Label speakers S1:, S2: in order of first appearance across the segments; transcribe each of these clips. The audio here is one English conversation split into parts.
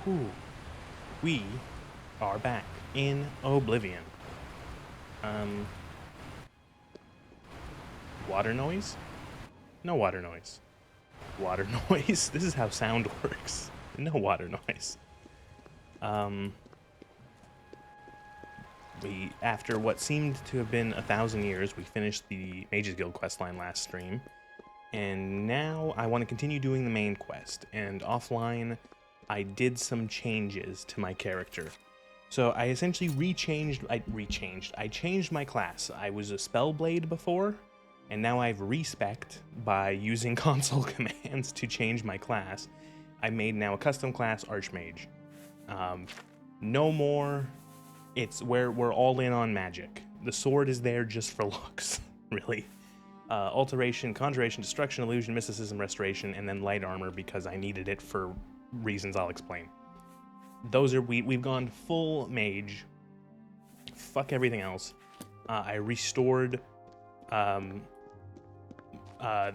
S1: Ooh, we are back in Oblivion. Um, water noise? No water noise. Water noise? This is how sound works. No water noise. After what seemed to have been 1,000 years, we finished the Mages Guild questline last stream. And now I want to continue doing the main quest. And offline, I did some changes to my character. So I essentially I changed my class. I was a Spellblade before, and now I've respect by using console commands to change my class. I made now a custom class Archmage. No more, we're all in on magic. The sword is there just for looks, really. Alteration, Conjuration, Destruction, Illusion, Mysticism, Restoration, and then Light Armor because I needed it for reasons I'll explain. We've gone full mage. Fuck everything else. I restored the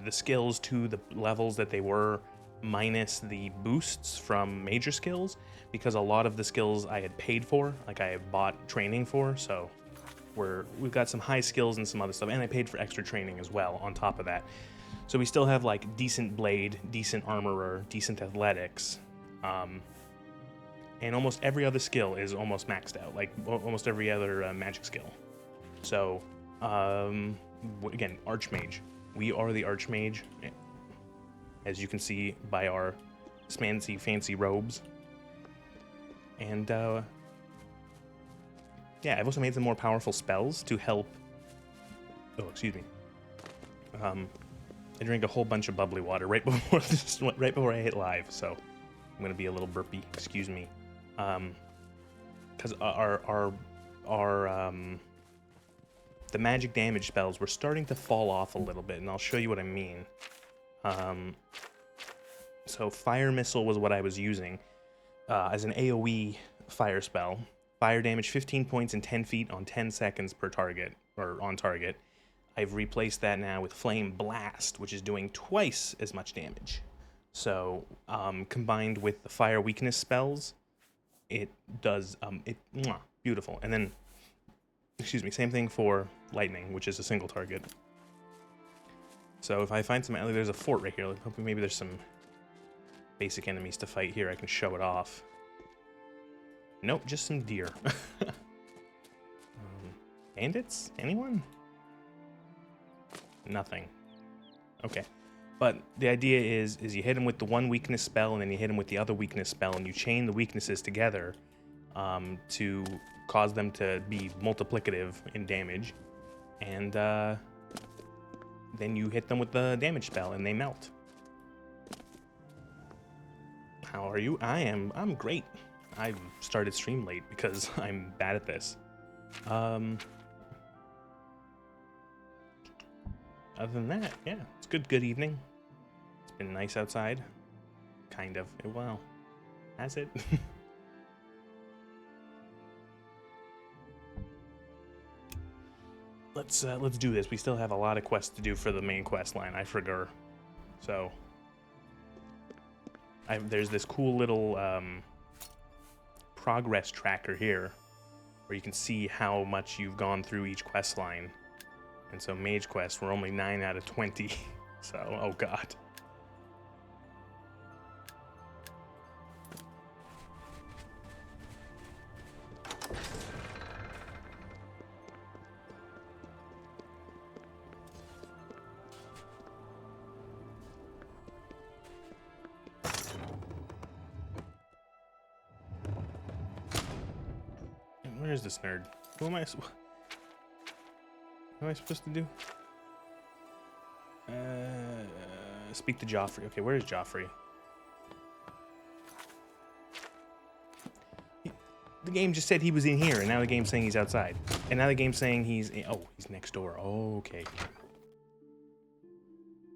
S1: skills to the levels that they were, minus the boosts from major skills, because a lot of the skills I had paid for, like I had bought training for, so we've got some high skills and some other stuff, and I paid for extra training as well on top of that. So we still have like decent blade, decent armorer, decent athletics, and almost every other skill is almost maxed out, like almost every other magic skill. So, again, Archmage. We are the Archmage, as you can see by our fancy robes. And, yeah, I've also made some more powerful spells to help... Oh, excuse me. I drank a whole bunch of bubbly water right before I hit live, so I'm gonna be a little burpy. Excuse me. Because the magic damage spells were starting to fall off a little bit, and I'll show you what I mean. So Fire Missile was what I was using as an AoE fire spell. Fire damage 15 points and 10 feet on 10 seconds per target, or on target. I've replaced that now with Flame Blast, which is doing twice as much damage. So, combined with the fire weakness spells, it does, beautiful. And then, excuse me, same thing for lightning, which is a single target. So if I find there's a fort right here. Hopefully maybe there's some basic enemies to fight here. I can show it off. Nope, just some deer. Bandits? Anyone? Nothing. Okay. But the idea is you hit him with the one weakness spell, and then you hit him with the other weakness spell, and you chain the weaknesses together to cause them to be multiplicative in damage. And then you hit them with the damage spell, and they melt. How are you? I'm great. I started stream late because I'm bad at this. Other than that, yeah, it's good evening. It's been nice outside. Kind of. Well, has it? Let's do this. We still have a lot of quests to do for the main quest line. I forgot. So there's this cool little progress tracker here where you can see how much you've gone through each quest line. And so Mage Quest, we're only 9 out of 20. So, oh god. Where's this nerd? What am I supposed to do? Speak to Joffrey. Okay, where is Joffrey? The game just said he was in here, and now the game's saying he's outside. And now the game's saying he's next door. Oh, okay.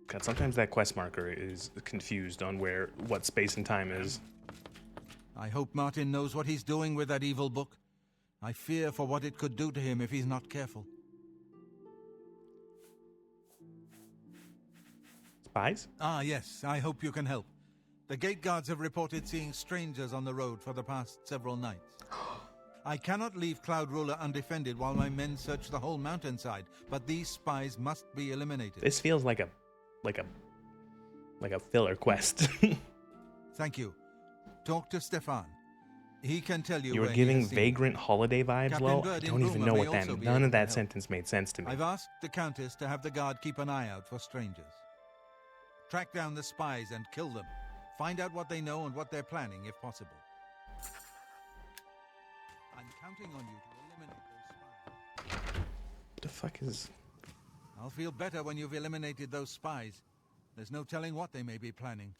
S1: God, sometimes that quest marker is confused on what space and time is.
S2: I hope Martin knows what he's doing with that evil book. I fear for what it could do to him if he's not careful.
S1: Spies?
S2: Ah, yes, I hope you can help. The gate guards have reported seeing strangers on the road for the past several nights. I cannot leave Cloud Ruler undefended while my men search the whole mountainside, but these spies must be eliminated.
S1: This feels like a filler quest.
S2: Thank you. Talk to Stefan. He can tell you.
S1: You were
S2: where
S1: giving
S2: he has seen
S1: vagrant holiday vibes.
S2: Captain
S1: Well,
S2: Bird
S1: I
S2: in
S1: don't even
S2: Bruma
S1: know
S2: may
S1: what that
S2: also
S1: means.
S2: be
S1: None
S2: able
S1: of
S2: to
S1: that
S2: help.
S1: sentence made sense to me.
S2: I've asked the Countess to have the guard keep an eye out for strangers. Track down the spies and kill them. Find out what they know and what they're planning, if possible. I'm counting on you to eliminate those spies.
S1: What the fuck is...
S2: I'll feel better when you've eliminated those spies. There's no telling what they may be planning.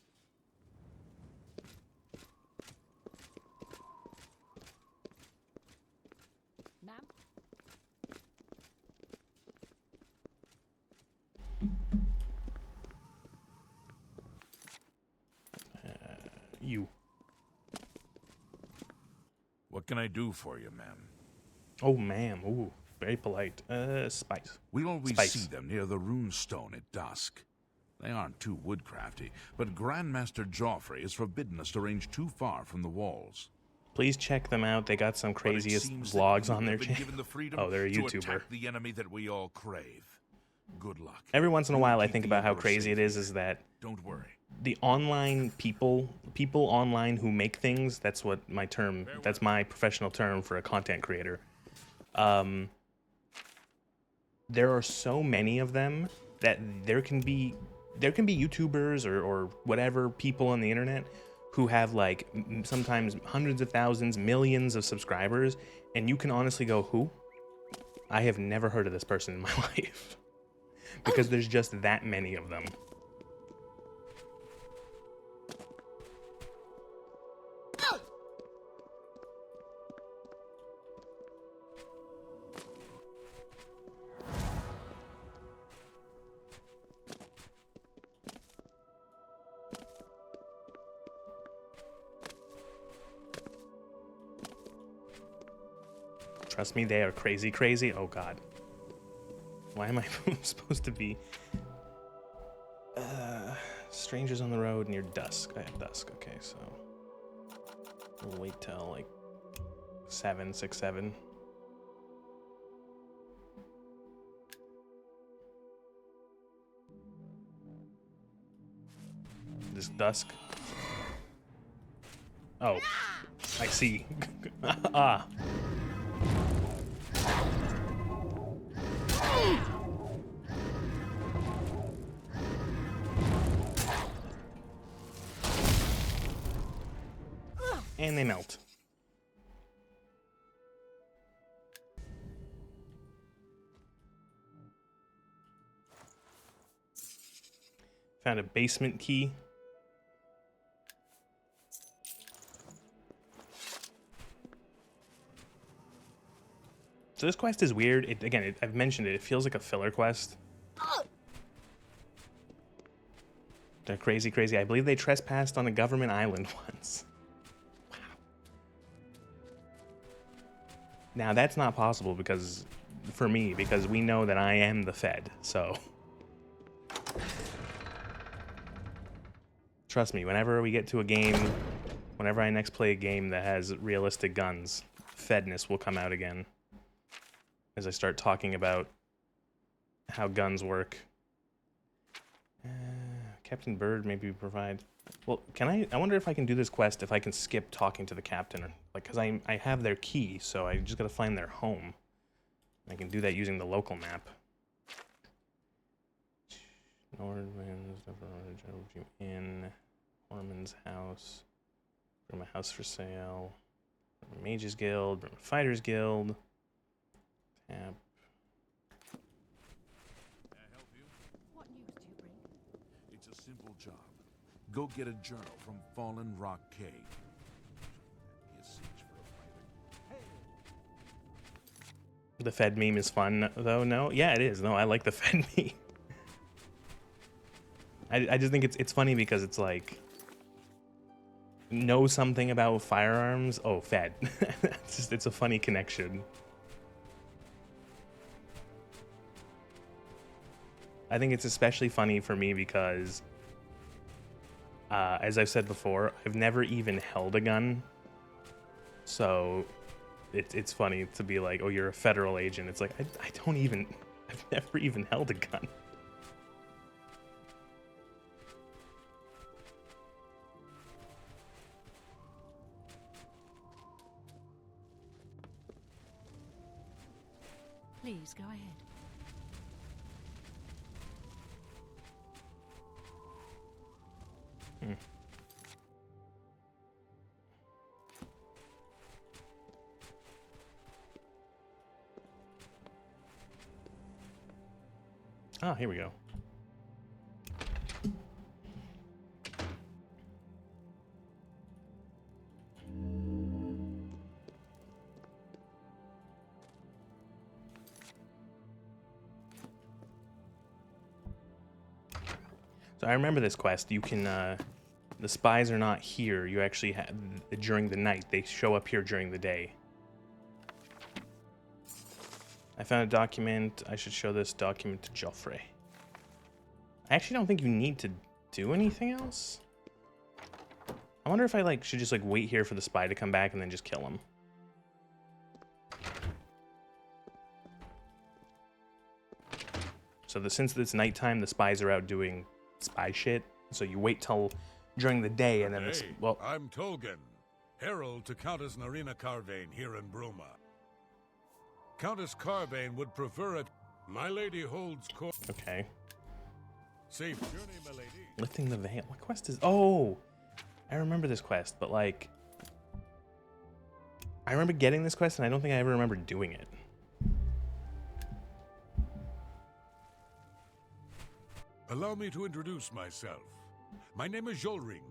S3: Ma'am?
S1: You.
S4: What can I do for you, ma'am?
S1: Oh, ma'am. Ooh, very polite. Spice.
S4: We always
S1: Spice.
S4: see them near the rune stone at dusk. They aren't too woodcrafty, but Grandmaster Joffrey has forbidden us to range too far from the walls.
S1: Please check them out. They got some
S4: But it
S1: craziest
S4: seems that
S1: vlogs
S4: you
S1: on their
S4: have been
S1: channel.
S4: given the freedom
S1: Oh, they're a
S4: to
S1: YouTuber.
S4: attack the enemy that we all crave. Good luck.
S1: Every once in a while, I
S4: Keep
S1: think
S4: the
S1: about how
S4: Emperor
S1: crazy it
S4: safe
S1: is
S4: here.
S1: that
S4: Don't worry.
S1: the online people online who make things, that's what that's my professional term for a content creator. There are so many of them that there can be YouTubers or whatever people on the internet who have like sometimes hundreds of thousands, millions of subscribers, and you can honestly go, who? I have never heard of this person in my life. Because there's just that many of them. Trust me, they are crazy, crazy. Oh, God. Why am I supposed to be... strangers on the road near dusk. I have dusk. Okay, so... We'll wait till, like, 7, 6, 7. This dusk. Oh. I see. Ah. And they melt. Found a basement key. So this quest is weird. I've mentioned it. It feels like a filler quest. They're crazy, crazy. I believe they trespassed on a government island once. Wow. Now that's not possible for me, because we know that I am the Fed, so. Trust me, whenever we get to a game, whenever I next play a game that has realistic guns, Fedness will come out again. As I start talking about how guns work. Captain Bird maybe provide... Well, I wonder if I can do this quest if I can skip talking to the captain. Like, because I have their key, so I just gotta find their home. I can do that using the local map. Nordman's Inn. Orman's house. From a house for sale. From a Mages Guild. From a Fighters Guild. Tab.
S4: Can I help you?
S3: What news do you bring?
S4: It's a simple job. Go get a journal from Fallen Rock Cave. Be a cinch for a fighter.
S1: The Fed meme is fun, though. No, yeah, it is. No, I like the Fed meme. I just think it's funny because it's like, know something about firearms. Oh, Fed. It's a funny connection. I think it's especially funny for me because As I've said before, I've never even held a gun. So it's funny to be like, oh, you're a federal agent. It's like, I don't even, I've never even held a gun.
S3: Please go ahead.
S1: Ah, here we go. So I remember this quest. You can, the spies are not here. You actually have, during the night. They show up here during the day. I found a document. I should show this document to Joffrey. I actually don't think you need to do anything else. I wonder if I like should just like wait here for the spy to come back and then just kill him. So since it's nighttime, the spies are out doing spy shit. So you wait till during the day and then
S5: Hey,
S1: well,
S5: I'm Tolgan, herald to Countess Narina Carvane here in Bruma. Countess Carvane would prefer it. My lady holds court.
S1: okay.
S5: Safe journey, my lady.
S1: Lifting the veil. What quest is? Oh, I remember this quest, but like, I remember getting this quest, and I don't think I ever remember doing it.
S5: Allow me to introduce myself. My name is Jolring.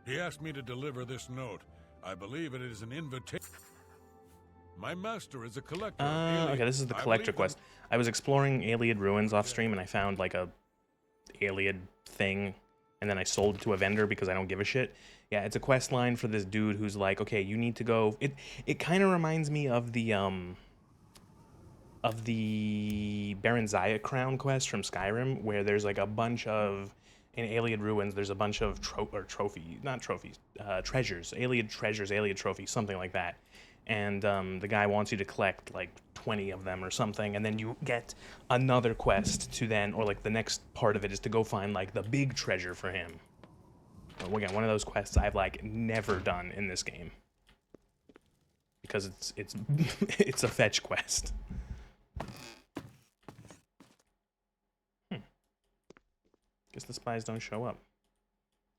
S5: He asked me to deliver this note. I believe it is an invitation. My master is a collector.
S1: Okay, this is the collector quest. I was exploring Iliad ruins off stream, and I found like a Iliad thing, and then I sold it to a vendor because I don't give a shit. Yeah, it's a quest line for this dude who's like, okay, you need to go. It kind of reminds me of the Baron Zaya crown quest from Skyrim, where there's like a bunch of in Iliad ruins. There's a bunch of treasures, Iliad treasures, Iliad trophies, something like that. And the guy wants you to collect like 20 of them or something, and then you get another quest to then, or like the next part of it is to go find like the big treasure for him. Well, again, one of those quests I've like never done in this game because it's it's a fetch quest. Guess the spies don't show up,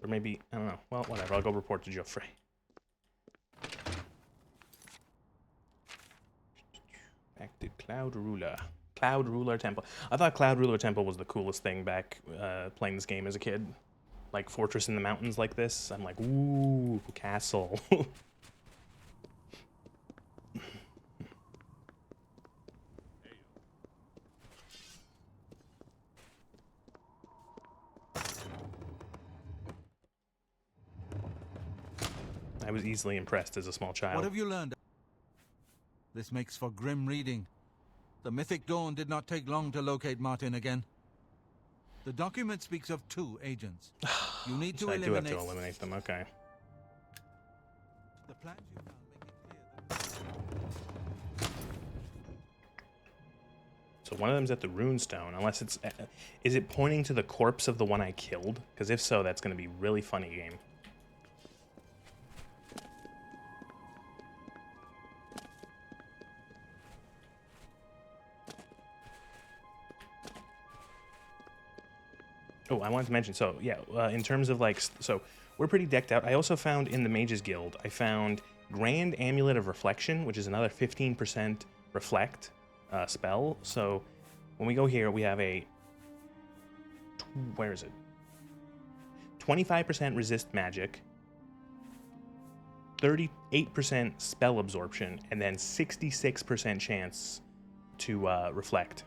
S1: or maybe I don't know. Well, whatever. I'll go report to Joffrey. Back to Cloud Ruler. Cloud Ruler Temple. I thought Cloud Ruler Temple was the coolest thing back playing this game as a kid. Like Fortress in the Mountains like this. I'm like, ooh, castle. I was easily impressed as a small child.
S2: What have you learned? This makes for grim reading. The Mythic Dawn did not take long to locate Martin again. The document speaks of 2 agents. You need to
S1: I do have
S2: eliminate...
S1: to eliminate them, okay.
S2: The plans you found make it clear that...
S1: So one of them's at the runestone, unless it's... is it pointing to the corpse of the one I killed? Because if so, that's going to be really funny game. Oh, I wanted to mention, so yeah, in terms of like, so we're pretty decked out. I also found in the Mages Guild, I found Grand Amulet of Reflection, which is another 15% reflect spell. So when we go here, we have a, where is it? 25% resist magic, 38% spell absorption, and then 66% chance to reflect.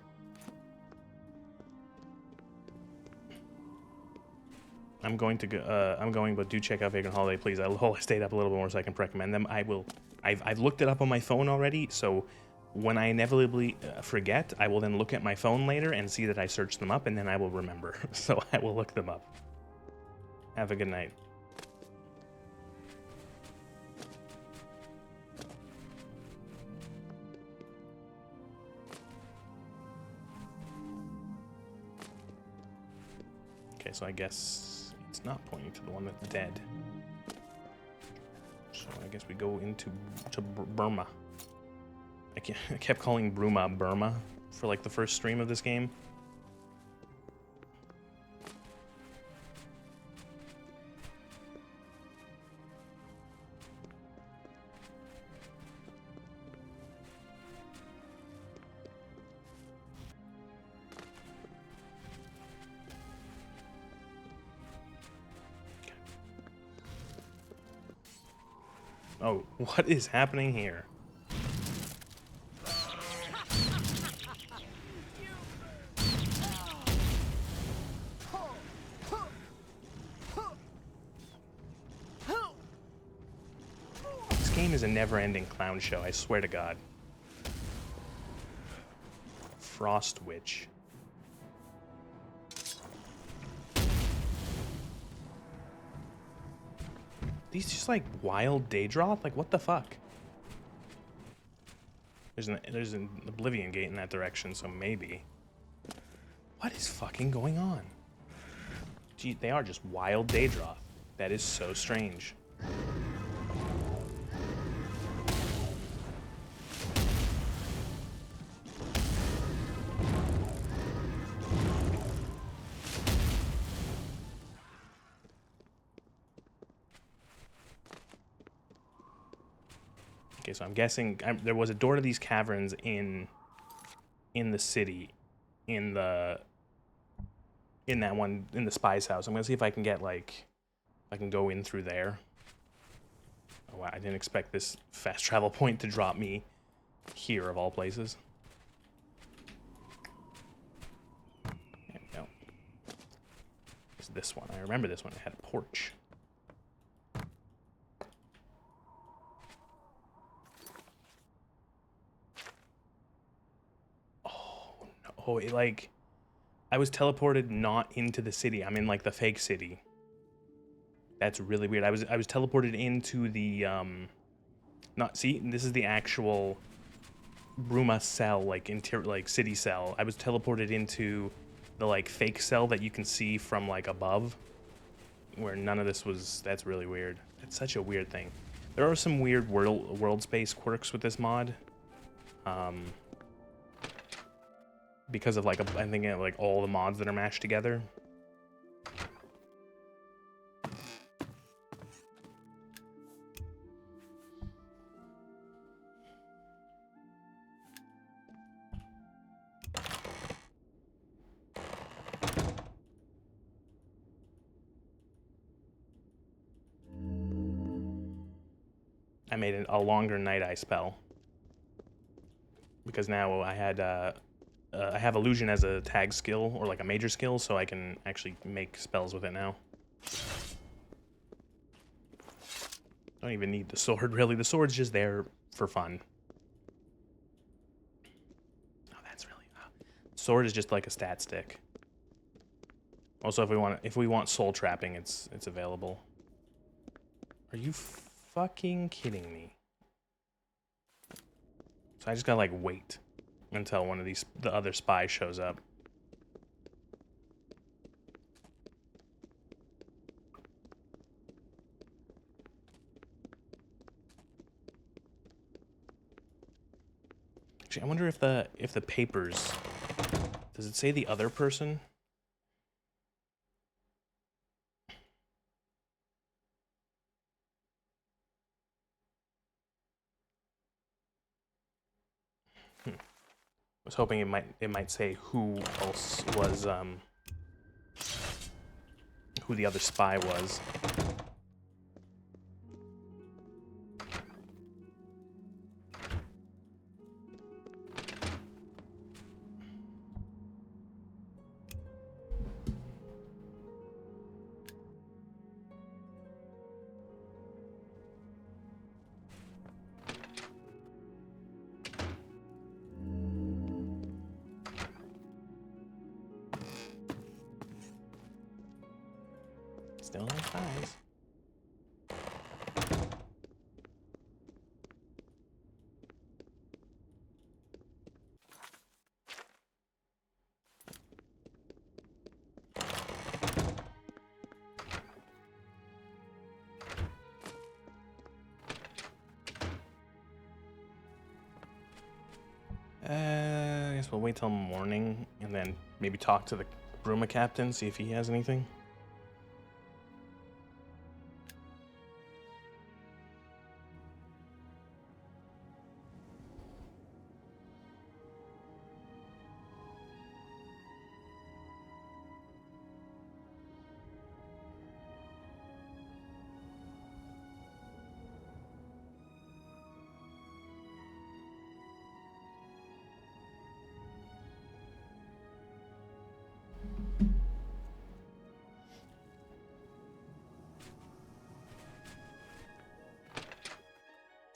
S1: I'm going to go. But do check out Vagrant Holiday, please. I'll stay up a little bit more so I can recommend them. I will. I've looked it up on my phone already, so when I inevitably forget, I will then look at my phone later and see that I searched them up, and then I will remember. So I will look them up. Have a good night. Okay, so I guess it's not pointing to the one that's dead. So I guess we go into Burma. I kept calling Bruma Burma for like the first stream of this game. Oh, what is happening here? This game is a never-ending clown show, I swear to God. Frost Witch. These just like wild Daedroth? Like what the fuck? There's an Oblivion gate in that direction, so maybe. What is fucking going on? Gee, they are just wild Daedroth. That is so strange. Okay, so I'm guessing there was a door to these caverns in the city, in that one in the spy's house. I'm gonna see if I can get like, I can go in through there. Oh wow, I didn't expect this fast travel point to drop me here of all places. There we go. It's this one. I remember this one. It had a porch. Oh, it, like, I was teleported not into the city. I'm in like the fake city. That's really weird. I was teleported into the see, this is the actual Bruma cell, like interior, like city cell. I was teleported into the like fake cell that you can see from like above, where none of this was. That's really weird. It's such a weird thing. There are some weird world space quirks with this mod. Because of like I think like all the mods that are mashed together. I made a longer Night Eye spell because now I have illusion as a tag skill or like a major skill, so I can actually make spells with it now. Don't even need the sword, really. The sword's just there for fun. Oh, that's really... Sword is just like a stat stick. Also, if we want soul trapping, it's available. Are you fucking kidding me? So I just gotta like wait until one of the other spies shows up. Actually, I wonder if the papers, does it say the other person? I was hoping it might say who else was who the other spy was. Still have spies. I guess we'll wait till morning and then maybe talk to the Bruma captain, see if he has anything.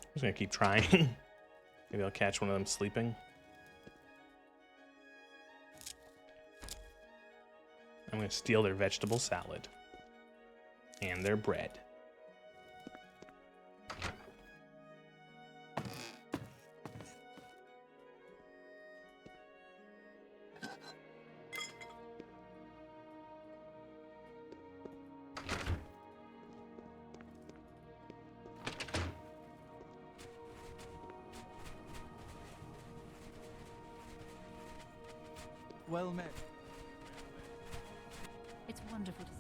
S1: I'm just gonna keep trying. Maybe I'll catch one of them sleeping. I'm gonna steal their vegetable salad. And their bread.
S2: Well met.
S3: It's wonderful to see.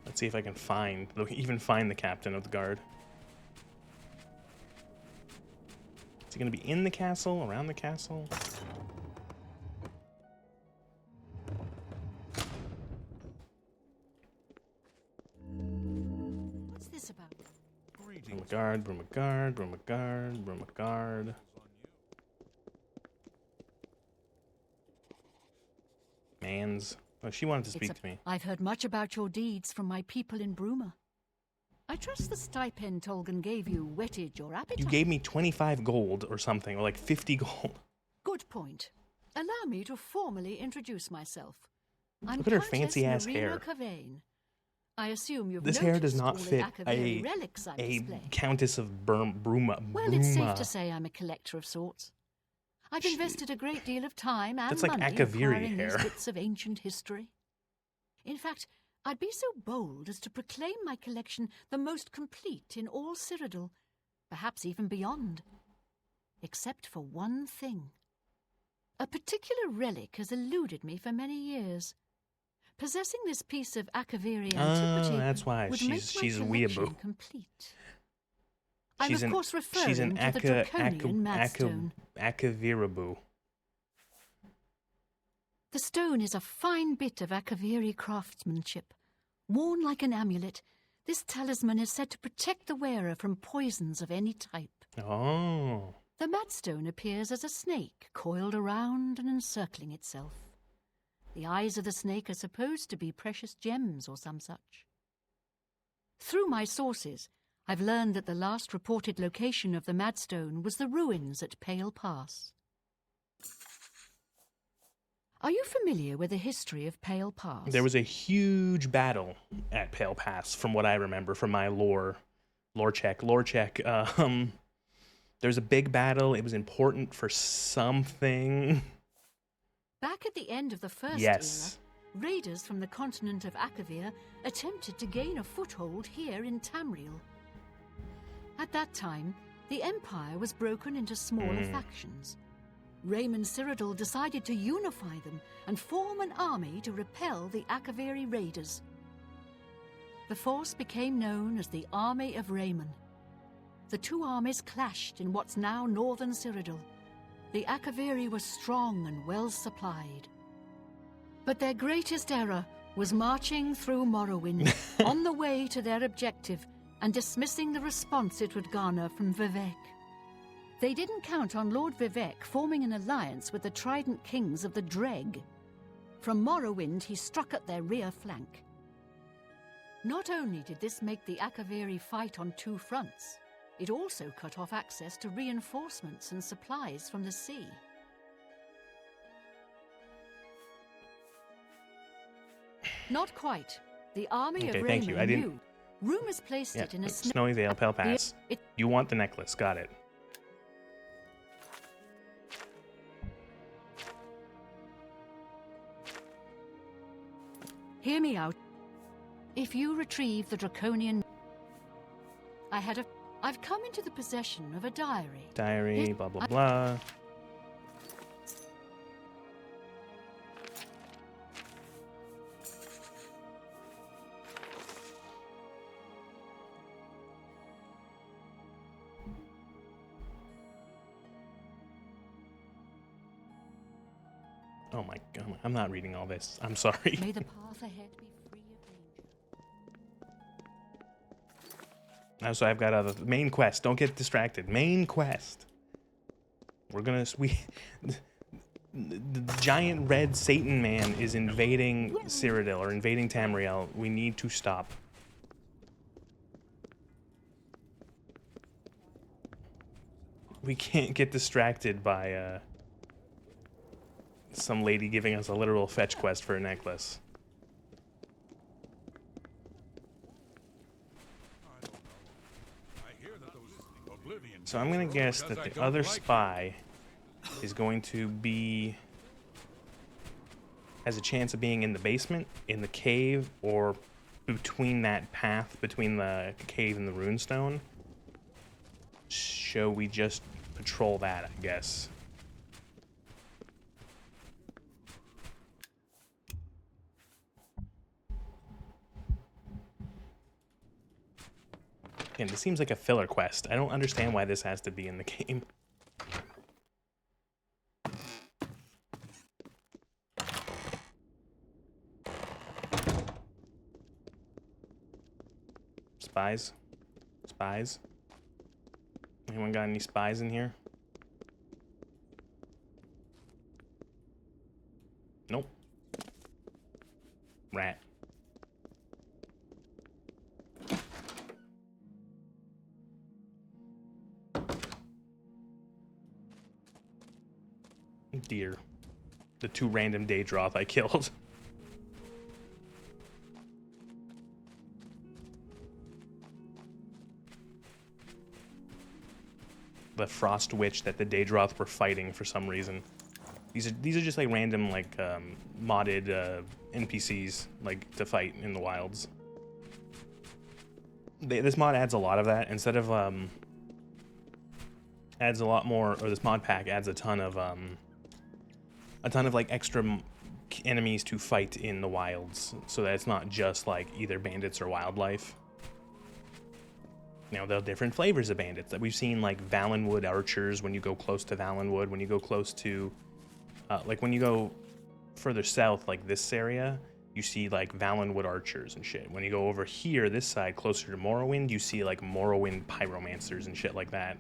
S1: Let's see if I can even find the captain of the guard. Is he gonna be in the castle, around the castle?
S3: What's this about?
S1: Bruma guard, Bruma guard, Bruma guard, Bruma guard. Mans. Oh, she wanted to speak to me.
S3: I've heard much about your deeds from my people in Bruma. I trust the stipend Tolgan gave you whetted your appetite.
S1: You gave me 25 gold or something, or like 50 gold.
S3: Good point. Allow me to formally introduce myself. I'm
S1: Look at her
S3: Countess
S1: fancy-ass
S3: Marina
S1: hair.
S3: Cavane. I assume you've
S1: This hair does
S3: noticed
S1: not
S3: all the
S1: fit
S3: Akaviri relics I
S1: a
S3: display.
S1: Countess of Bruma.
S3: Well, it's safe to say I'm a collector of sorts. I've invested a great deal of time and
S1: That's like
S3: money
S1: Akaviri
S3: acquiring
S1: hair.
S3: these bits of ancient history. In fact, I'd be so bold as to proclaim my collection the most complete in all Cyrodiil, perhaps even beyond. Except for one thing. A particular relic has eluded me for many years. Possessing this piece of Akaviri antiquity
S1: that's why
S3: would
S1: she's
S3: make
S1: a
S3: my collection
S1: weeaboo.
S3: complete. I'm
S1: She's
S3: of
S1: an
S3: course referring
S1: she's an
S3: to the draconian Madstone.
S1: Akaviraboo.
S3: The stone is a fine bit of Akaviri craftsmanship. Worn like an amulet, this talisman is said to protect the wearer from poisons of any type.
S1: Oh.
S3: The Madstone appears as a snake coiled around and encircling itself. The eyes of the snake are supposed to be precious gems or some such. Through my sources, I've learned that the last reported location of the Madstone was the ruins at Pale Pass. Are you familiar with the history of Pale Pass?
S1: There was a huge battle at Pale Pass, from what I remember from my lore check. There was a big battle. It was important for something.
S3: Back at the end of the First
S1: Yes.
S3: Era, raiders from the continent of Akavir attempted to gain a foothold here in Tamriel. At that time, the Empire was broken into smaller factions. Raymond Cyrodiil decided to unify them and form an army to repel the Akaviri raiders. The force became known as the Army of Raymond. The two armies clashed in what's now northern Cyrodiil. The Akaviri were strong and well supplied. But their greatest error was marching through Morrowind on the way to their objective and dismissing the response it would garner from Vivek. They didn't count on Lord Vivek forming an alliance with the Trident Kings of the Dreg. From Morrowind, he struck at their rear flank. Not only did this make the Akaviri fight on two fronts, It also cut off access to reinforcements and supplies from the sea. Not quite. The army
S1: Okay,
S3: of
S1: thank you.
S3: Raymond knew. Rumors placed it in a
S1: Snowy Vale, Pale Pass. You want the necklace. Got it.
S3: Hear me out. If you retrieve the draconian... I've come into the possession of a diary.
S1: Diary, blah, blah, blah. Oh my god, I'm not reading all this. I'm sorry.
S3: May the path ahead be free of danger.
S1: Now, so I've got a main quest. Don't get distracted. Main quest. We're gonna... The giant red Satan man is invading Cyrodiil, or invading Tamriel. We need to stop. We can't get distracted by, some lady giving us a literal fetch quest for a necklace. So I'm gonna guess that the other spy is going to be... has a chance of being in the basement, in the cave, or between that path, between the cave and the runestone. Shall we just patrol that, I guess? Again, this seems like a filler quest. I don't understand why this has to be in the game. Spies? Spies? Anyone got any spies in here? Nope. Rat. Deer. The 2 random Daedroth I killed. The Frost Witch that the Daedroth were fighting for some reason. These are just like random like modded NPCs like to fight in the wilds. This mod adds a lot of that. Instead of adds a lot more, or this mod pack adds a ton of like extra enemies to fight in the wilds, so that it's not just like either bandits or wildlife. You know, there are different flavors of bandits that we've seen, like Valenwood archers when you go close to Valenwood, when you go close to, like when you go further south, like this area, you see like Valenwood archers and shit. When you go over here, this side, closer to Morrowind, you see like Morrowind pyromancers and shit like that.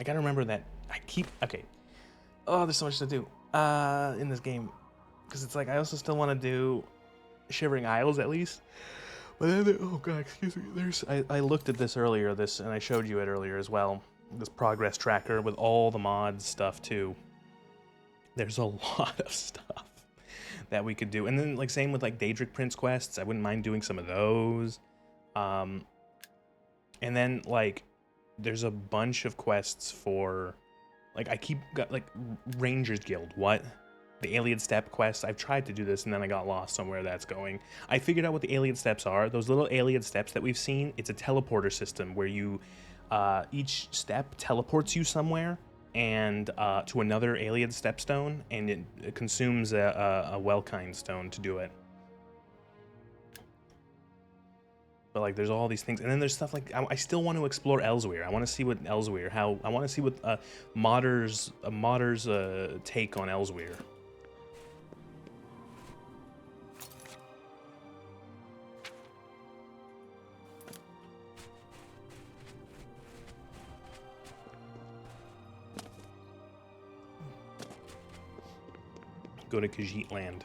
S1: I gotta remember that okay. Oh, there's so much to do in this game, because it's like I also still want to do Shivering Isles at least. But then, oh god, excuse me. I looked at this earlier, and I showed you it earlier as well. This progress tracker with all the mods stuff too. There's a lot of stuff that we could do, and then like same with like Daedric Prince quests. I wouldn't mind doing some of those. And then like there's a bunch of quests for. Like, got, like, Rangers Guild, what? The Alien Step quest, I've tried to do this and then I got lost on where that's going. I figured out what the Alien Steps are. Those little Alien Steps that we've seen, it's a teleporter system where you, each step teleports you somewhere and, to another Alien Stepstone, and it consumes a Wellkind stone to do it. But like, there's all these things, and then there's stuff like I still want to explore Elsewhere. I want to see what Elsewhere, I want to see what a modder's take on Elsewhere. go to Khajiit land.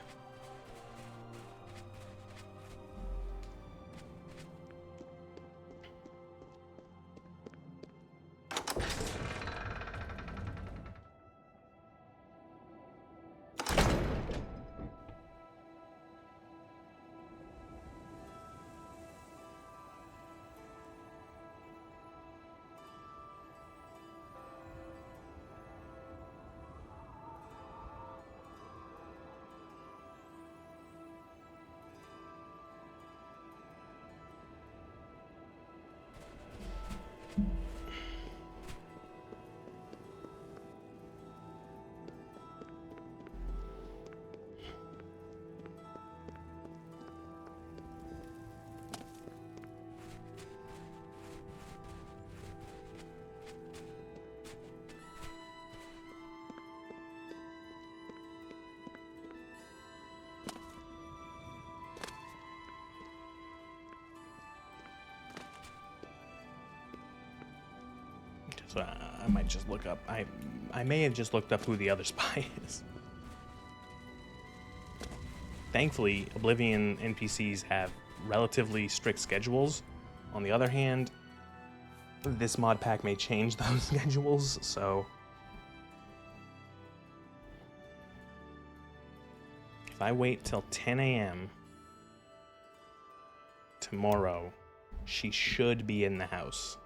S1: So I might just look up. I may have just looked up who the other spy is. Thankfully, Oblivion NPCs have relatively strict schedules. On the other hand, this mod pack may change those schedules, so if I wait till 10 a.m. tomorrow, she should be in the house.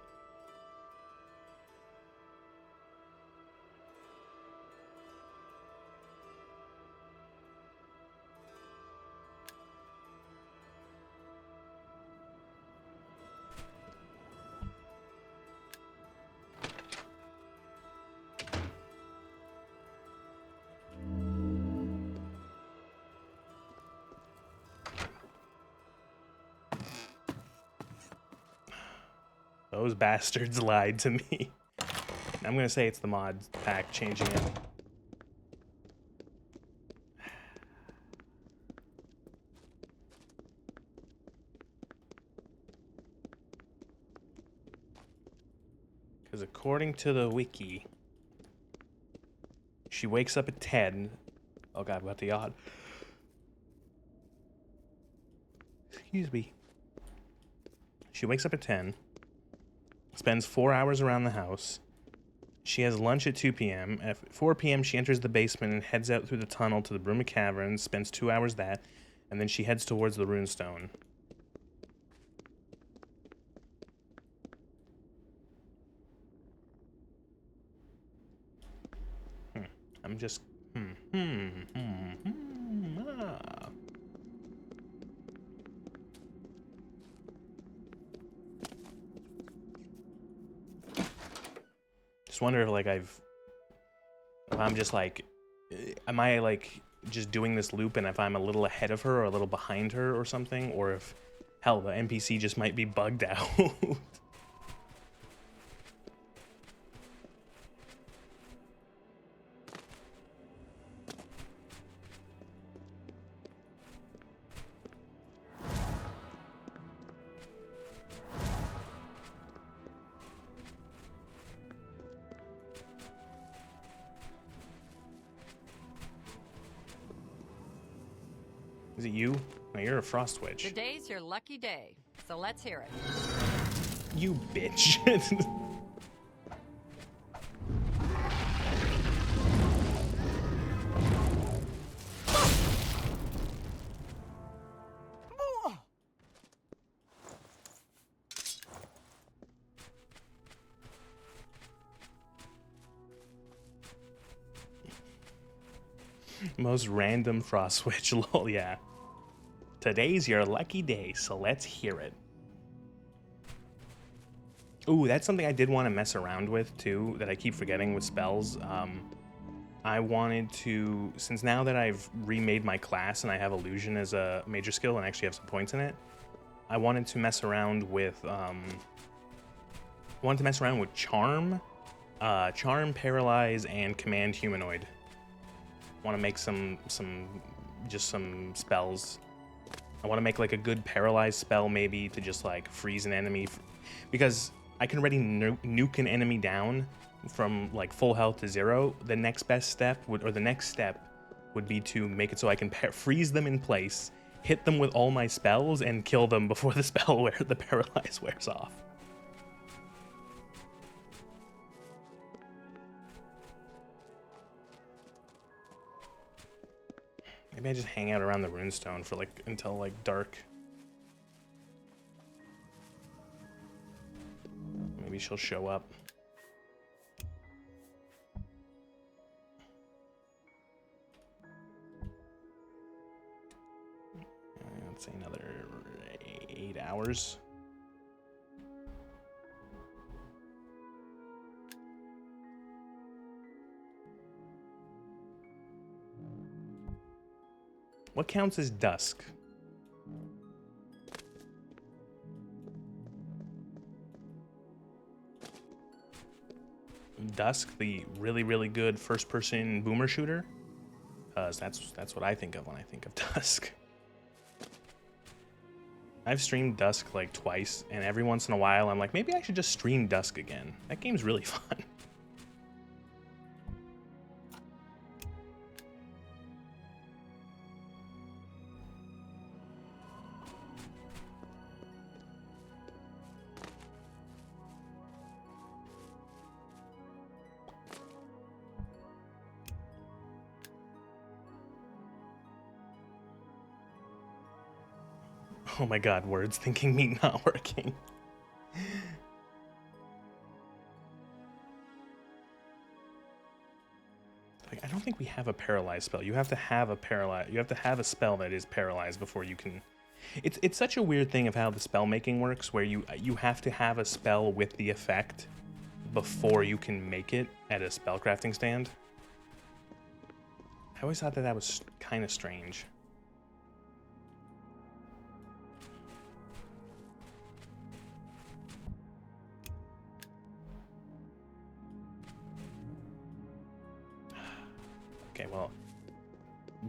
S1: Those bastards lied to me. I'm gonna say it's the mod pack changing it. Because according to the wiki, she wakes up at 10. Oh god, what the odd? Excuse me. She wakes up at 10. Spends 4 hours around the house. She has lunch at 2 p.m. At 4 p.m., she enters the basement and heads out through the tunnel to the Bruma Caverns, spends 2 hours that, and then she heads towards the Runestone. I'm just... Just wonder if, like, if I'm just, like, am I, like, just doing this loop and if I'm a little ahead of her or a little behind her or something, or if, hell, the NPC just might be bugged out. Is it you? No, you're a frost witch.
S6: Today's your lucky day, so let's hear it.
S1: You bitch. Most random frost switch, lol, yeah. Today's your lucky day, so let's hear it. Ooh, that's something I did want to mess around with, too, that I keep forgetting with spells. I wanted to, since now that I've remade my class and I have Illusion as a major skill and actually have some points in it, I wanted to mess around with, Charm, Paralyze, and Command Humanoid. Want to make some spells. I want to make like a good paralyze spell maybe to just like freeze an enemy, because I can already nuke an enemy down from like full health to 0. The next best step would, or the next step would be to make it so I can freeze them in place, hit them with all my spells, and kill them before the paralyze wears off. Maybe I just hang out around the runestone for until dark. Maybe she'll show up. Let's say another 8 hours. What counts as dusk? Dusk, the really, really good first-person boomer shooter? That's what I think of when I think of Dusk. I've streamed Dusk twice, and every once in a while I'm like, maybe I should just stream Dusk again. That game's really fun. Oh my god, words thinking meat not working. I don't think we have a paralyzed spell. You have to have a spell that is paralyzed before you can. It's such a weird thing of how the spell making works, where you have to have a spell with the effect before you can make it at a spellcrafting stand. I always thought that was kind of strange. Okay, well,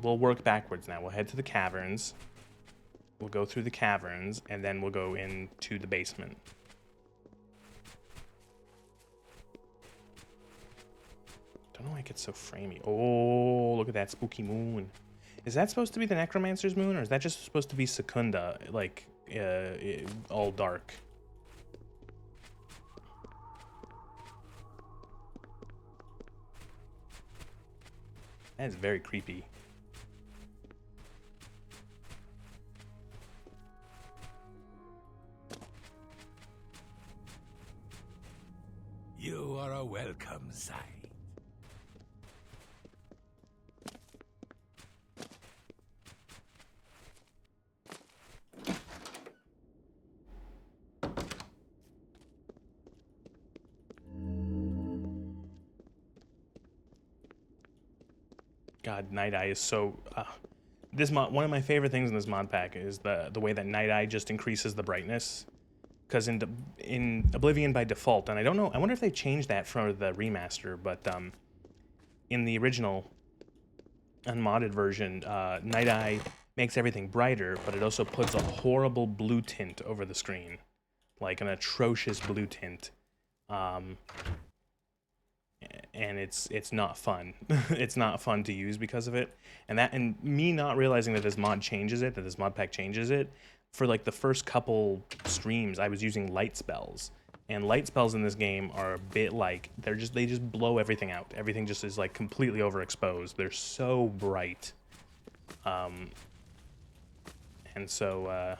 S1: we'll work backwards now. We'll head to the caverns. We'll go through the caverns, and then we'll go into the basement. Don't know why it gets so framey. Oh, look at that spooky moon. Is that supposed to be the Necromancer's moon, or is that just supposed to be Secunda, all dark? That is very creepy.
S5: You are a welcome sight.
S1: God, Night Eye is so. One of my favorite things in this mod pack is the way that Night Eye just increases the brightness. Because in Oblivion by default, and I don't know, I wonder if they changed that for the remaster, but in the original unmodded version, Night Eye makes everything brighter, but it also puts a horrible blue tint over the screen, like an atrocious blue tint. And it's not fun. It's not fun to use because of it. And me not realizing that this mod changes it, that this mod pack changes it, for the first couple streams I was using light spells. And light spells in this game are a bit they just blow everything out. Everything just is completely overexposed. They're so bright. And so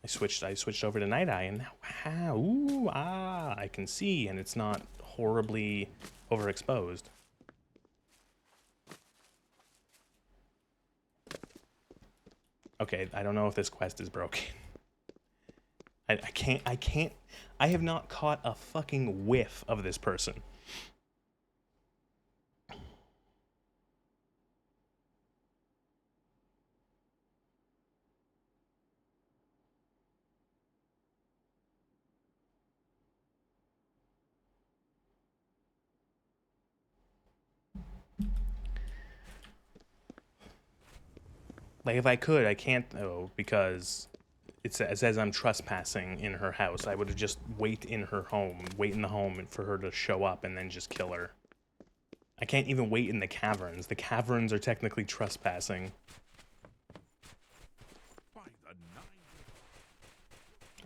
S1: I switched over to Night Eye, and now I can see, and it's not horribly overexposed. Okay, I don't know if this quest is broken. I have not caught a fucking whiff of this person. If I could, I can't though, because it says I'm trespassing in her house. I would have just wait in the home for her to show up and then just kill her. I can't even wait in the caverns. The caverns are technically trespassing.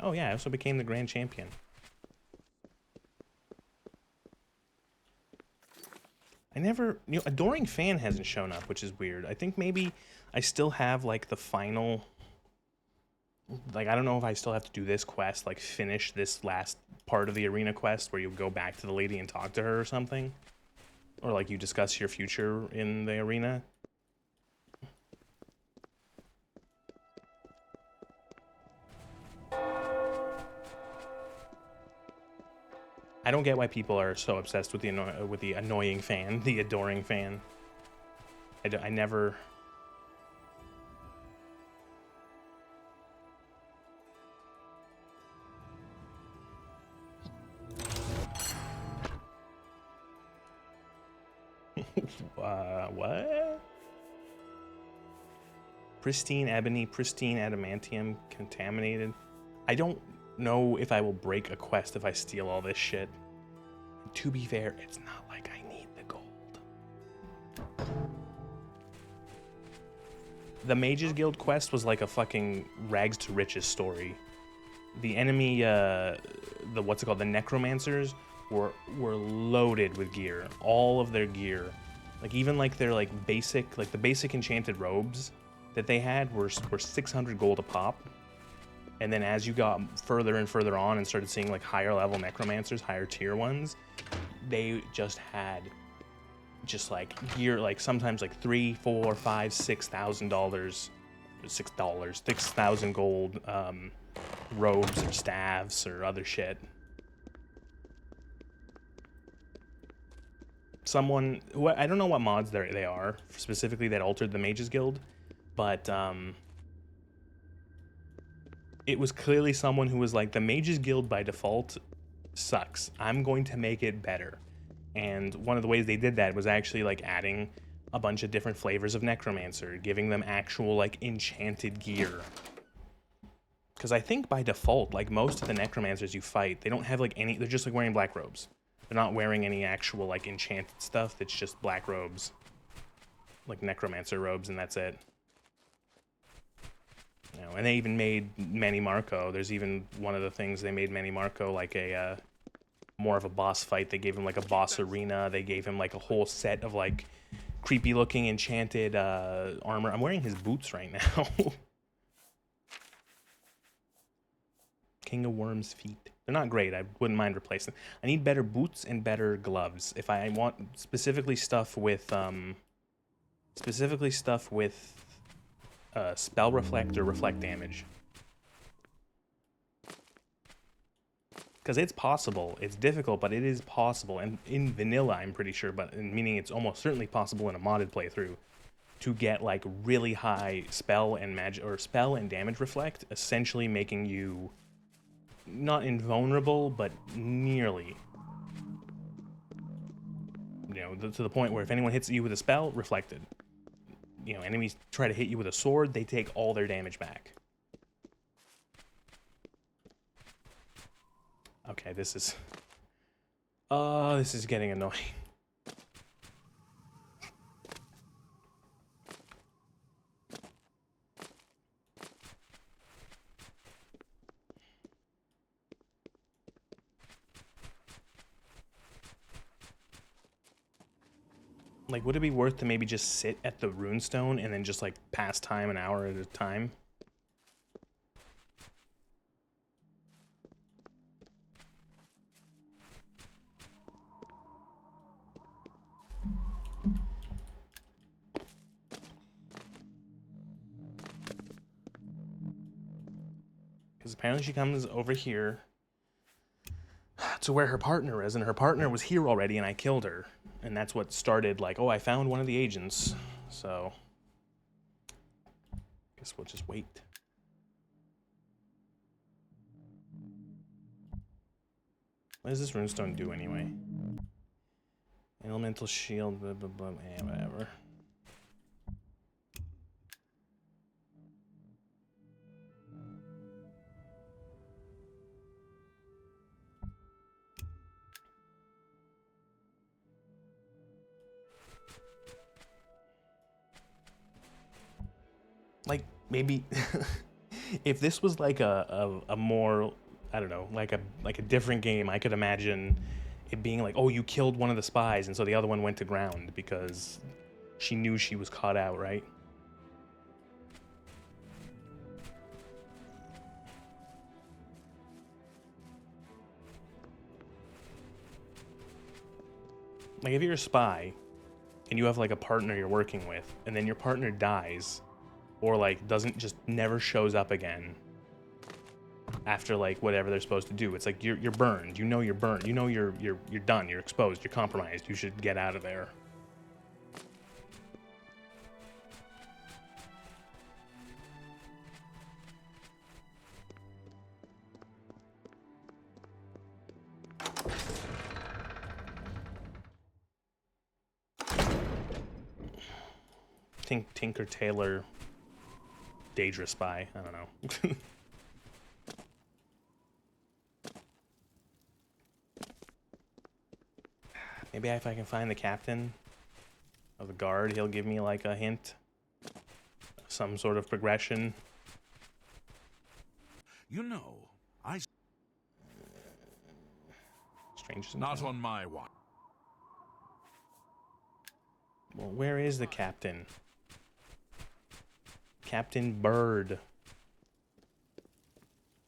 S1: Oh yeah, I also became the grand champion. I never, Adoring Fan hasn't shown up, which is weird. I think maybe I still have, like, the final, like, I don't know if I still have to do this quest, like, finish this last part of the arena quest where you go back to the lady and talk to her or something. Or, like, you discuss your future in the arena. I don't get why people are so obsessed with the annoying fan, the adoring fan. I never... What? Pristine ebony, pristine adamantium, contaminated. I don't know if I will break a quest if I steal all this shit. To be fair, it's not like I need the gold. The Mages Guild quest was like a fucking rags to riches story. The enemy, what's it called, the necromancers were loaded with gear. All of their gear, like even like their like the basic enchanted robes that they had were 600 gold a pop. And then as you got further and further on and started seeing like higher level necromancers, higher tier ones, they just had just like gear, like sometimes like $3,000, $4,000, $5,000, $6, 6,000 gold robes or staves or other shit. Someone who I don't know what mods they are specifically that altered the Mages Guild, but it was clearly someone who was like, the Mages Guild by default sucks. I'm going to make it better. And one of the ways they did that was actually like adding a bunch of different flavors of Necromancer, giving them actual like enchanted gear. Because I think by default, like most of the Necromancers you fight, they don't have like any, they're just like wearing black robes. They're not wearing any actual like enchanted stuff. It's just black robes, like Necromancer robes, and that's it. You know, and they even made Manny Marco. There's even one of the things they made Manny Marco like a more of a boss fight. They gave him like a boss arena. They gave him like a whole set of like creepy looking enchanted armor. I'm wearing his boots right now. King of Worms feet. They're not great. I wouldn't mind replacing them. I need better boots and better gloves. If I want specifically stuff with spell reflect or reflect damage. Because it's possible. It's difficult, but it is possible. And in vanilla, I'm pretty sure, but meaning it's almost certainly possible in a modded playthrough to get like really high spell and magic or spell and damage reflect, essentially making you not invulnerable, but nearly. You know, to the point where if anyone hits you with a spell, reflected. You know, enemies try to hit you with a sword, they take all their damage back. Okay, this is getting annoying. Like, would it be worth to maybe just sit at the runestone and then just, like, pass time an hour at a time? Because apparently she comes over here to where her partner is, and her partner was here already, and I killed her. And that's what started, like, oh, I found one of the agents. So, guess we'll just wait. What does this runestone do anyway? Elemental shield, blah, blah, blah, whatever. maybe if this was like a more, I don't know, like a different game, I could imagine it being like, oh, you killed one of the spies, and so the other one went to ground because she knew she was caught out, right? Like if you're a spy and you have like a partner you're working with, and then your partner dies, or like doesn't, just never shows up again after like whatever they're supposed to do, it's like you're burned. You know you're burned. You know you're done. You're exposed. You're compromised. You should get out of there. Tinker Tailor Daedric spy. I don't know. Maybe if I can find the captain of the guard, he'll give me like a hint, some sort of progression.
S4: You know,
S1: Strangers.
S4: Not on my watch.
S1: Well, where is the captain? Captain Bird.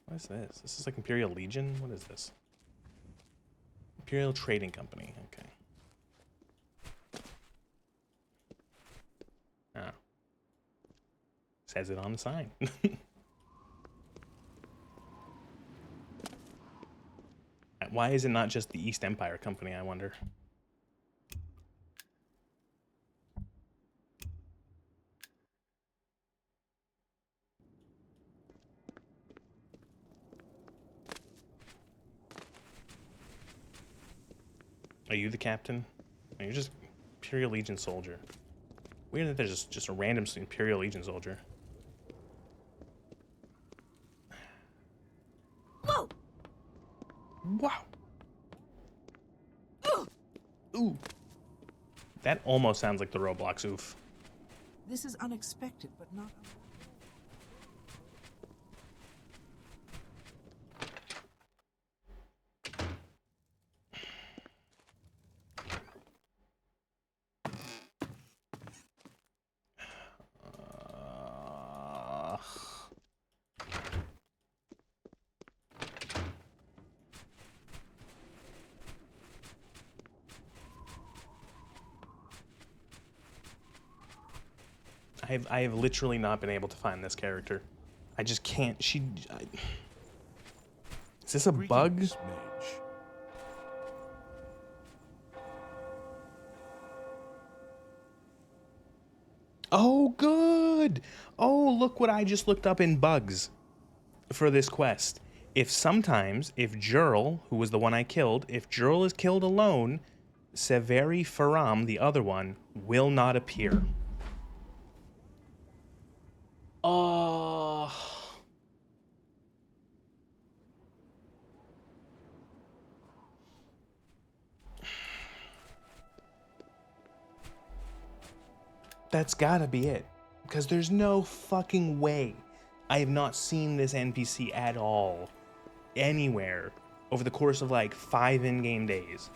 S1: What is this? This is like Imperial Legion? What is this? Imperial Trading Company. Okay. Oh. Says it on the sign. Why is it not just the East Empire Company, I wonder? Are you the captain? No, you're just Imperial Legion soldier. Weird that there's just a random Imperial Legion soldier.
S7: Whoa!
S1: Wow. Ooh. That almost sounds like the Roblox oof.
S7: This is unexpected, but not.
S1: I have literally not been able to find this character. I just can't. Is this a bug?
S4: Greetings, Mage.
S1: Oh, good. Oh, look what I just looked up in bugs for this quest. If Jurl, who was the one I killed, if Jurl is killed alone, Severi Faram, the other one, will not appear. Oh. That's gotta be it. Because there's no fucking way I have not seen this NPC at all, anywhere, over the course of like 5 in-game days,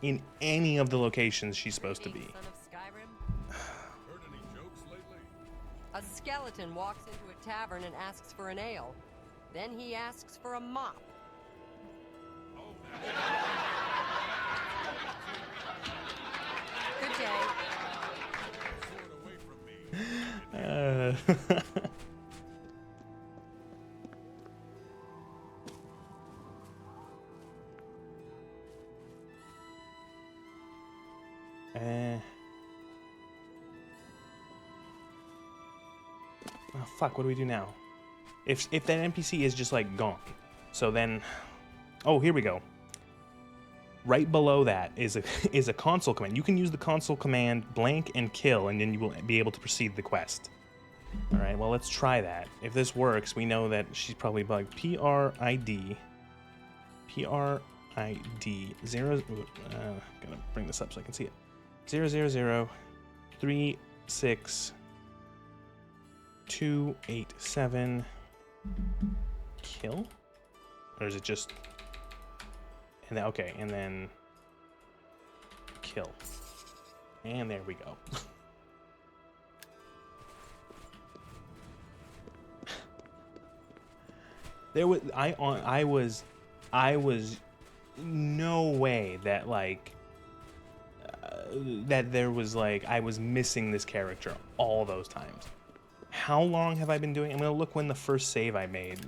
S1: in any of the locations she's supposed to be.
S6: Son of Skyrim?
S5: Heard any jokes lately?
S6: A skeleton walks into a tavern and asks for an ale. Then he asks for a mop. Good day.
S5: Sword away from me.
S1: Oh, fuck, what do we do now? If that NPC is just like gone, so then, oh, here we go. Right below that is a console command. You can use the console command blank and kill, and then you will be able to proceed the quest. All right, well, let's try that. If this works, we know that she's probably bugged. PRID 0. Gotta bring this up so I can see it. 00036 2, 8, 7. Kill? Or is it just... And then, okay, and then... Kill. And there we go. There was... I was no way that, like... that there was, like... I was missing this character all those times. How long have I been doing? I'm gonna look when the first save I made.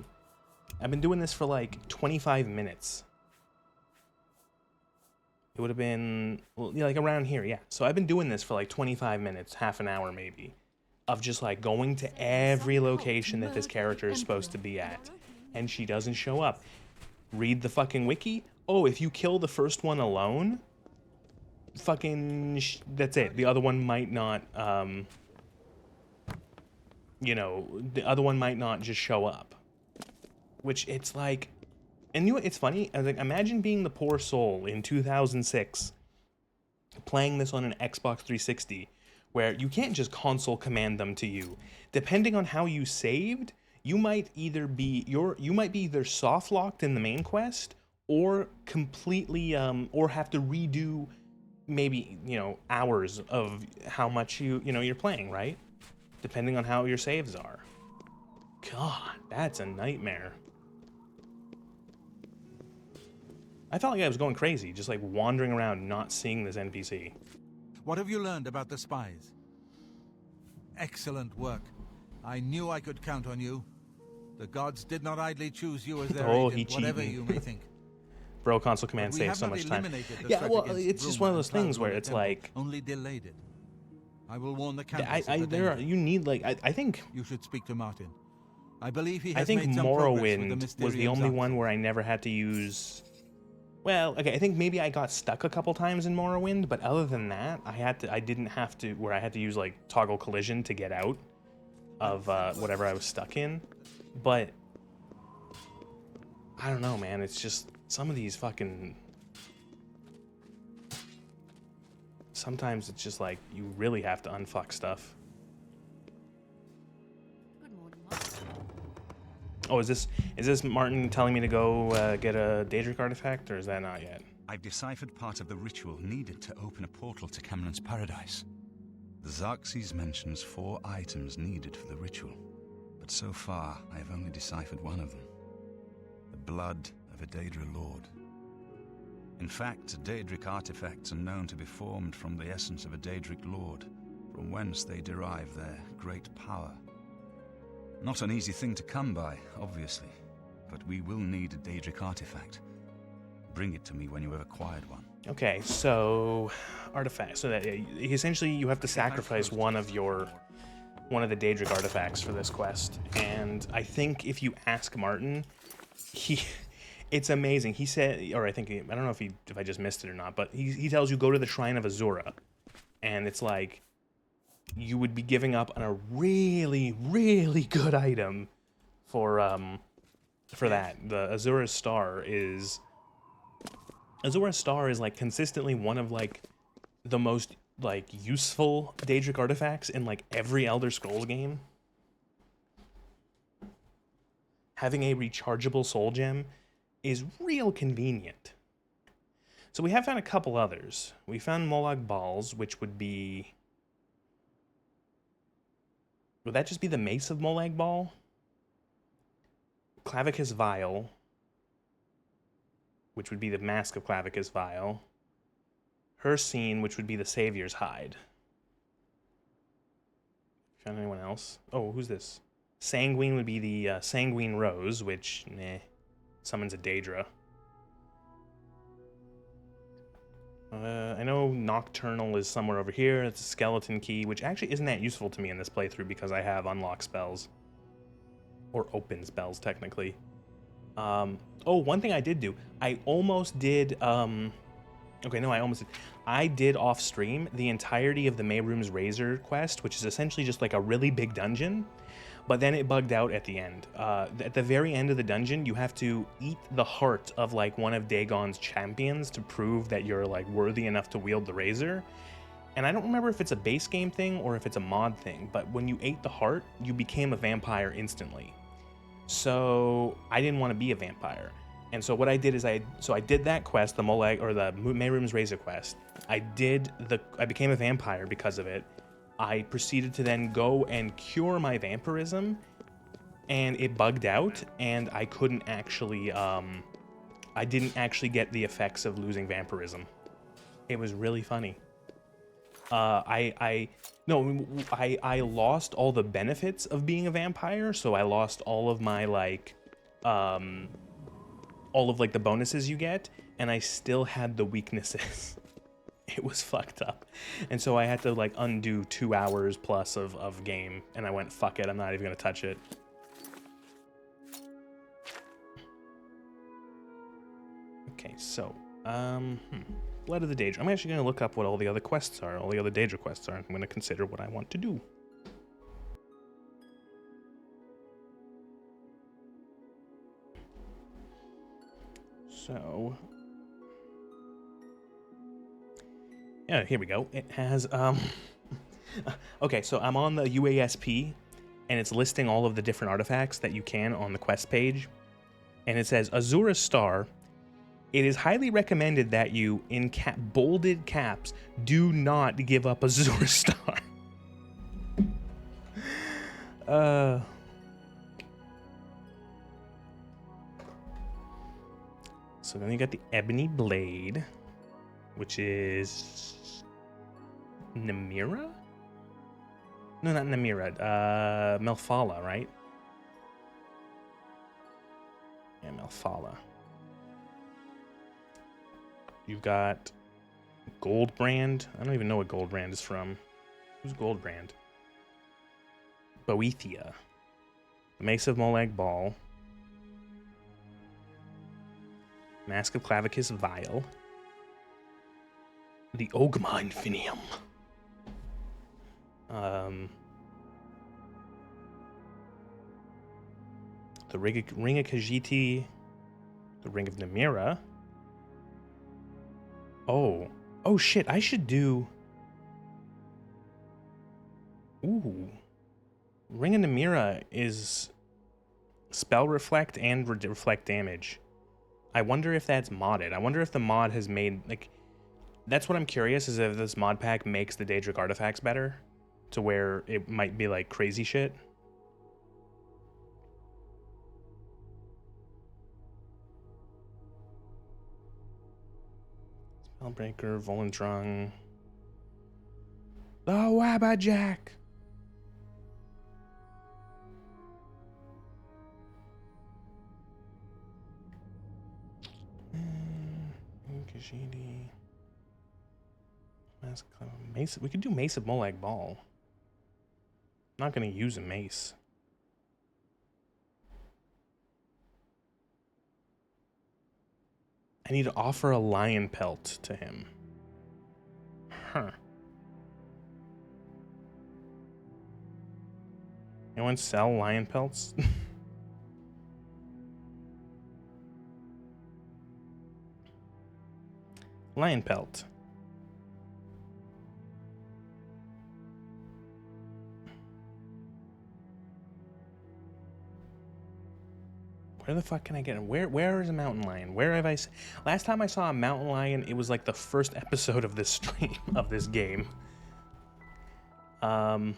S1: I've been doing this for like 25 minutes. It would have been like around here, yeah. So I've been doing this for like 25 minutes, half an hour maybe, of just like going to every location that this character is supposed to be at, and she doesn't show up. Read the fucking wiki. Oh, if you kill the first one alone, fucking that's it. The other one might not, you know, the other one might not just show up. Which it's like, and you know, it's funny. I was like, imagine being the poor soul in 2006, playing this on an Xbox 360, where you can't just console command them to you. Depending on how you saved, you might either be soft locked in the main quest, or completely, or have to redo maybe, you know, hours of how much you're playing, right? Depending on how your saves are. God, that's a nightmare. I felt like I was going crazy, just like wandering around, not seeing this NPC.
S2: What have you learned about the spies? Excellent work. I knew I could count on you. The gods did not idly choose you as their agent, whatever you may think.
S1: Bro, console command saves so much time. Yeah, well, it's just one of those things where it's like...
S2: Only delayed it. I will warn the countess.
S1: You need, like, I think...
S2: You should speak to Martin. I believe he has
S1: I think
S2: made some progress with
S1: Morrowind was the only one where I never had to use... Well, okay, I think maybe I got stuck a couple times in Morrowind, but other than that, I didn't have to, where I had to use, like, toggle collision to get out of whatever I was stuck in. But, I don't know, man, it's just, some of these fucking... Sometimes it's just like, you really have to unfuck stuff. Oh, is this Martin telling me to go get a Daedric artifact, or is that not yet?
S8: I've deciphered part of the ritual needed to open a portal to Cameron's paradise. The Xerxes mentions 4 items needed for the ritual, but so far I have only deciphered one of them. The blood of a Daedra lord. In fact, Daedric artifacts are known to be formed from the essence of a Daedric lord, from whence they derive their great power. Not an easy thing to come by, obviously, but we will need a Daedric artifact. Bring it to me when you have acquired one.
S1: Okay, so artifact. So that essentially you have to sacrifice one of the Daedric artifacts for this quest. And I think if you ask Martin, it's amazing. He said, or I don't know if I just missed it or not, but he tells you go to the Shrine of Azura, and it's like, you would be giving up on a really, really good item for that. The Azura Star is like consistently one of like the most like useful Daedric artifacts in like every Elder Scrolls game. Having a rechargeable soul gem is real convenient. So we have found a couple others. We found Molag Balls, which would be... Would that just be the Mace of Molag Bal? Clavicus Vial, which would be the Mask of Clavicus Vial. Hircine, which would be the Savior's Hide. Found anyone else? Oh, who's this? Sanguine would be the Sanguine Rose, which, summons a Daedra. I know Nocturnal is somewhere over here. It's a skeleton key, which actually isn't that useful to me in this playthrough because I have unlock spells. Or open spells, technically. Oh, one thing I did do. I almost did... Okay, no, I almost did. I did off-stream the entirety of the Mayroom's Razor quest, which is essentially just like a really big dungeon. But then it bugged out at the end. At the very end of the dungeon, you have to eat the heart of like one of Dagon's champions to prove that you're like worthy enough to wield the razor. And I don't remember if it's a base game thing or if it's a mod thing, but when you ate the heart, you became a vampire instantly. So I didn't want to be a vampire. And so what I did is I did that quest, the Molag or the Mehrum's Razor quest. I became a vampire because of it. I proceeded to then go and cure my vampirism, and it bugged out, and I couldn't actually I didn't actually get the effects of losing vampirism. It was really funny. I lost all the benefits of being a vampire, so I lost all of my all of like the bonuses you get, and I still had the weaknesses. It was fucked up. And so I had to like undo 2 hours plus of game, and I went, fuck it, I'm not even gonna touch it. Okay, so Blood of the Daedric. I'm actually going to look up what all the other quests are, all the other Daedric quests are. I'm going to consider what I want to do. So, yeah, here we go. It has, okay, so I'm on the UASP, and it's listing all of the different artifacts that you can on the quest page. And it says, Azura Star. It is highly recommended that you, in bolded caps, do not give up Azura Star. So then you got the Ebony Blade, which is Namira? No, not Namira. Melfala, right? Yeah, Melfala. You've got Goldbrand. I don't even know what Goldbrand is from. Who's Goldbrand? Boethia. The Mace of Molag Bal. Mask of Clavicus Vial. The Ogma Infinium. The Ring of Khajiit. The Ring of Namira. Oh shit, I should do... Ooh. Ring of Namira is spell reflect and reflect damage. I wonder if that's modded. I wonder if the mod has made, like... That's what I'm curious, is if this mod pack makes the Daedric artifacts better, to where it might be like crazy shit. Spellbreaker, Volendrang. The Wabbajack! Khajiit. Mace. We could do Mace of Molag Bal. I'm not going to use a mace. I need to offer a lion pelt to him. Huh. Anyone sell lion pelts? Lion pelt. Where the fuck can I get it? Where is a mountain lion? Where have I... Last time I saw a mountain lion, it was like the first episode of this stream, of this game. I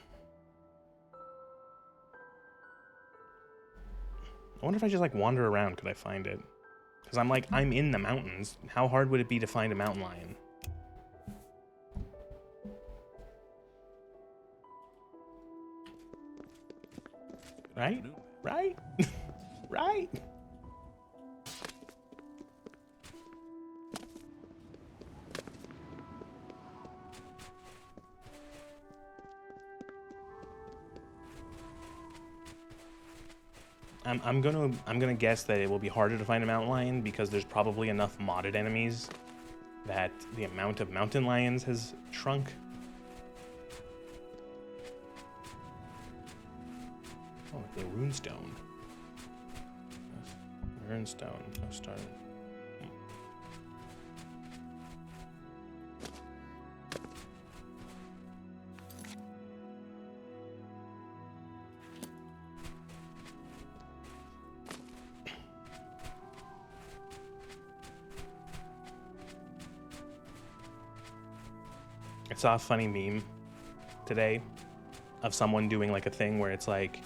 S1: wonder if I just like wander around, could I find it? Because I'm in the mountains. How hard would it be to find a mountain lion? Right? Right? Right? I'm gonna guess that it will be harder to find a mountain lion because there's probably enough modded enemies that the amount of mountain lions has shrunk. Oh, the runestone. Runestone. No start. saw a funny meme today of someone doing like a thing where it's like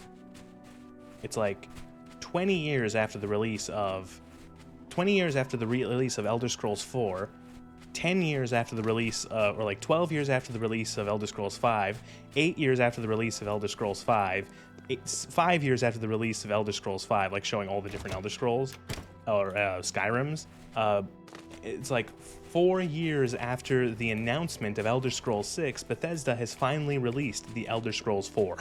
S1: 20 years after the release of Elder Scrolls 4, 10 years after the release or like 12 years after the release of Elder Scrolls 5, 8 years after the release of Elder Scrolls 5, 5 years after the release of Elder Scrolls 5, like showing all the different Elder Scrolls or Skyrims. It's like 4 years after the announcement of Elder Scrolls 6, Bethesda has finally released the Elder Scrolls 4.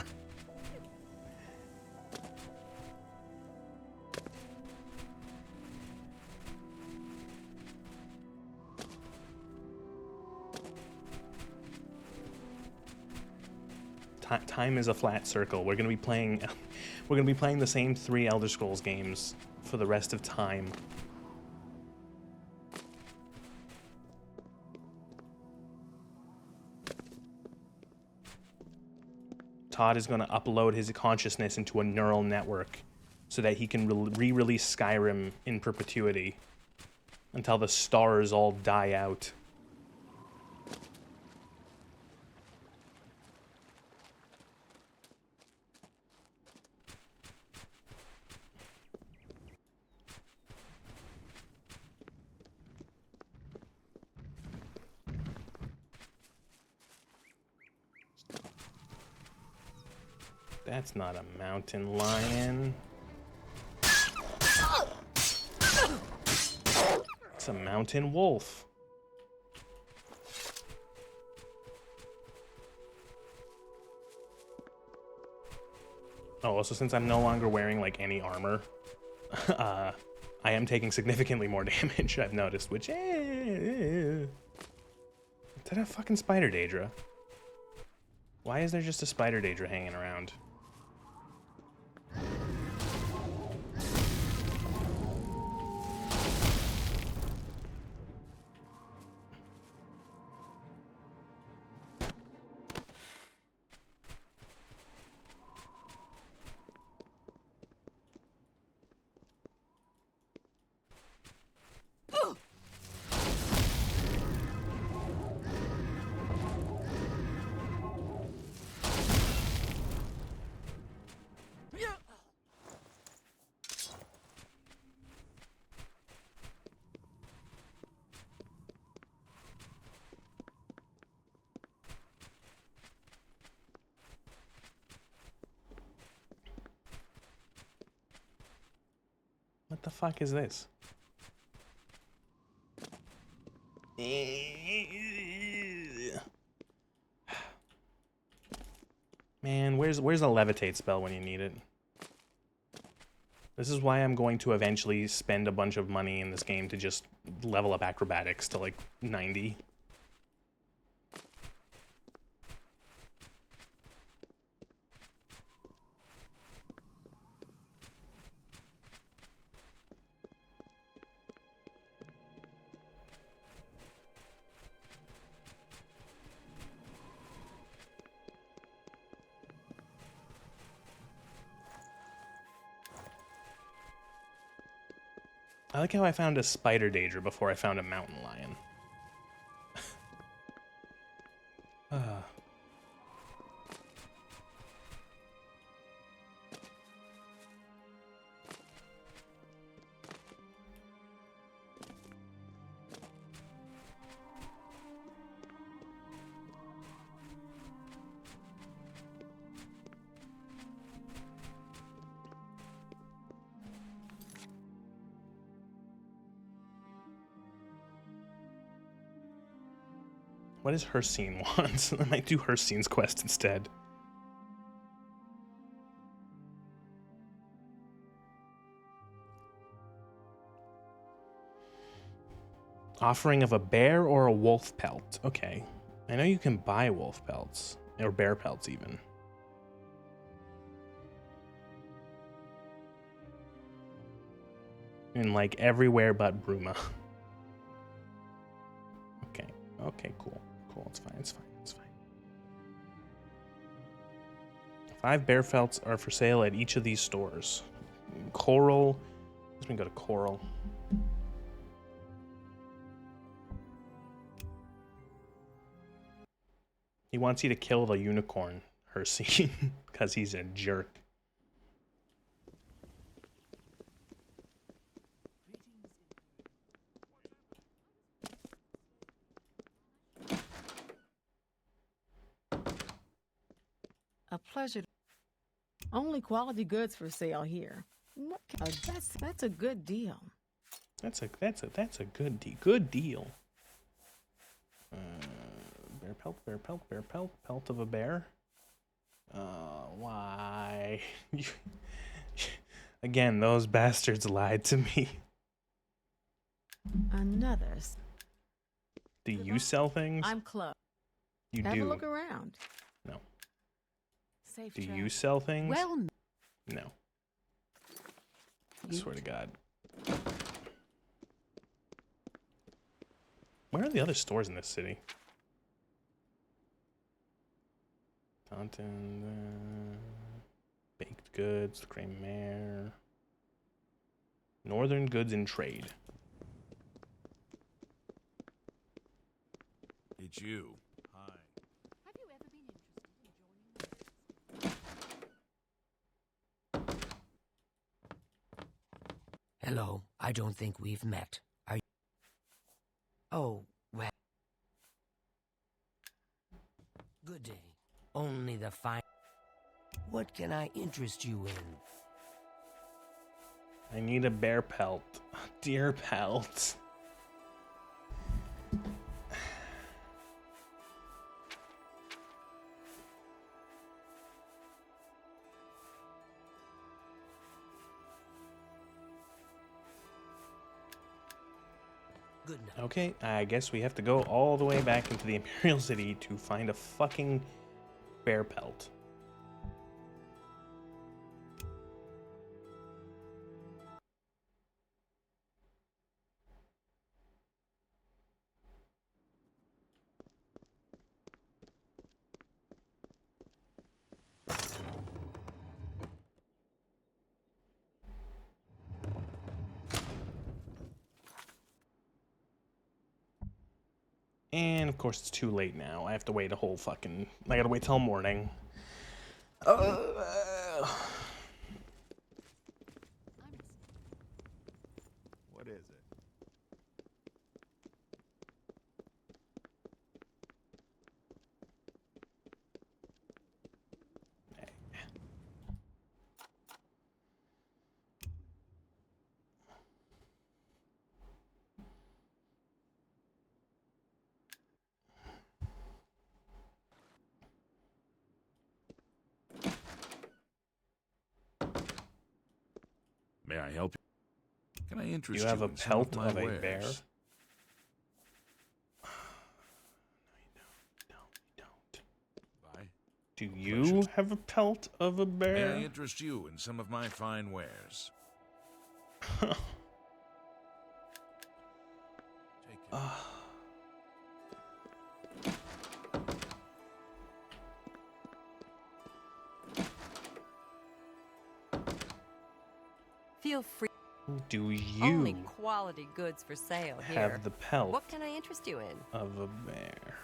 S1: Time is a flat circle. We're gonna be playing the same 3 Elder Scrolls games for the rest of time. Todd is going to upload his consciousness into a neural network so that he can re-release Skyrim in perpetuity until the stars all die out. That's not a mountain lion. It's a mountain wolf. Oh, also since I'm no longer wearing like any armor, I am taking significantly more damage, I've noticed, which is that a fucking spider Daedra? Why is there just a spider Daedra hanging around? What the fuck is this? Man, where's a levitate spell when you need it? This is why I'm going to eventually spend a bunch of money in this game to just level up acrobatics to like 90. I like how I found a spider Daedra before I found a mountain lion. What is Hercene want? I might do Hercene's quest instead. Offering of a bear or a wolf pelt. Okay. I know you can buy wolf pelts. Or bear pelts, even. In, like, everywhere but Bruma. Okay. Okay, cool. Cool, it's fine, it's fine, it's fine. 5 bear felts are for sale at each of these stores. Coral. Let me go to Coral. He wants you to kill the unicorn, Hersey, because he's a jerk.
S9: A pleasure. Only quality goods for sale here. What that's a good deal.
S1: That's a good deal. Bear pelt, pelt of a bear. Why? Again, those bastards lied to me.
S9: Another.
S1: Do you sell things?
S9: I'm close.
S1: You
S9: Have
S1: do.
S9: a look around.
S1: No.
S9: Safe
S1: Do
S9: travel.
S1: you sell things?
S3: Well,
S1: No. I swear to God. Where are the other stores in this city? Taunton, baked goods, cream mare, northern goods and trade.
S4: It's you. Hi.
S3: have you ever been interested in joining?
S10: Hello, I don't think we've met. Are you? Oh, well. Good day. Only the fine. What can I interest you in?
S1: I need a bear pelt. A deer pelt.
S10: Good night.
S1: Okay, I guess we have to go all the way back into the Imperial City to find a fucking bear pelt. And of course, it's too late now. I have to wait a whole fucking. I gotta wait till morning.
S2: What is it?
S4: May I help you? Can I interest
S1: You have a
S4: in some
S1: pelt
S4: my
S1: of a
S4: wares?
S1: bear?
S4: Bye.
S1: Do you have a pelt of a
S4: May I
S1: bear?
S4: interest you in some of my fine wares? Take it.
S6: Feel free.
S1: Do
S6: Only
S1: you
S6: quality goods for sale here.
S1: have the pelt
S6: What can I interest you in?
S1: of a bear?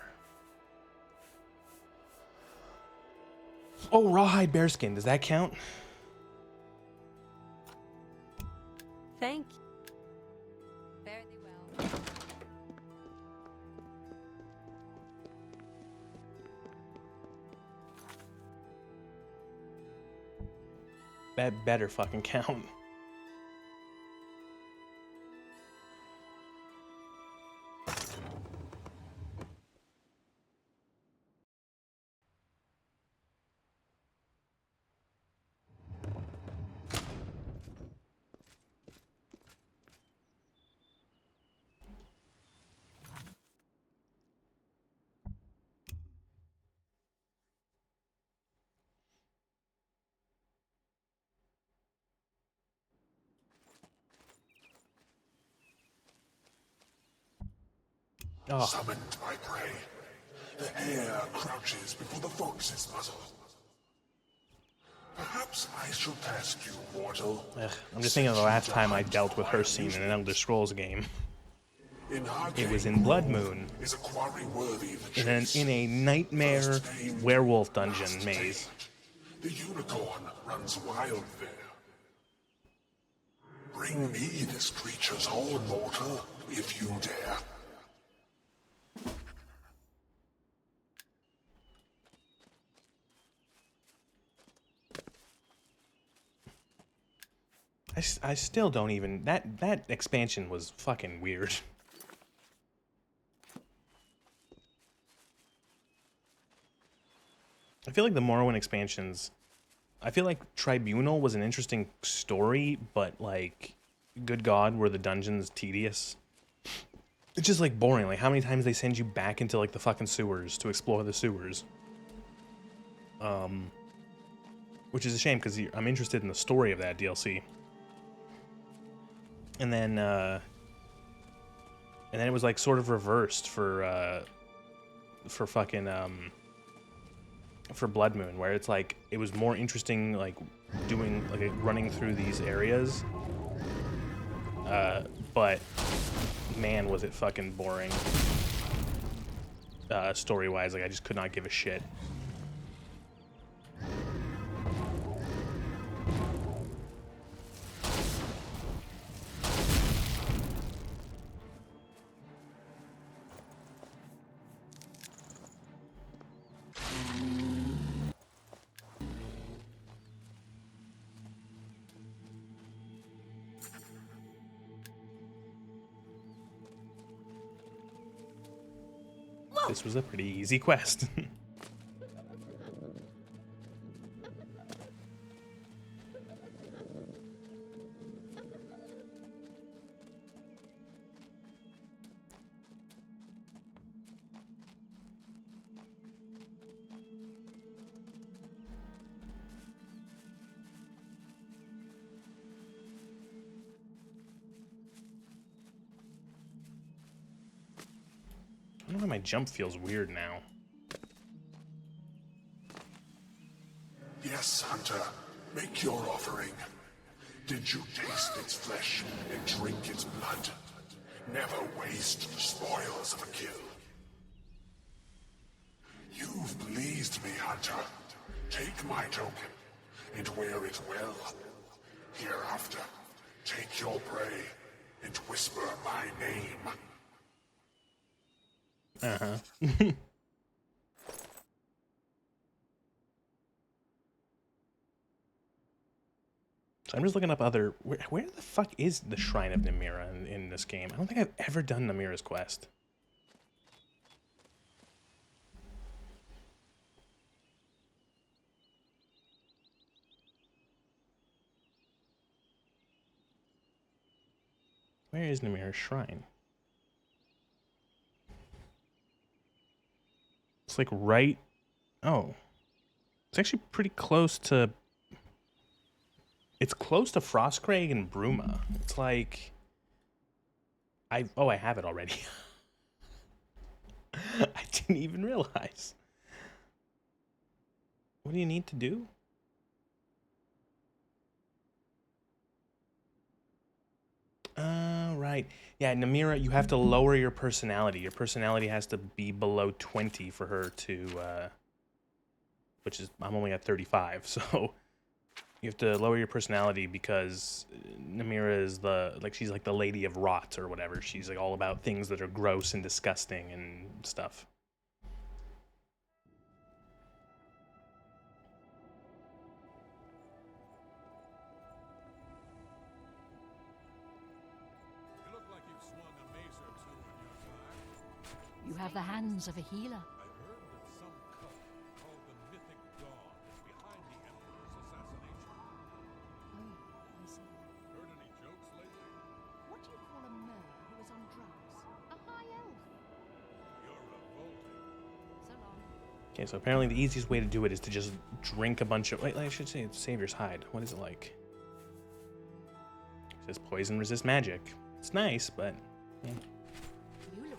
S1: Oh, rawhide bearskin. Does that count?
S6: Thank you. Fare thee well.
S1: That better fucking count. Oh,
S11: Summoned by prey. The hare crouches before the fox's muzzle. Perhaps I shall test you, mortal.
S1: ugh. I'm just thinking of the last time I dealt with Hersey in an Elder Scrolls game. It was in Blood Moon.
S11: Is a quarry worthy of the
S1: In
S11: chase.
S1: a nightmare werewolf dungeon maze.
S11: The unicorn runs wild there. Bring me this creature's horn, mortal, if you dare.
S1: I still don't even... That expansion was fucking weird. I feel like the Morrowind expansions... I feel like Tribunal was an interesting story, but, like, good God, were the dungeons tedious? It's just, like, boring. Like, how many times they send you back into, like, the fucking sewers to explore the sewers? Which is a shame, because I'm interested in the story of that DLC. And then it was, like, sort of reversed for fucking, for Blood Moon, where it's like it was more interesting, like doing like running through these areas, but man, was it fucking boring story-wise. Like I just could not give a shit. This was a pretty easy quest. I don't know why my jump feels weird now.
S11: Yes, Hunter, make your offering. Did you taste its flesh and drink its blood? Never waste the spoils of a kill. You've pleased me, Hunter. Take my token and wear it well. Hereafter, take your prey and whisper my name.
S1: Uh-huh. So I'm just looking up other... Where the fuck is the Shrine of Namira in this game? I don't think I've ever done Namira's quest. Where is Namira's Shrine? It's like right... Oh. It's actually pretty close to... It's close to Frostcraig and Bruma. It's like... I have it already. I didn't even realize. What do you need to do? Right. Yeah, Namira, you have to lower your personality. Your personality has to be below 20 for her to, which is, I'm only at 35, so you have to lower your personality because Namira is she's like the Lady of Rot or whatever. She's like all about things that are gross and disgusting and stuff.
S3: You have the hands of a healer.
S5: I've heard that some cult called the Mythic Dawn is behind the Emperor's assassination.
S3: Oh, I see.
S5: Heard any jokes lately?
S3: What do you call a mer who is on drugs? A high elf.
S5: You're revolting.
S3: So long.
S1: Okay, so apparently the easiest way to do it is to just drink a bunch of... Wait, I should say it's Savior's Hide. What is it like? It says poison resist magic. It's nice, but... Yeah.
S3: You look like...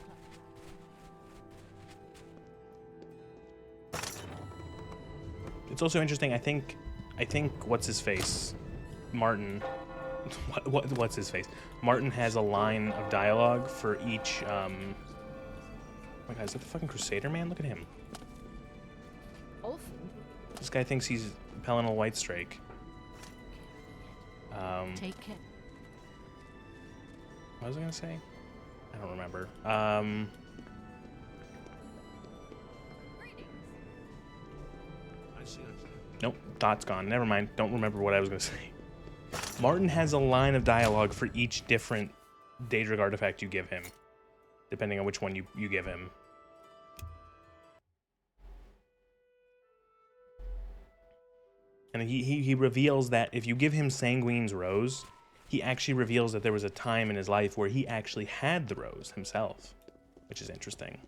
S1: It's also interesting, I think what's his face? Martin what's his face? Martin has a line of dialogue for each. Oh my God, is that the fucking Crusader man? Look at him.
S9: Olfen?
S1: This guy thinks he's Pelennor Whitestrake.
S3: Take care.
S1: What was I gonna say? I don't remember. Nope, thought's gone. Never mind. Don't remember what I was gonna say. Martin has a line of dialogue for each different Daedric artifact you give him, depending on which one you give him. And he reveals that if you give him Sanguine's Rose, he actually reveals that there was a time in his life where he actually had the rose himself, which is interesting.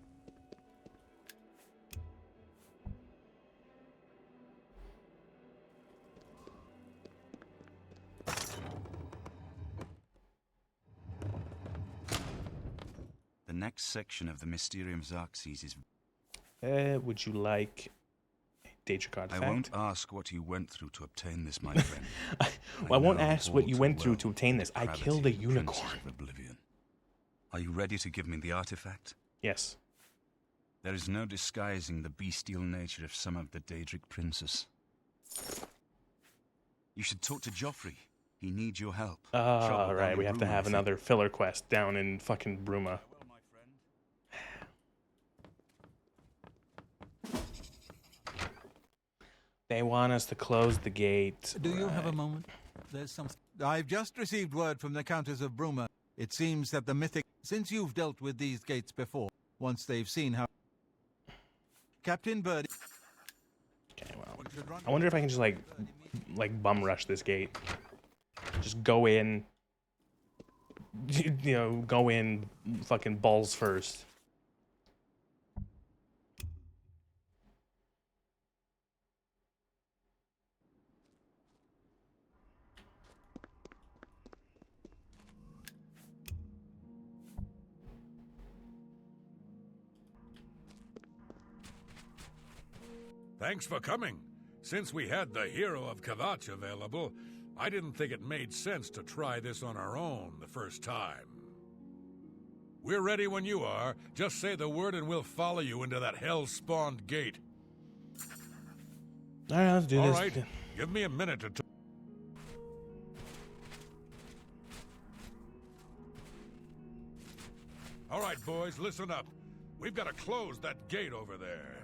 S8: The next section of the Mysterium Xerxes is...
S1: Would you like a Daedric artifact?
S8: I won't ask what you went through to obtain this, my friend.
S1: Well, I won't ask what you went through to obtain this. I killed a unicorn.
S8: Of Oblivion. Are you ready to give me the artifact?
S1: Yes.
S8: There is no disguising the bestial nature of some of the Daedric princes. You should talk to Joffrey. He needs your help.
S1: Oh, right. We have to have another filler quest down in fucking Bruma. They want us to close the gate.
S2: Do you have a moment? There's something. I've just received word from the Countess of Bruma. It seems that the mythic... Since you've dealt with these gates before, once they've seen how... Captain Bird...
S1: Okay, well... I wonder if I can just, like bum rush this gate. Just go in... You know, go in fucking balls first.
S5: Thanks for coming. Since we had the hero of Kavach available, I didn't think it made sense to try this on our own the first time. We're ready when you are. Just say the word and we'll follow you into that hell-spawned gate.
S1: All right, let's do this.
S5: All right, give me a minute to... All right, boys, listen up. We've got to close that gate over there.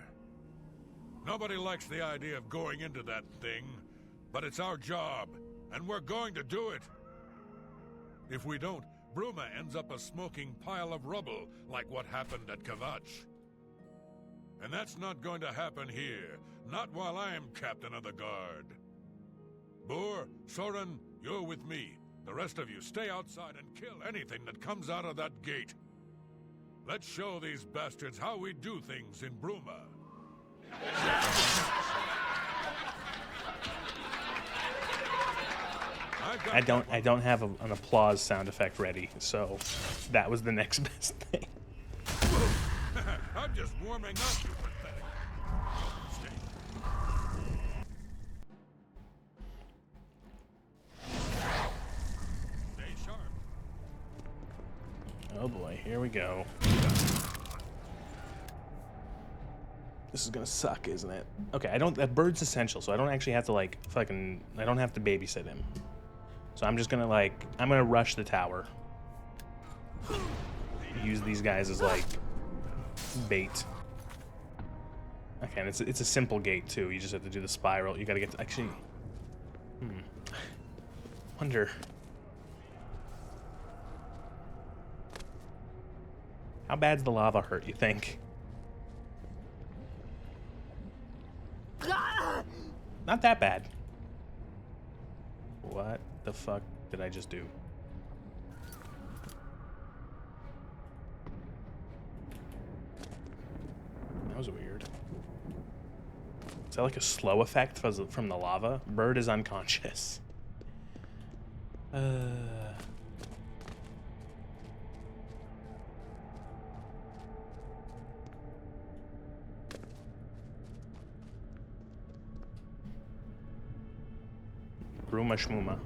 S5: Nobody likes the idea of going into that thing, but it's our job, and we're going to do it. If we don't, Bruma ends up a smoking pile of rubble, like what happened at Kavach. And that's not going to happen here, not while I am captain of the guard. Boor, Soren, you're with me. The rest of you stay outside and kill anything that comes out of that gate. Let's show these bastards how we do things in Bruma.
S1: I don't have an applause sound effect ready, so that was the next best thing.
S5: I'm just warming up, you pathetic. Stay sharp.
S1: Oh boy, here we go. This is gonna suck, isn't it? Okay, that bird's essential, so I don't actually have to I don't have to babysit him. So I'm just gonna I'm gonna rush the tower. Use these guys as bait. Okay, and it's a simple gate too. You just have to do the spiral. You gotta get to, actually. Wonder. How bad's the lava hurt, you think? Not that bad. What the fuck did I just do? That was weird. Is that like a slow effect from the lava? Bird is unconscious. Bruma Shmuma.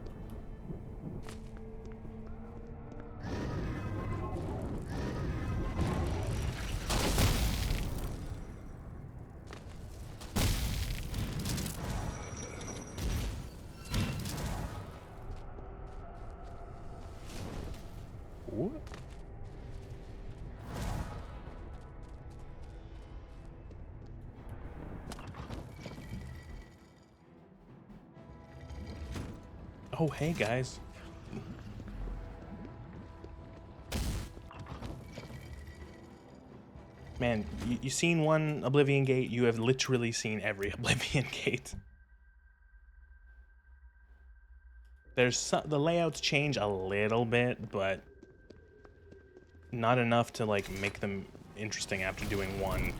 S1: Ooh. Oh, hey, guys. Man, you seen one Oblivion Gate, you have literally seen every Oblivion Gate. There's some, the layouts change a little bit, but not enough to like make them interesting after doing one.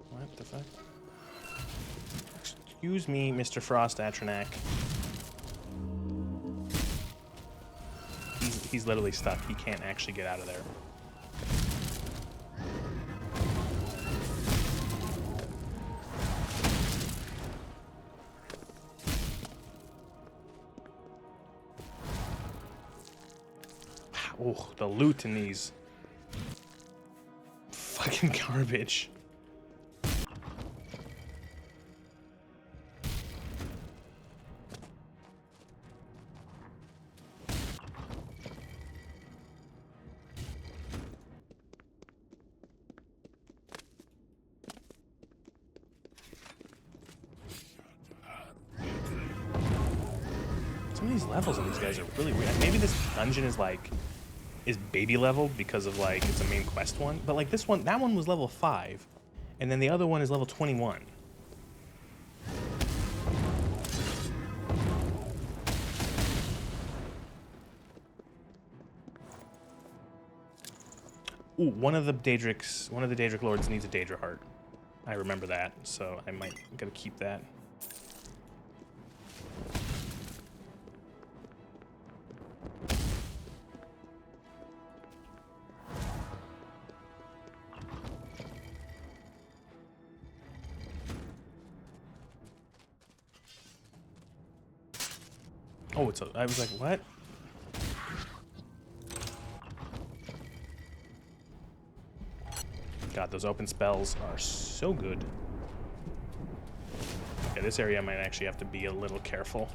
S1: What the fuck? Excuse me, Mr. Frost Atronak. He's literally stuck. He can't actually get out of there. Oh, the loot in these. Fucking garbage. Some of these levels of these guys are really weird. Maybe this dungeon is like baby level because of like it's a main quest one, but like this one, that one was level 5, and then the other one is level 21. Ooh, one of the Daedric lords needs a Daedra heart. I remember that, so I might gotta keep that. Oh, I was like, what? God, those open spells are so good. Okay, this area I might actually have to be a little careful.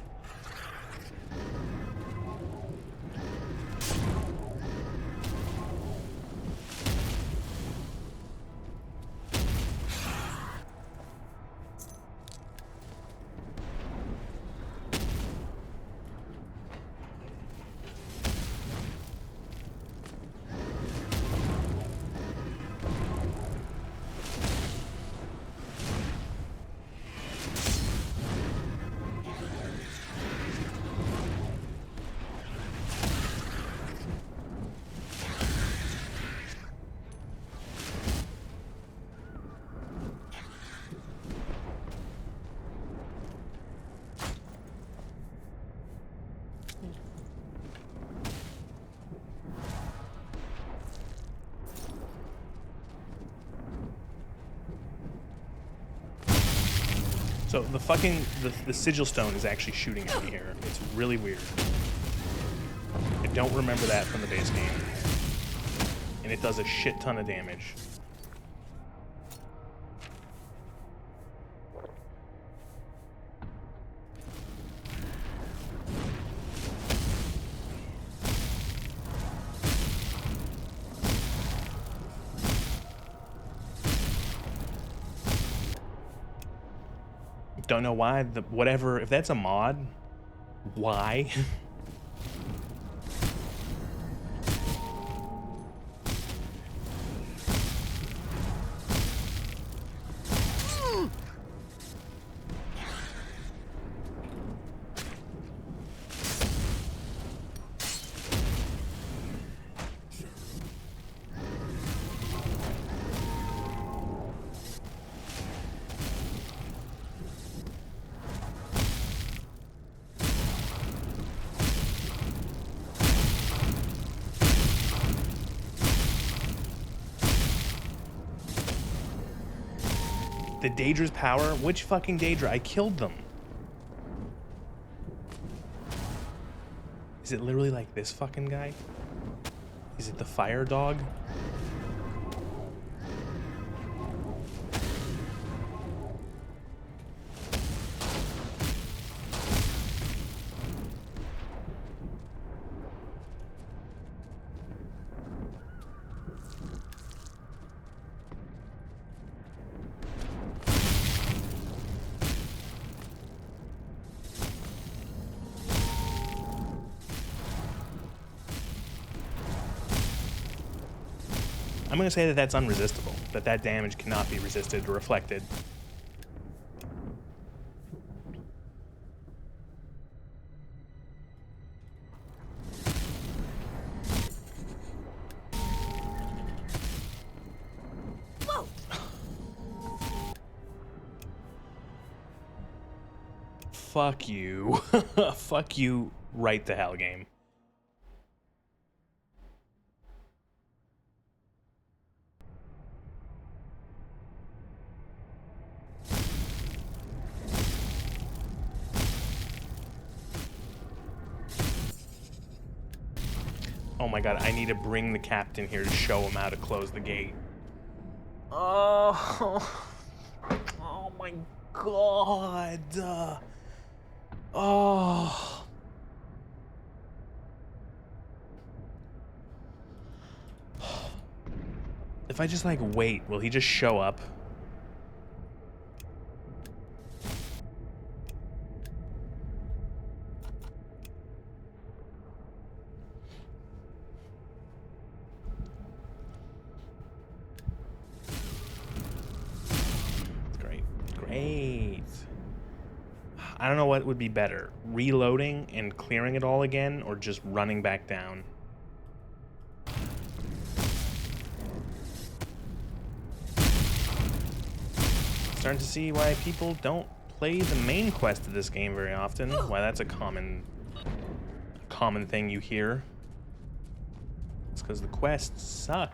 S1: So the fucking, the sigil stone is actually shooting at me here. It's really weird. I don't remember that from the base game. And it does a shit ton of damage. Don't know why, whatever, if that's a mod, why? The Daedra's power? Which fucking Daedra? I killed them. Is it literally like this fucking guy? Is it the fire dog? I'm going to say that that's unresistible, that damage cannot be resisted or reflected.
S3: Whoa!
S1: Fuck you. Fuck you right to hell, game. Oh my god, I need to bring the captain here to show him how to close the gate. Oh, oh my god. Oh. If I just like wait, will he just show up? Great. I don't know what would be better, reloading and clearing it all again, or just running back down. Starting to see why people don't play the main quest of this game very often. Why that's a common thing you hear. It's because the quests suck.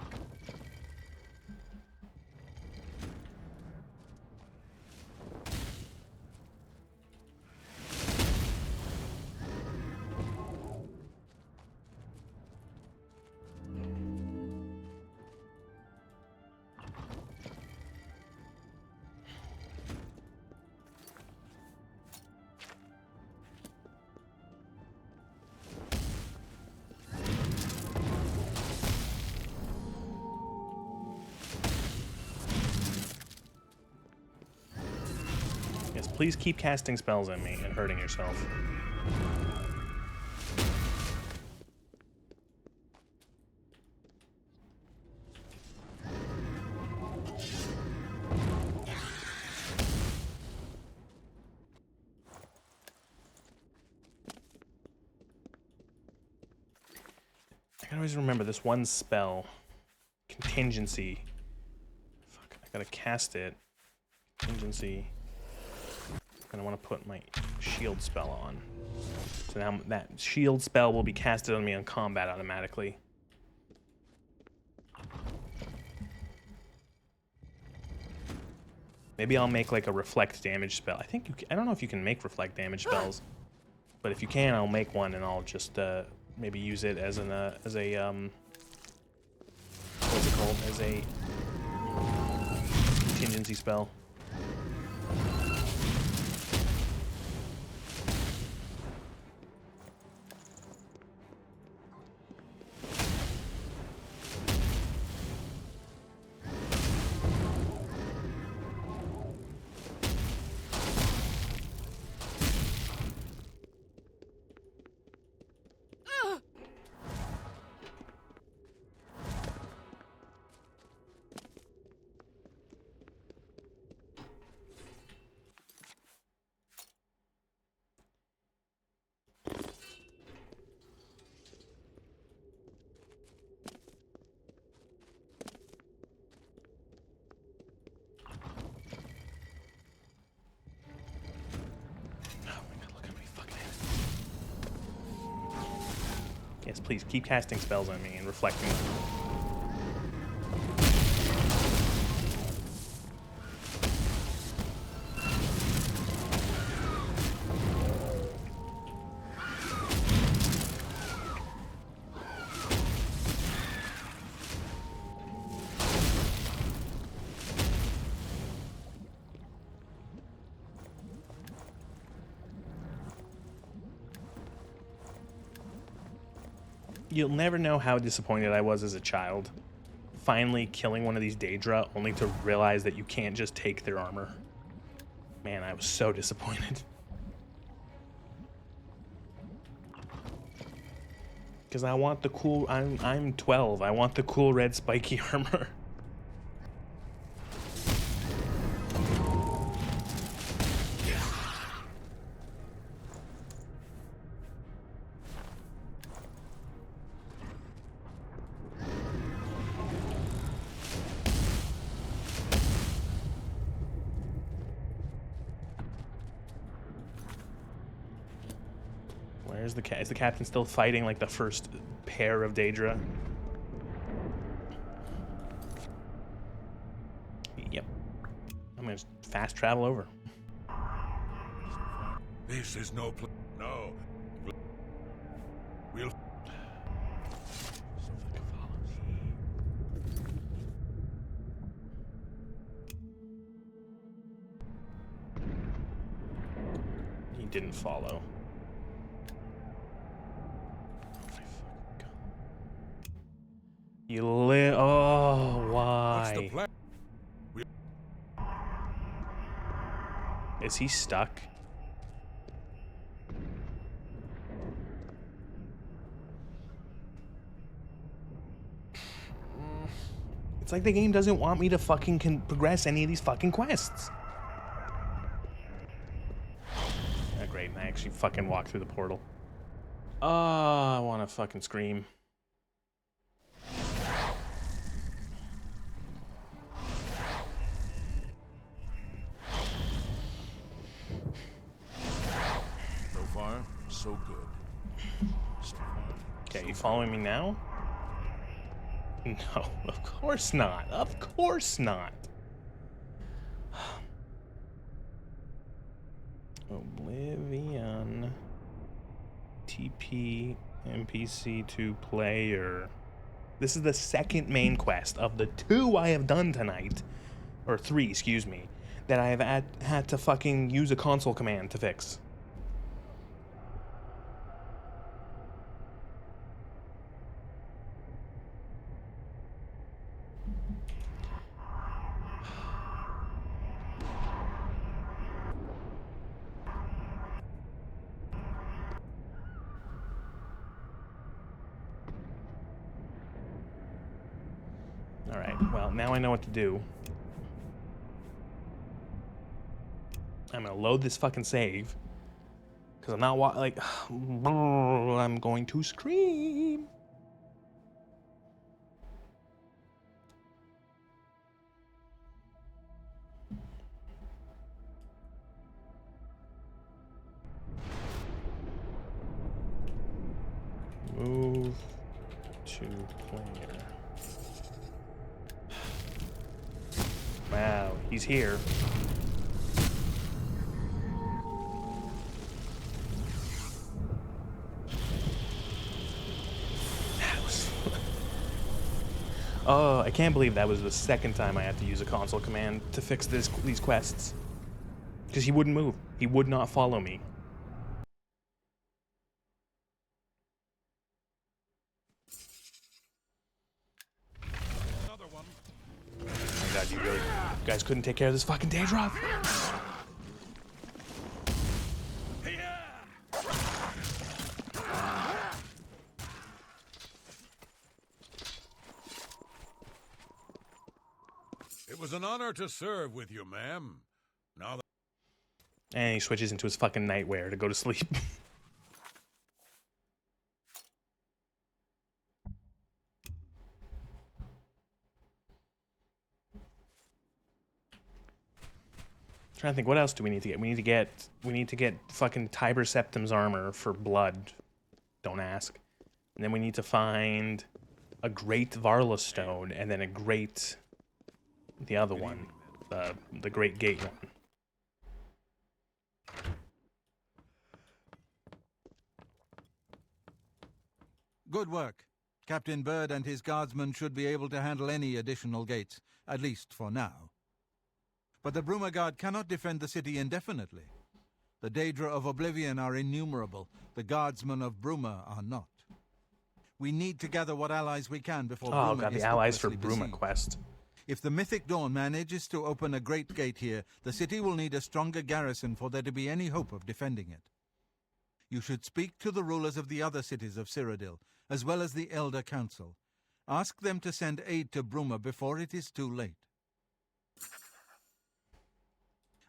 S1: Yes, please keep casting spells at me and hurting yourself. I can always remember this one spell. Contingency. Fuck, I gotta cast it. Contingency. And I want to put my shield spell on. So now that shield spell will be casted on me on combat automatically. Maybe I'll make like a reflect damage spell. I think I don't know if you can make reflect damage spells, but if you can, I'll make one and I'll just maybe use it as a what's it called? As a contingency spell. Yes, please keep casting spells on me and reflecting them. You'll never know how disappointed I was as a child. Finally killing one of these Daedra, only to realize that you can't just take their armor. Man, I was so disappointed. Because I want the cool... I'm 12. I want the cool red spiky armor. Where's the cat? Is the captain still fighting like the first pair of Daedra? Yep. I'm gonna fast travel over.
S5: This is no place. No. We'll.
S1: He didn't follow. You live. Oh, why?
S5: What's the plan?
S1: Is he stuck? It's like the game doesn't want me to fucking progress any of these fucking quests. Oh, great. I actually fucking walked through the portal. Oh, I want to fucking scream.
S4: So far, so good.
S1: Okay, you following me now? No, of course not. Of course not. Oblivion. TP NPC to player. This is the second main quest of the 2 I have done tonight. Or 3, excuse me. That I have had to fucking use a console command to fix. Alright, well, now I know what to do. I'm gonna load this fucking save. Because I'm not like... I'm going to scream. Move to player. Wow, he's here. Oh, I can't believe that was the second time I had to use a console command to fix these quests. Because he wouldn't move. He would not follow me. Oh my god, you guys couldn't take care of this fucking Daedra?
S5: It was an honor to serve with you, ma'am. Now that
S1: And he switches into his fucking nightwear to go to sleep. Trying to think, what else do we need to get? We need to get fucking Tiber Septim's armor for blood. Don't ask. And then we need to find a great Varla stone and then a great the other one. The Great Gate one.
S2: Good work. Captain Bird and his guardsmen should be able to handle any additional gates, at least for now. But the Bruma Guard cannot defend the city indefinitely. The Daedra of Oblivion are innumerable. The guardsmen of Bruma are not. We need to gather what allies we can before
S1: Oh,
S2: Bruma
S1: got
S2: is
S1: the allies for
S2: hopelessly
S1: Bruma
S2: besieged.
S1: quest.
S2: If the Mythic Dawn manages to open a great gate here, the city will need a stronger garrison for there to be any hope of defending it. You should speak to the rulers of the other cities of Cyrodiil, as well as the Elder Council. Ask them to send aid to Bruma before it is too late.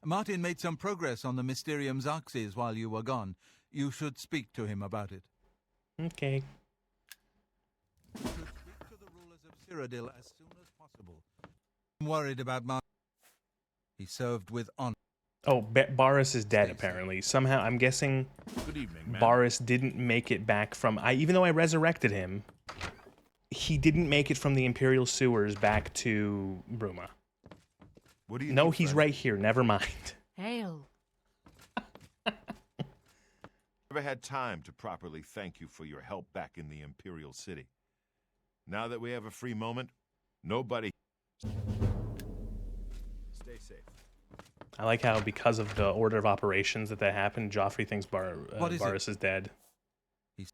S2: Martin made some progress on the Mysterium Xarxes while you were gone. You should speak to him about it.
S1: Okay.
S2: You should speak to the rulers of Cyrodiil as soon as possible. I'm worried about Martin. He served with honor.
S1: Oh, Boris is dead, apparently. Somehow, I'm guessing
S4: Good evening, ma'am.
S1: Boris didn't make it back from... even though I resurrected him, he didn't make it from the Imperial sewers back to Bruma.
S12: What do you
S1: No,
S12: need,
S1: he's
S12: friend?
S1: right here. Never mind.
S3: Hail.
S12: Never had time to properly thank you for your help back in the Imperial City. Now that we have a free moment, nobody... Stay safe.
S1: I like how, because of the order of operations that happened, Joffrey thinks
S2: What is
S1: Boris is dead.
S2: May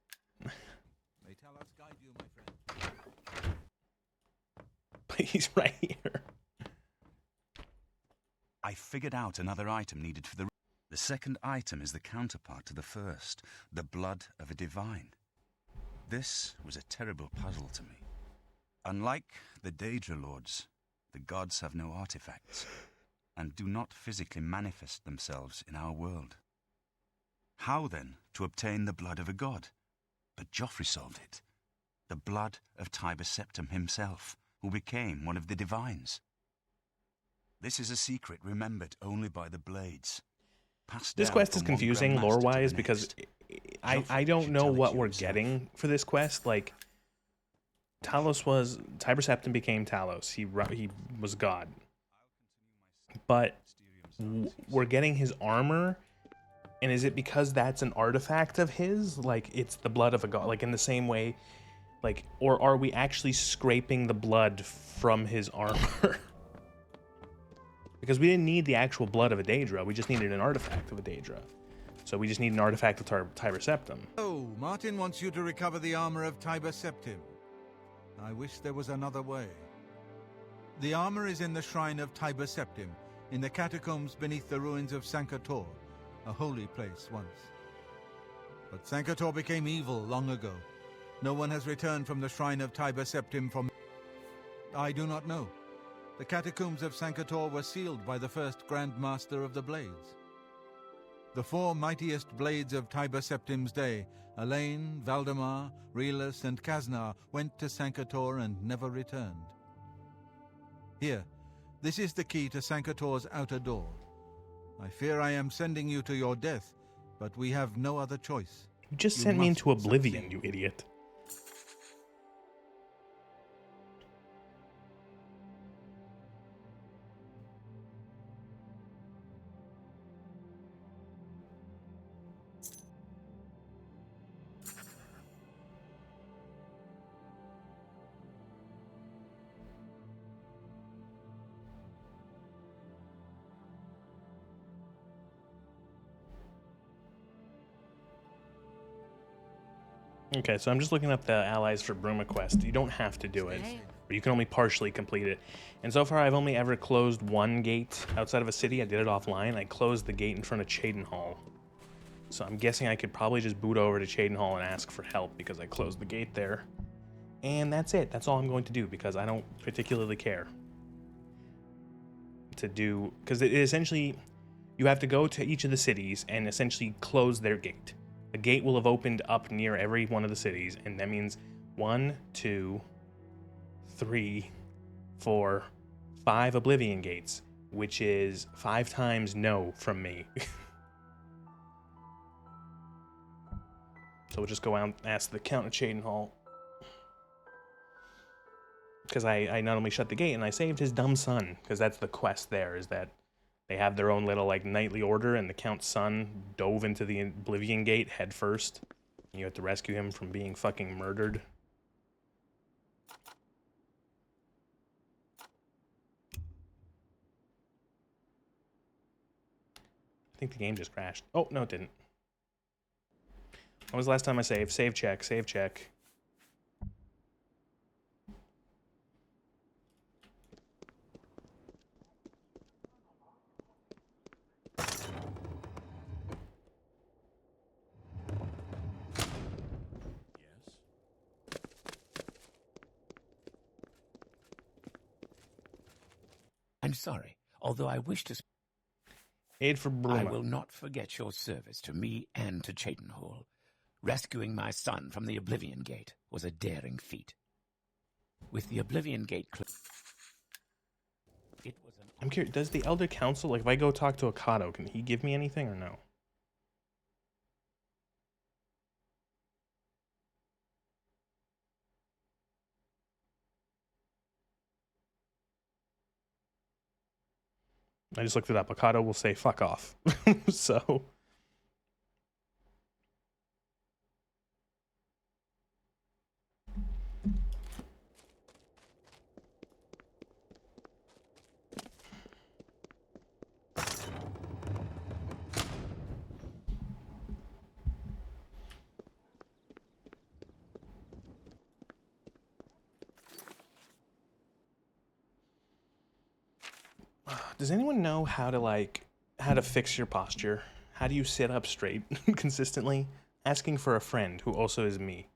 S2: Talos guide you, my friend.
S1: But he's right here.
S8: I figured out another item needed for the... The second item is the counterpart to the first, the blood of a divine. This was a terrible puzzle to me. Unlike the Daedra Lords, the gods have no artifacts, and do not physically manifest themselves in our world. How, then, to obtain the blood of a god? But Joffrey solved it. The blood of Tiber Septim himself, who became one of the divines. This is a secret remembered only by the Blades.
S1: This quest is confusing lore-wise because I don't know what we're getting for this quest. Like, Tiber Septim became Talos. He was God. But we're getting his armor, and is it because that's an artifact of his? Like, it's the blood of a god, like in the same way, like, or are we actually scraping the blood from his armor? Because we didn't need the actual blood of a Daedra, we just needed an artifact of a Daedra. So we just need an artifact of Tiber Septim.
S2: Oh, Martin wants you to recover the armor of Tiber Septim. I wish there was another way. The armor is in the shrine of Tiber Septim, in the catacombs beneath the ruins of Sankator, a holy place once. But Sankator became evil long ago. No one has returned from the shrine of Tiber Septim from... I do not know. The catacombs of Sankator were sealed by the first Grand Master of the Blades. The four mightiest blades of Tiber Septim's day, Elaine, Valdemar, Relus, and Kaznar, went to Sankator and never returned. Here, this is the key to Sankator's outer door. I fear I am sending you to your death, but we have no other choice.
S1: You just
S2: You
S1: sent me
S2: must
S1: into Oblivion,
S2: succeed.
S1: you idiot. Okay, so I'm just looking up the allies for Bruma quest. You don't have to do it, but you can only partially complete it. And so far, I've only ever closed one gate outside of a city. I did it offline. I closed the gate in front of Cheydinhal. So I'm guessing I could probably just boot over to Cheydinhal and ask for help because I closed the gate there. And that's it. That's all I'm going to do because I don't particularly care to do... Because it essentially, you have to go to each of the cities and essentially close their gate. The gate will have opened up near every one of the cities, and that means 1, 2, 3, 4, 5 Oblivion gates, which is 5 times no from me. So we'll just go out and ask the Count of Cheydinhal. Because I not only shut the gate, and I saved his dumb son, because that's the quest there, is that they have their own little, like, knightly order, and the Count's son dove into the Oblivion Gate head first. You have to rescue him from being fucking murdered. I think the game just crashed. Oh, no, it didn't. When was the last time I saved? Save check, save check.
S13: sorry, although I wish to...
S1: Aid for Bruma.
S13: I will not forget your service to me and to Cheydinhal. Rescuing my son from the Oblivion Gate was a daring feat. With the Oblivion Gate it was an...
S1: I'm curious, does the Elder Council, like if I go talk to Akato, can he give me anything or no? I just looked it up. Akato will say fuck off. So does anyone know how to fix your posture? How do you sit up straight consistently? Asking for a friend who also is me.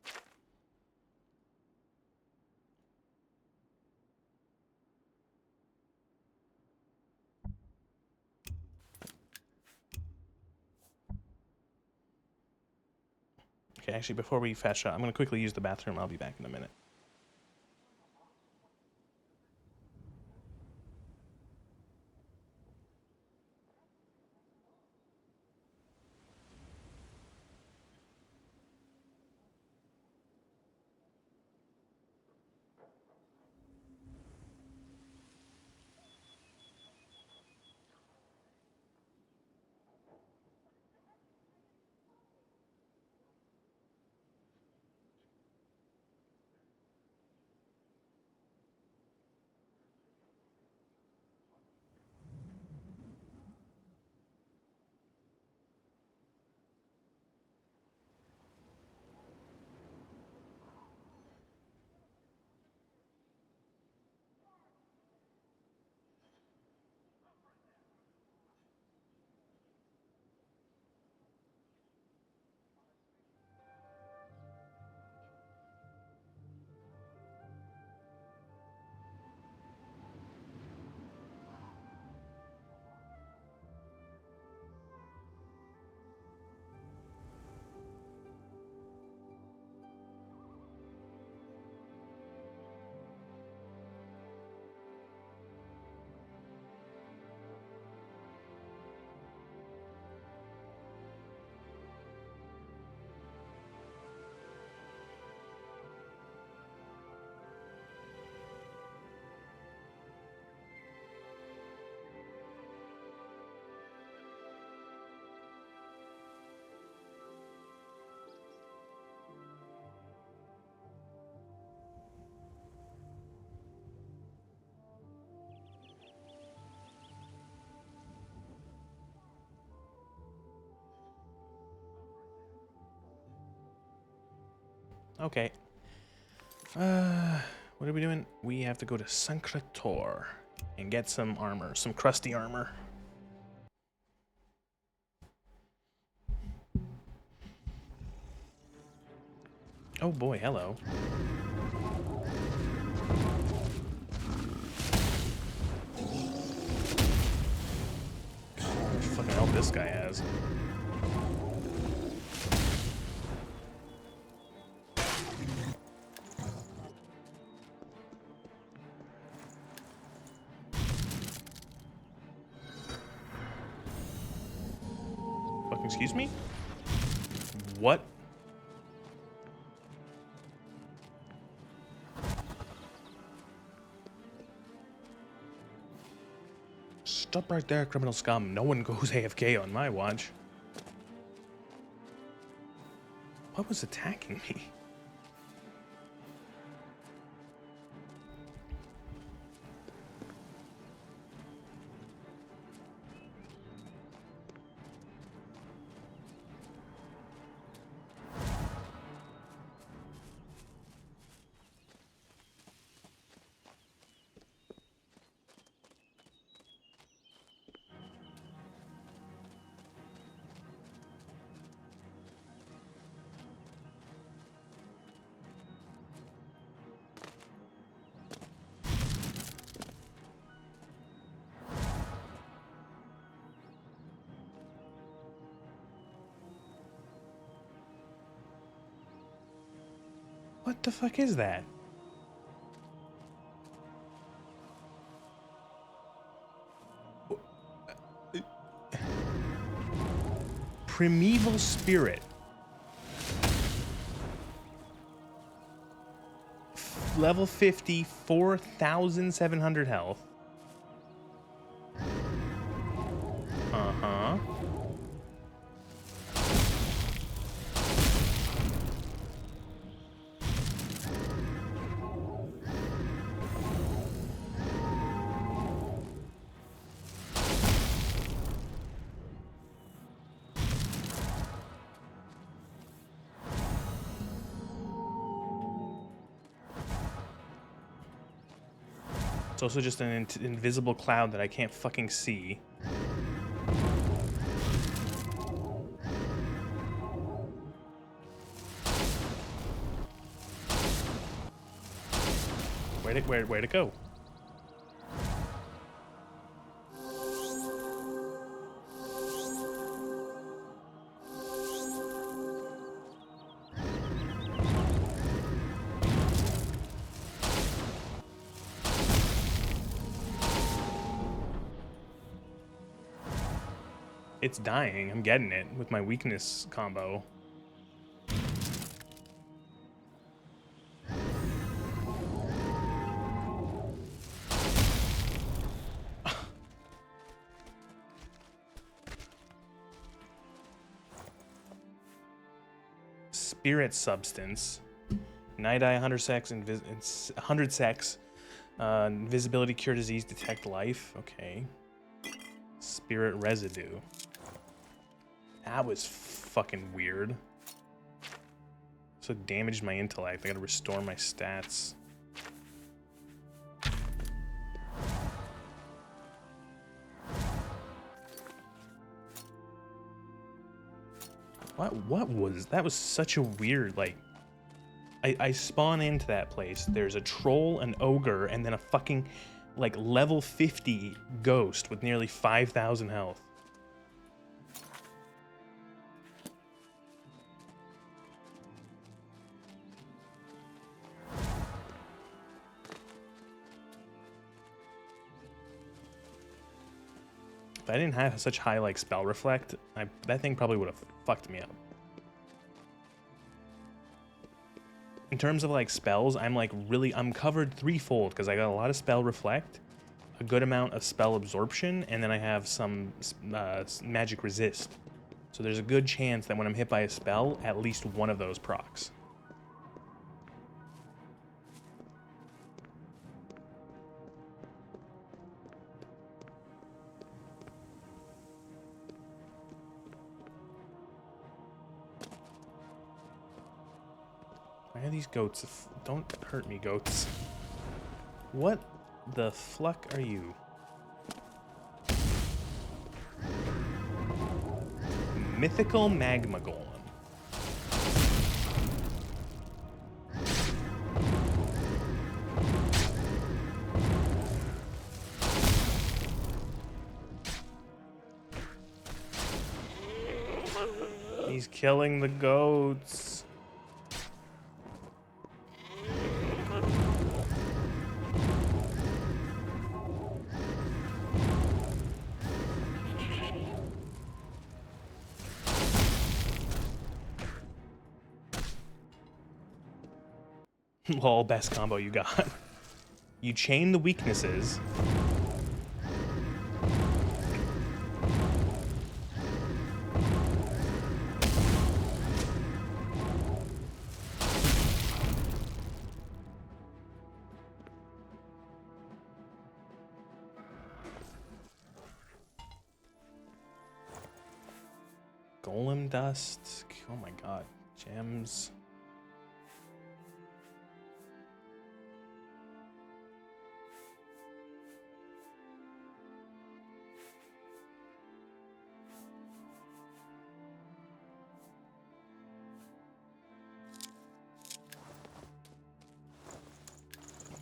S1: Okay, actually, before we fast shot, I'm going to quickly use the bathroom. I'll be back in a minute. Okay. What are we doing? We have to go to Sancrator and get some armor, some crusty armor. Oh boy, hello. What fucking help this guy has. Excuse me? What? Stop right there, criminal scum. No one goes AFK on my watch. What was attacking me? What the fuck is that? Primeval Spirit. Level 50, 4,700 health. Uh-huh. It's also just an invisible cloud that I can't fucking see. Where'd it go? It's dying. I'm getting it with my weakness combo. Spirit substance. Night Eye, 100 sex, 100 sex. Invisibility, cure disease, detect life. Okay. Spirit residue. That was fucking weird. So damaged my intellect. I gotta restore my stats. What was that? Was such a weird, like, I spawn into that place. There's a troll, an ogre, and then a fucking like level 50 ghost with nearly 5,000 health. If I didn't have such high like spell reflect, that thing probably would have fucked me up. In terms of like spells, I'm covered threefold because I got a lot of spell reflect, a good amount of spell absorption, and then I have some magic resist. So there's a good chance that when I'm hit by a spell, at least one of those procs. Why are these goats? Don't hurt me, goats. What the fuck are you? Mythical Magma Golem. He's killing the goats. Lol, best combo you got. You chain the weaknesses. Golem dust. Oh my god. Gems.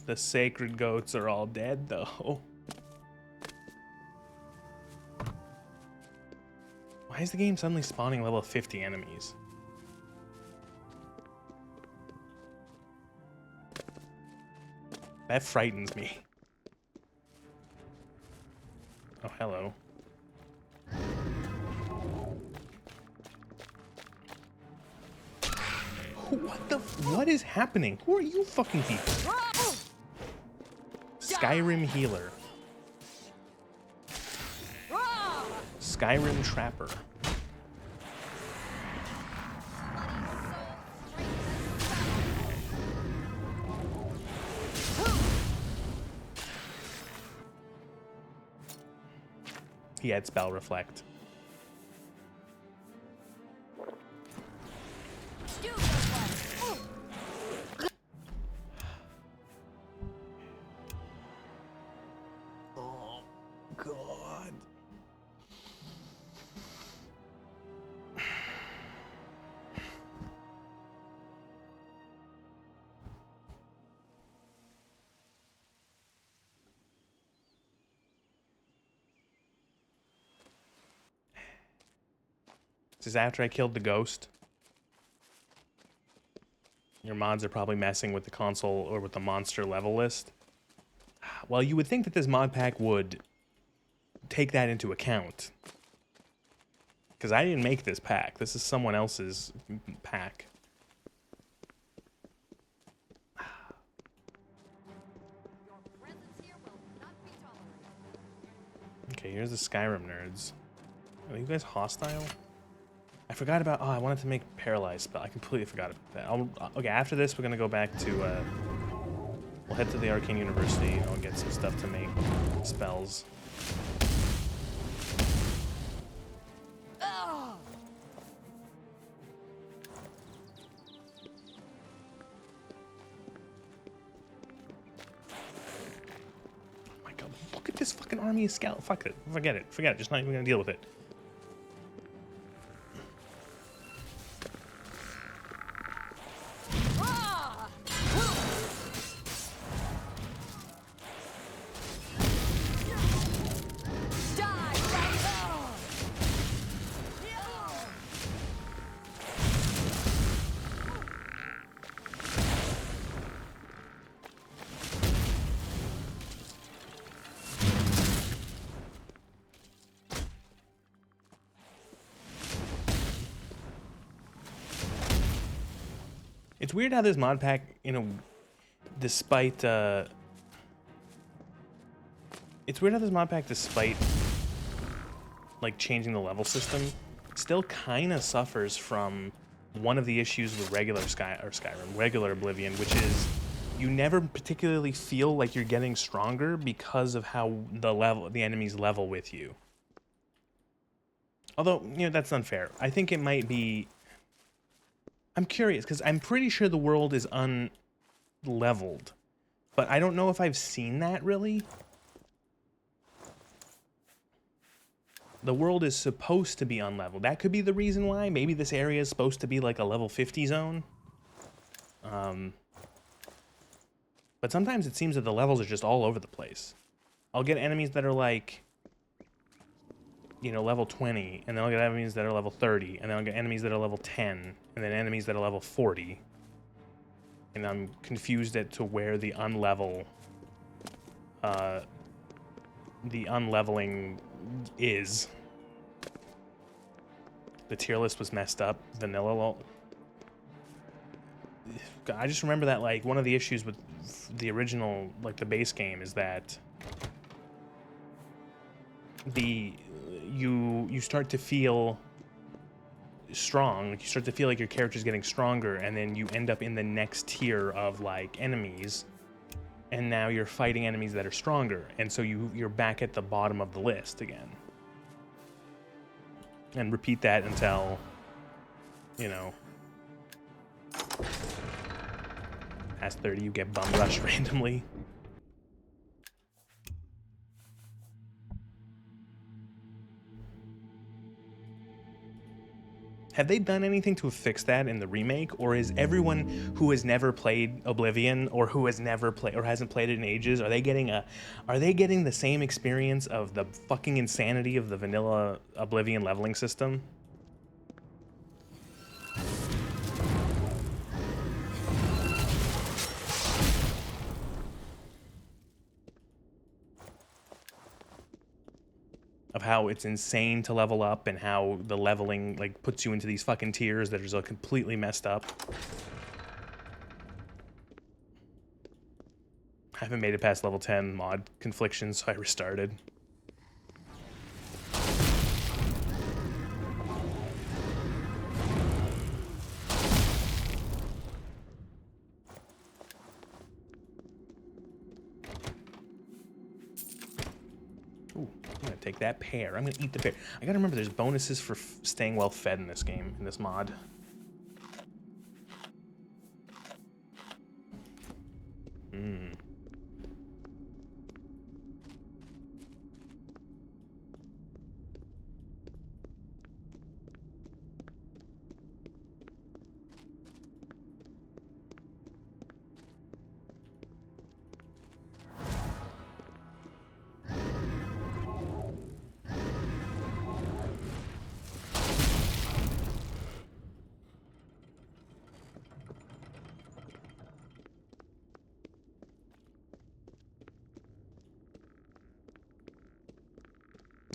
S1: The sacred goats are all dead, though. Why is the game suddenly spawning level 50 enemies? That frightens me. Oh, hello. What is happening? Who are you fucking people? Skyrim healer. Skyrim trapper. He had spell reflect. Oh, God. This is after I killed the ghost. Your mods are probably messing with the console or with the monster level list. Well, you would think that this mod pack would take that into account. Because I didn't make this pack. This is someone else's pack. Okay, here's the Skyrim nerds. Are you guys hostile? I forgot about... Oh, I wanted to make Paralyzed spell. I completely forgot about that. Okay, after this, we're going to go back to... we'll head to the Arcane University and I'll get some stuff to make spells. Oh my god, look at this fucking army of scout. Fuck it. Forget it. Forget it. Just not even going to deal with it. It's weird how this mod pack, you know, despite, it's weird how this mod pack, despite, like, changing the level system, still kind of suffers from one of the issues with regular regular Oblivion, which is you never particularly feel like you're getting stronger because of how the enemies level with you. Although, you know, that's unfair. I think it might be... I'm curious, because I'm pretty sure the world is unleveled, but I don't know if I've seen that, really. The world is supposed to be unleveled. That could be the reason why. Maybe this area is supposed to be like a level 50 zone. But sometimes it seems that the levels are just all over the place. I'll get enemies that are like... you know, level 20, and then I'll get enemies that are level 30, and then I'll get enemies that are level 10, and then enemies that are level 40. And I'm confused as to where the unleveling is. The tier list was messed up. Vanilla. I just remember that, like, one of the issues with the original, like, the base game is that you start to feel strong, like you start to feel like your character's getting stronger, and then you end up in the next tier of like enemies, and now you're fighting enemies that are stronger, and so you're back at the bottom of the list again. And repeat that until, you know, past 30 you get bum rushed randomly. Have they done anything to fix that in the remake, or is everyone who has never played Oblivion or who has never played or hasn't played it in ages, are they getting the same experience of the fucking insanity of the vanilla Oblivion leveling system? of how it's insane to level up and how the leveling like puts you into these fucking tiers that are just completely messed up. I haven't made it past level 10 mod confliction, so I restarted. Ooh, I'm gonna take that pear. I'm gonna eat the pear. I gotta remember there's bonuses for staying well fed in this game, in this mod. Hmm.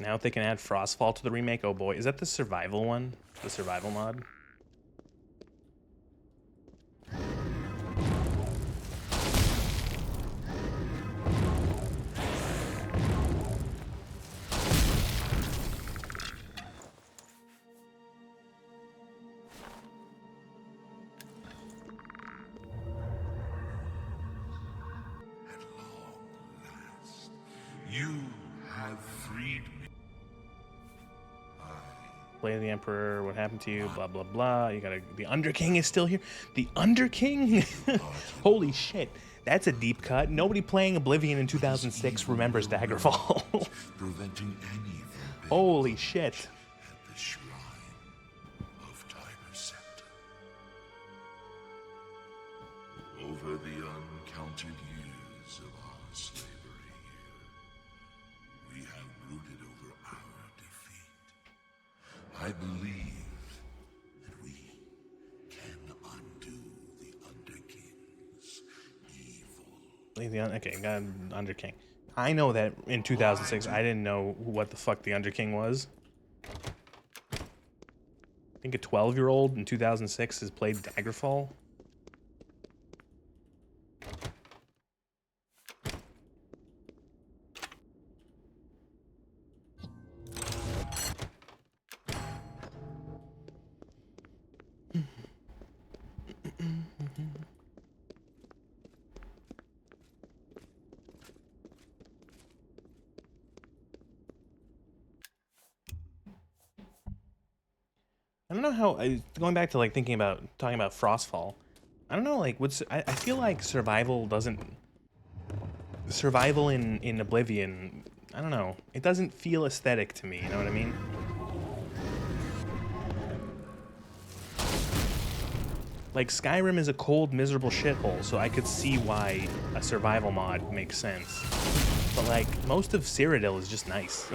S1: Now if they can add Frostfall to the remake, oh boy. Is that the survival one? The survival mod?
S11: You have freed me.
S1: Play the Emperor, what happened to you, blah, blah, blah. You gotta, the Underking is still here. The Underking? Holy shit. That's a deep cut. Nobody playing Oblivion in 2006 remembers Daggerfall.
S11: Preventing any
S1: Holy shit.
S11: at the shrine of Tiger's Scepter. Over the uncounted years of our slavery here, we have brooded over our defeat. I believe that we can undo the Underking's evil.
S1: Okay, got Underking. I know that in 2006, I didn't know what the fuck the Underking was. I think a 12-year-old in 2006 has played Daggerfall. I don't know how, going back to like talking about Frostfall, I don't know, like I feel like survival in Oblivion, I don't know, it doesn't feel aesthetic to me, you know what I mean? Like Skyrim is a cold, miserable shithole, so I could see why a survival mod makes sense. But like, most of Cyrodiil is just nice.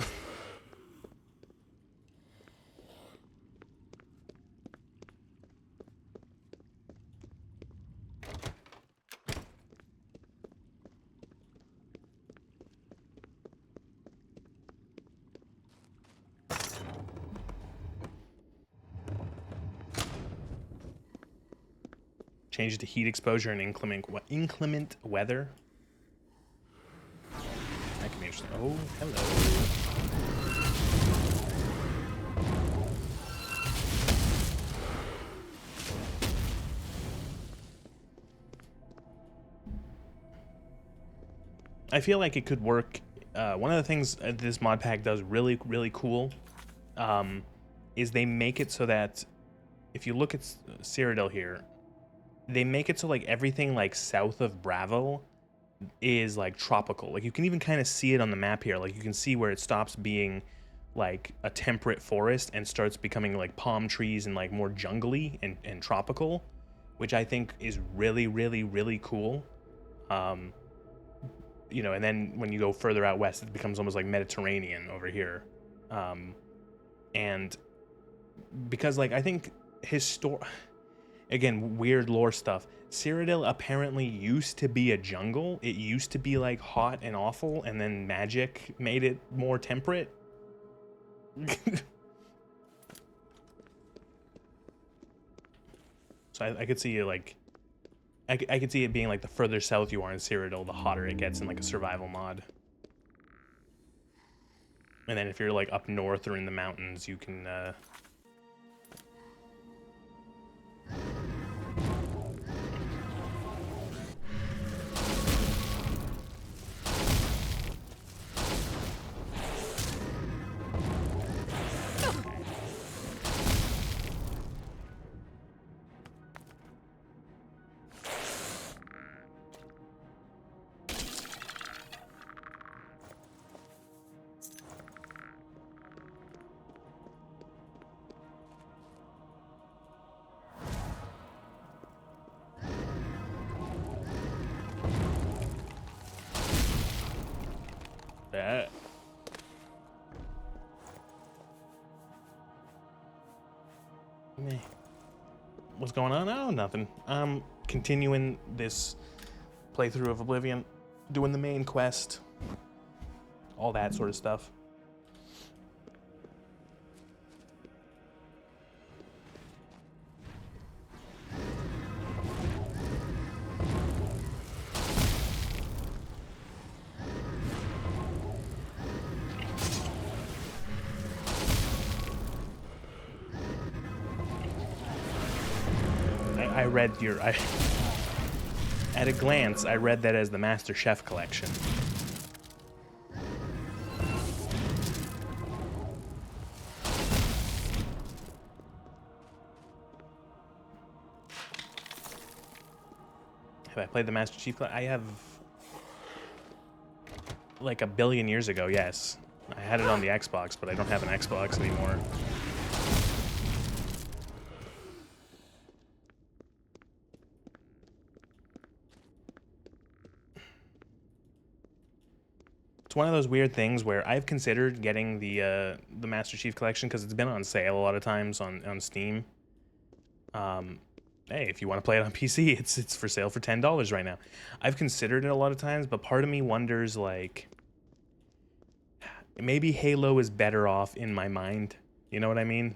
S1: Change it to heat exposure and inclement weather. That can be interesting. Oh, hello. I feel like it could work. One of the things this mod pack does really, really cool is they make it so that if you look at Cyrodiil here, they make it so like everything like south of Bravo is like tropical. Like you can even kind of see it on the map here. Like you can see where it stops being like a temperate forest and starts becoming like palm trees and like more jungly and tropical, which I think is really, really, really cool. You know, and then when you go further out west, it becomes almost like Mediterranean over here. And because like I think again, weird lore stuff. Cyrodiil apparently used to be a jungle. It used to be like hot and awful, and then magic made it more temperate. So I could see it like, I could see it being like the further south you are in Cyrodiil, the hotter it gets in like a survival mod. And then if you're like up north or in the mountains, you can that. What's going on? Oh, nothing. Continuing this playthrough of Oblivion, doing the main quest, all that sort of stuff. I read your... at a glance, I read that as the Master Chef Collection. Have I played the Master Chief Collection? I have... like a billion years ago, yes. I had it on the Xbox, but I don't have an Xbox anymore. It's one of those weird things where I've considered getting the Master Chief Collection because it's been on sale a lot of times on Steam. Hey, if you want to play it on PC, it's for sale for $10 right now. I've considered it a lot of times, but part of me wonders like maybe Halo is better off in my mind. You know what I mean?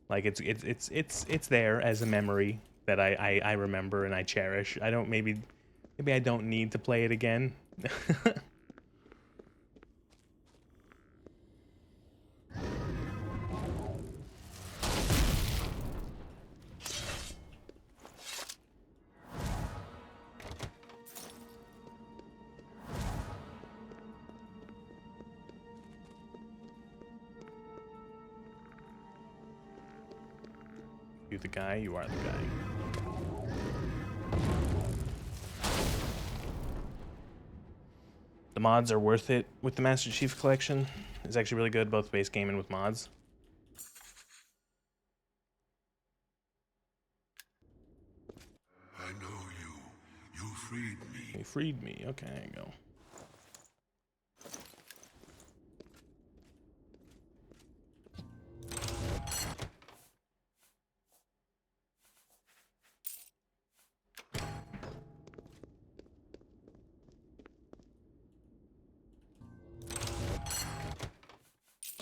S1: Like it's there as a memory that I remember and I cherish. I don't maybe I don't need to play it again. You the guy, you are the guy. The mods are worth it with the Master Chief Collection. It's actually really good, both base game and with mods.
S11: I know you. You freed me.
S1: You freed me. Okay, there you go.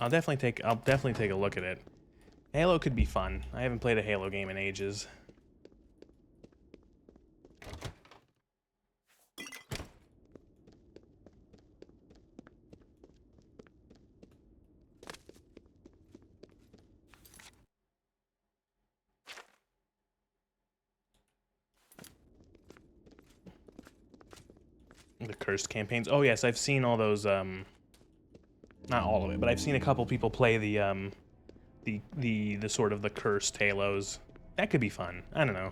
S1: I'll definitely take a look at it. Halo could be fun. I haven't played a Halo game in ages. The cursed campaigns. Oh yes, I've seen all those not all of it, but I've seen a couple people play the sort of the cursed Halos. That could be fun. I don't know.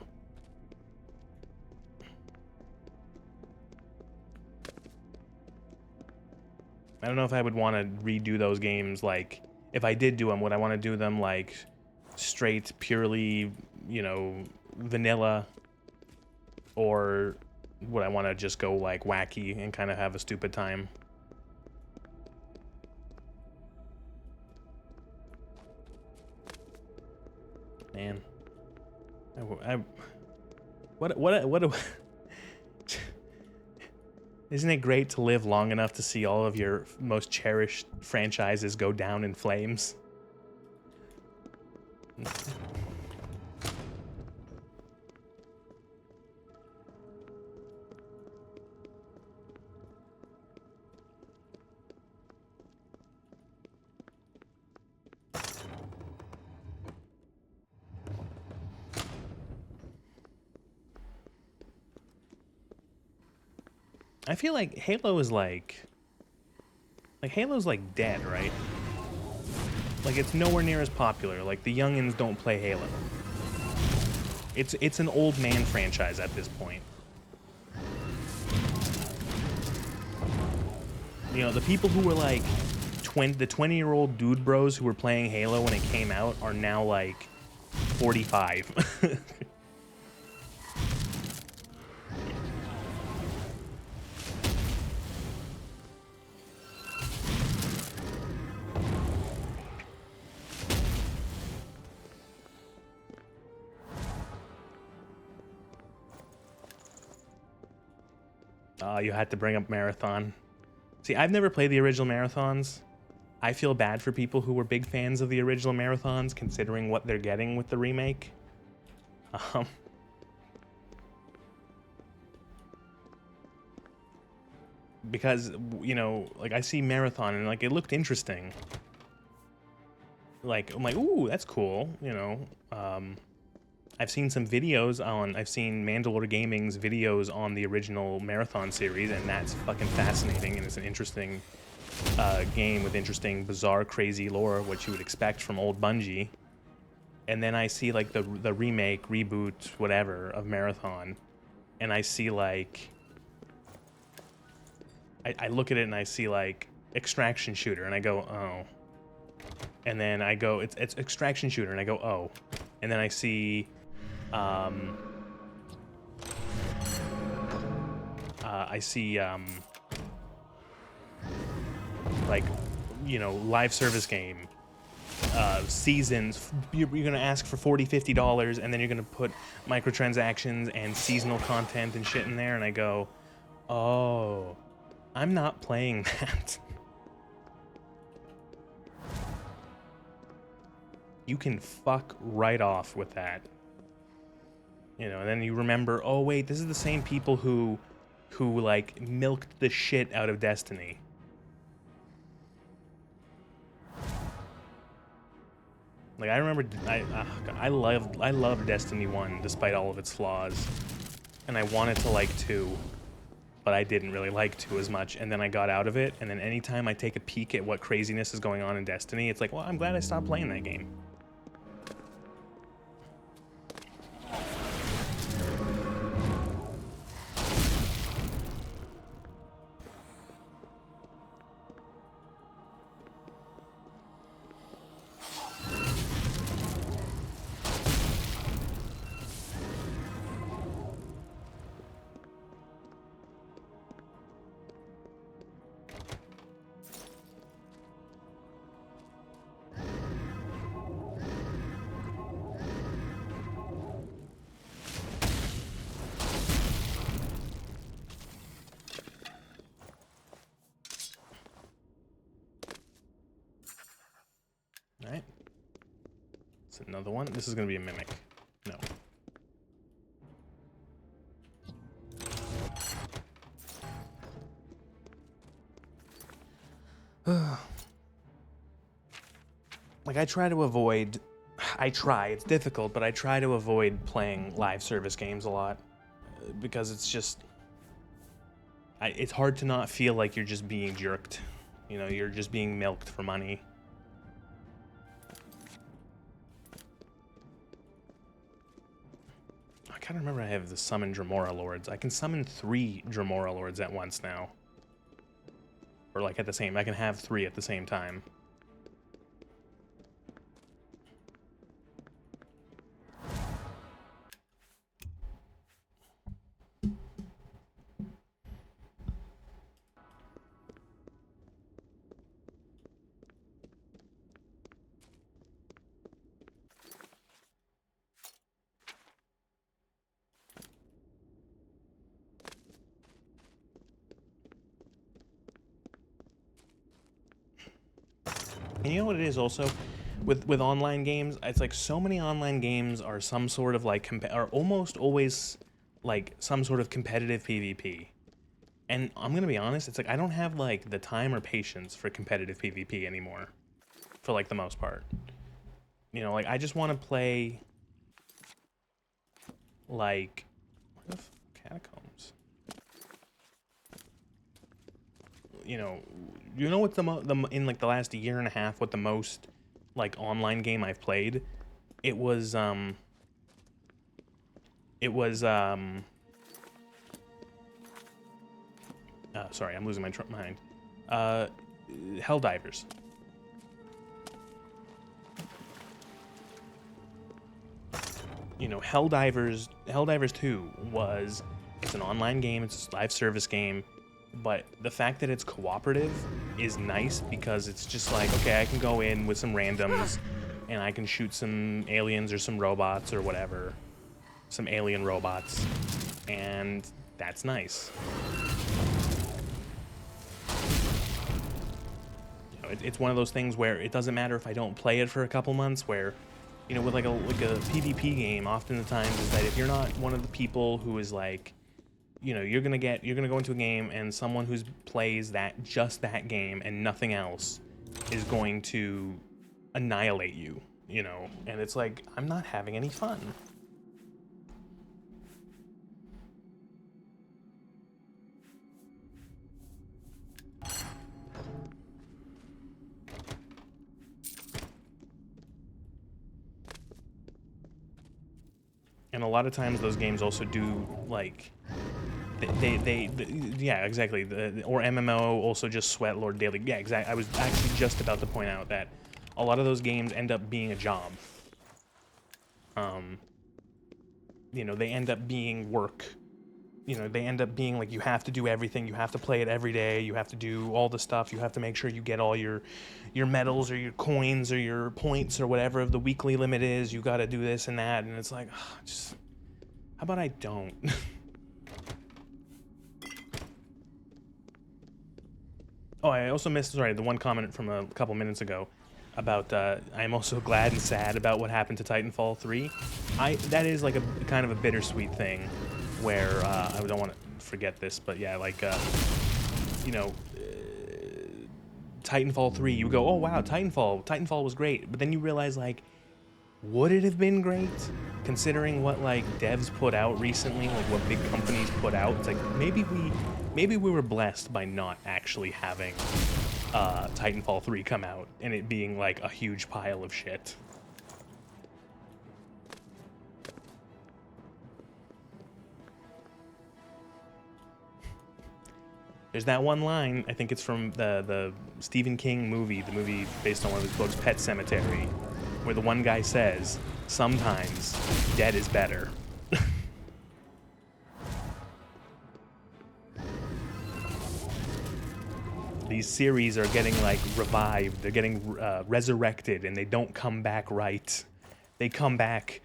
S1: I don't know if I would want to redo those games. Like, if I did do them, would I want to do them like straight, purely, you know, vanilla, or would I want to just go like wacky and kind of have a stupid time? Man, what Isn't it great to live long enough to see all of your most cherished franchises go down in flames? I feel like Halo is like Halo's like dead, right? Like it's nowhere near as popular. Like the youngins don't play Halo. It's an old man franchise at this point. You know, the people who were like the 20-year-old dude bros who were playing Halo when it came out are now like 45. You had to bring up Marathon. See, I've never played the original Marathons. I feel bad for people who were big fans of the original Marathons, considering what they're getting with the remake. Because, you know, like I see Marathon and like it looked interesting. Like, I'm like, ooh, that's cool, you know. I've seen some videos I've seen Mandalore Gaming's videos on the original Marathon series, and that's fucking fascinating, and it's an interesting game with interesting, bizarre, crazy lore, what you would expect from old Bungie. And then I see, like, the remake, reboot, whatever, of Marathon, and I see, like... I look at it and I see, like, extraction shooter, and I go, oh. And then I go, it's extraction shooter, and I go, oh. And then I see... I see, like, you know, live service game, seasons. You're gonna ask for $40, $50, and then you're gonna put microtransactions and seasonal content and shit in there, and I go, oh, I'm not playing that. You can fuck right off with that. You know, and then you remember, oh wait, this is the same people who like milked the shit out of Destiny. Like I remember, I loved Destiny 1 despite all of its flaws, and I wanted to like 2, but I didn't really like 2 as much. And then I got out of it, and then anytime I take a peek at what craziness is going on in Destiny, it's like, well, I'm glad I stopped playing that game. Alright. It's another one. This is going to be a mimic. No. Like, I try, it's difficult, but I try to avoid playing live service games a lot. Because it's just... it's hard to not feel like you're just being jerked. You know, you're just being milked for money. I can't remember I have the summon Dremora Lords. I can summon 3 Dremora Lords at once now. Or like at the same, I can have 3 at the same time. And you know what it is also with online games? It's like so many online games are some sort of like are almost always like some sort of competitive PvP. And I'm gonna be honest, it's like I don't have like the time or patience for competitive PvP anymore, for like the most part. You know, like I just want to play like what if catacombs. You know what's in like the last year and a half what the most like online game I've played? It was sorry, I'm losing my mind. Helldivers. You know, Helldivers 2 it's an online game, it's a live service game, but the fact that it's cooperative is nice because it's just like, okay, I can go in with some randoms and I can shoot some aliens or some robots or whatever, some alien robots, and that's nice. You know, it's one of those things where it doesn't matter if I don't play it for a couple months, where, you know, with like a PvP game, often the times is that if you're not one of the people who is like, you know, you're gonna go into a game and someone who plays just that game and nothing else is going to annihilate you, you know, and it's like, I'm not having any fun. And a lot of times those games also do like they yeah, exactly. Or MMO also just sweat Lord Daily. Yeah, exactly. I was actually just about to point out that a lot of those games end up being a job. You know, they end up being work. You know, they end up being like, you have to do everything. You have to play it every day. You have to do all the stuff. You have to make sure you get all your medals or your coins or your points or whatever the weekly limit is. You got to do this and that, and it's like, just how about I don't? Oh, I also missed, sorry, the one comment from a couple minutes ago about I'm also glad and sad about what happened to Titanfall 3. That is like a kind of a bittersweet thing where I don't want to forget this, but yeah, like you know, Titanfall 3, you go, oh wow, Titanfall was great, but then you realize, like, would it have been great considering what like devs put out recently, like what big companies put out? It's like maybe we were blessed by not actually having Titanfall 3 come out and it being like a huge pile of shit. There's that one line, I think it's from the Stephen King movie, the movie based on one of his books, Pet Sematary, where the one guy says, sometimes dead is better. These series are getting like revived, they're getting resurrected, and they don't come back right. They come back,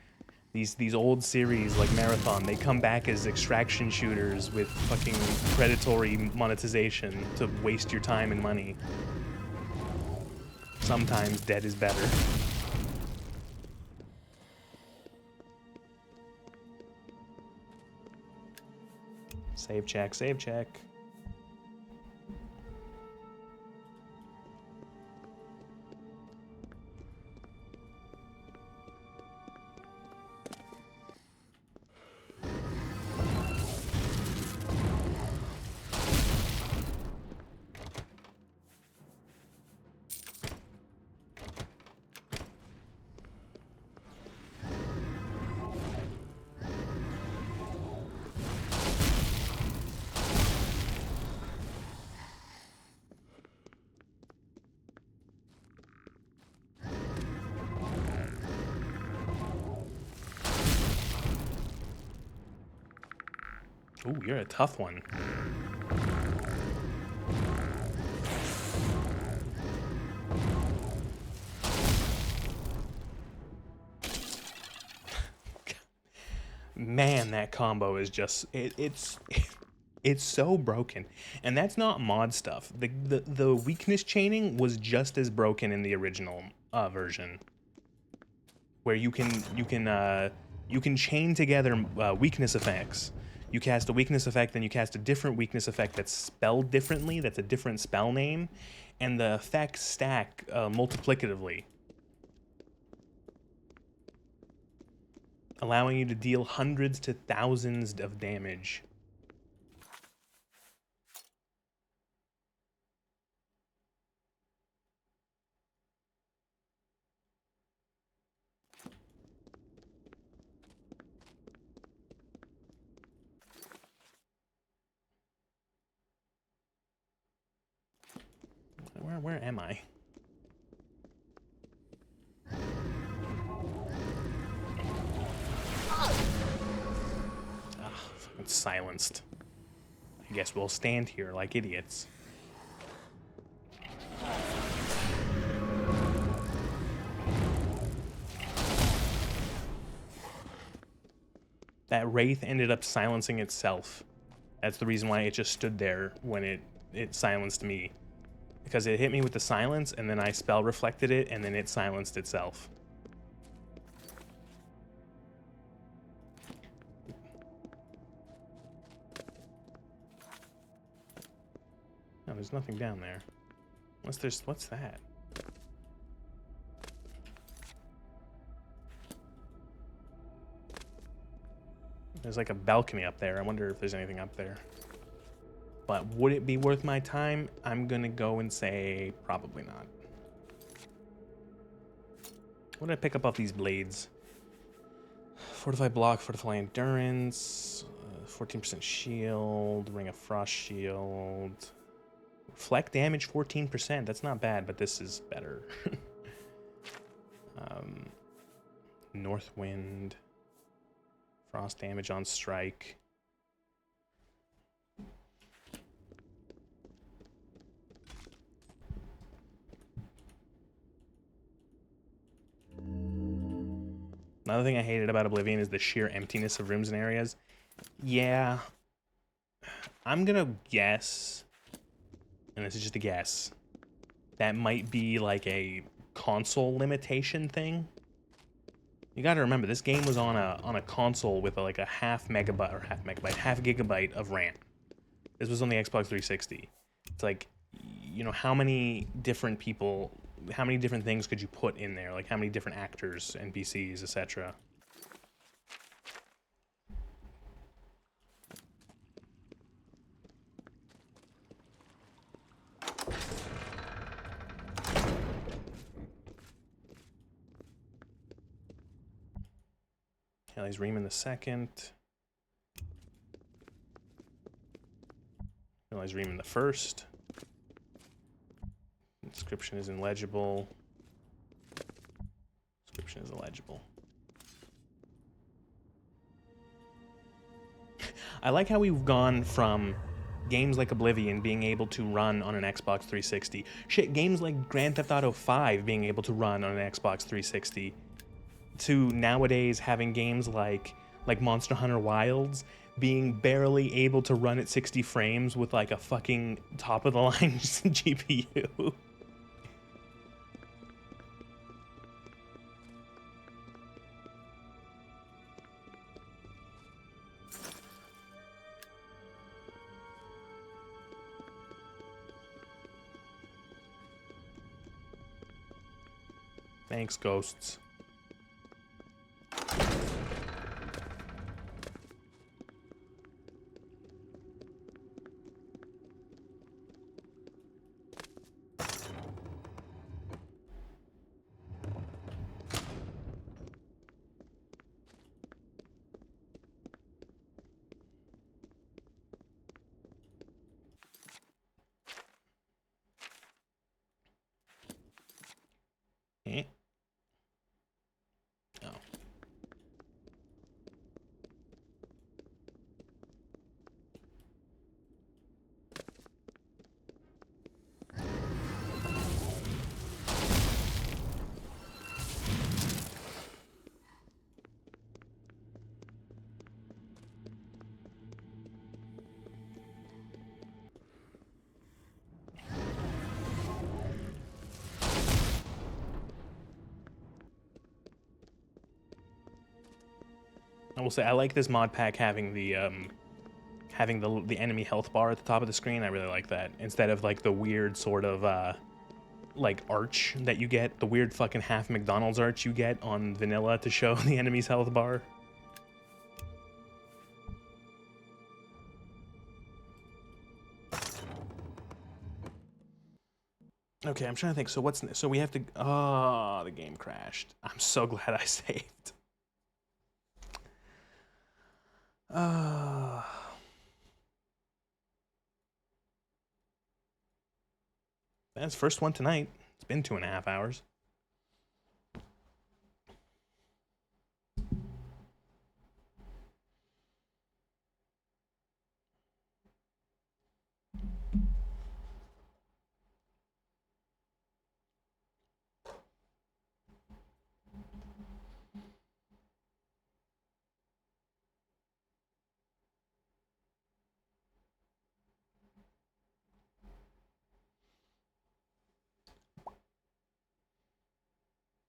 S1: these old series like Marathon, they come back as extraction shooters with fucking predatory monetization to waste your time and money. Sometimes dead is better. Save check, save check. Ooh, you're a tough one. Man, that combo is just it's It's so broken, and that's not mod stuff. The weakness chaining was just as broken in the original version, where you can chain together weakness effects. You cast a weakness effect, then you cast a different weakness effect that's spelled differently. That's a different spell name, and the effects stack multiplicatively, allowing you to deal hundreds to thousands of damage. Where am I? Fucking silenced. I guess we'll stand here like idiots. That wraith ended up silencing itself. That's the reason why it just stood there when it silenced me. Because it hit me with the silence, and then I spell reflected it, and then it silenced itself. No, there's nothing down there. Unless there's... What's that? There's like a balcony up there. I wonder if there's anything up there. But would it be worth my time? I'm gonna go and say probably not. What did I pick up off these blades? Fortify block, fortify endurance, 14% shield, ring of frost shield. Reflect damage 14%. That's not bad, but this is better. North wind. Frost damage on strike. Another thing I hated about Oblivion is the sheer emptiness of rooms and areas. Yeah. I'm gonna guess, and this is just a guess, that might be like a console limitation thing. You gotta remember, this game was on a console with like a half gigabyte of RAM. This was on the Xbox 360. It's like, you know, how many different things could you put in there? Like, how many different actors, NPCs, etc. Kelly's Ream the second. Kelly's Ream the first. Inscription is illegible. Inscription is illegible. I like how we've gone from games like Oblivion being able to run on an Xbox 360. Shit, games like Grand Theft Auto 5 being able to run on an Xbox 360. To nowadays having games like Monster Hunter Wilds being barely able to run at 60 frames with like a fucking top-of-the-line GPU. Thanks, ghosts. will say I like this mod pack having the enemy health bar at the top of the screen. I really like that instead of like the weird sort of like arch that you get, the weird fucking half McDonald's arch you get on vanilla to show the enemy's health bar. Okay, I'm trying to think. So so we have to, oh, the game crashed. I'm so glad I saved. That's first one tonight. It's been 2.5 hours.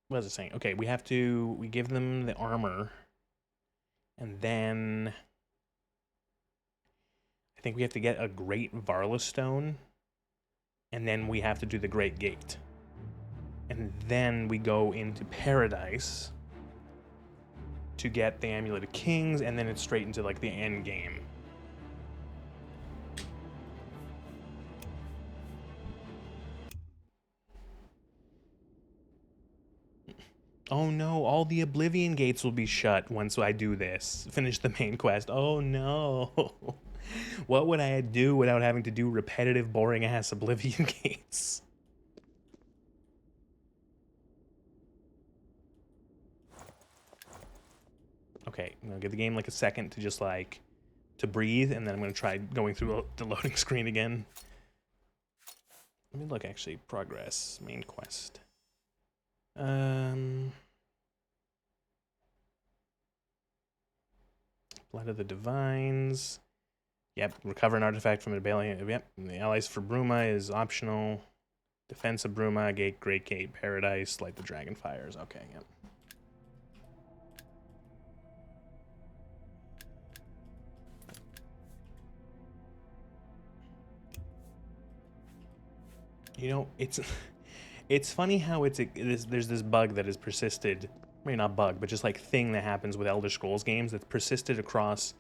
S1: What was it saying? Okay, we give them the armor, and then I think we have to get a Great Varla Stone, and then we have to do the Great Gate. And then we go into Paradise to get the Amulet of Kings, and then it's straight into like the end game. Oh no, all the Oblivion gates will be shut once I do this. Finish the main quest. Oh no. What would I do without having to do repetitive, boring-ass Oblivion gates? Okay, I'm gonna give the game like a second to just like, to breathe, and then I'm gonna try going through the loading screen again. Let me look, actually, progress, main quest. Blood of the Divines. Yep, recover an artifact from an alien. Yep, the allies for Bruma is optional. Defense of Bruma, Great Gate, Paradise, light the dragon fires. Okay, yep. You know, it's funny how there's this bug that has persisted. Maybe not bug, but just like thing that happens with Elder Scrolls games that's persisted across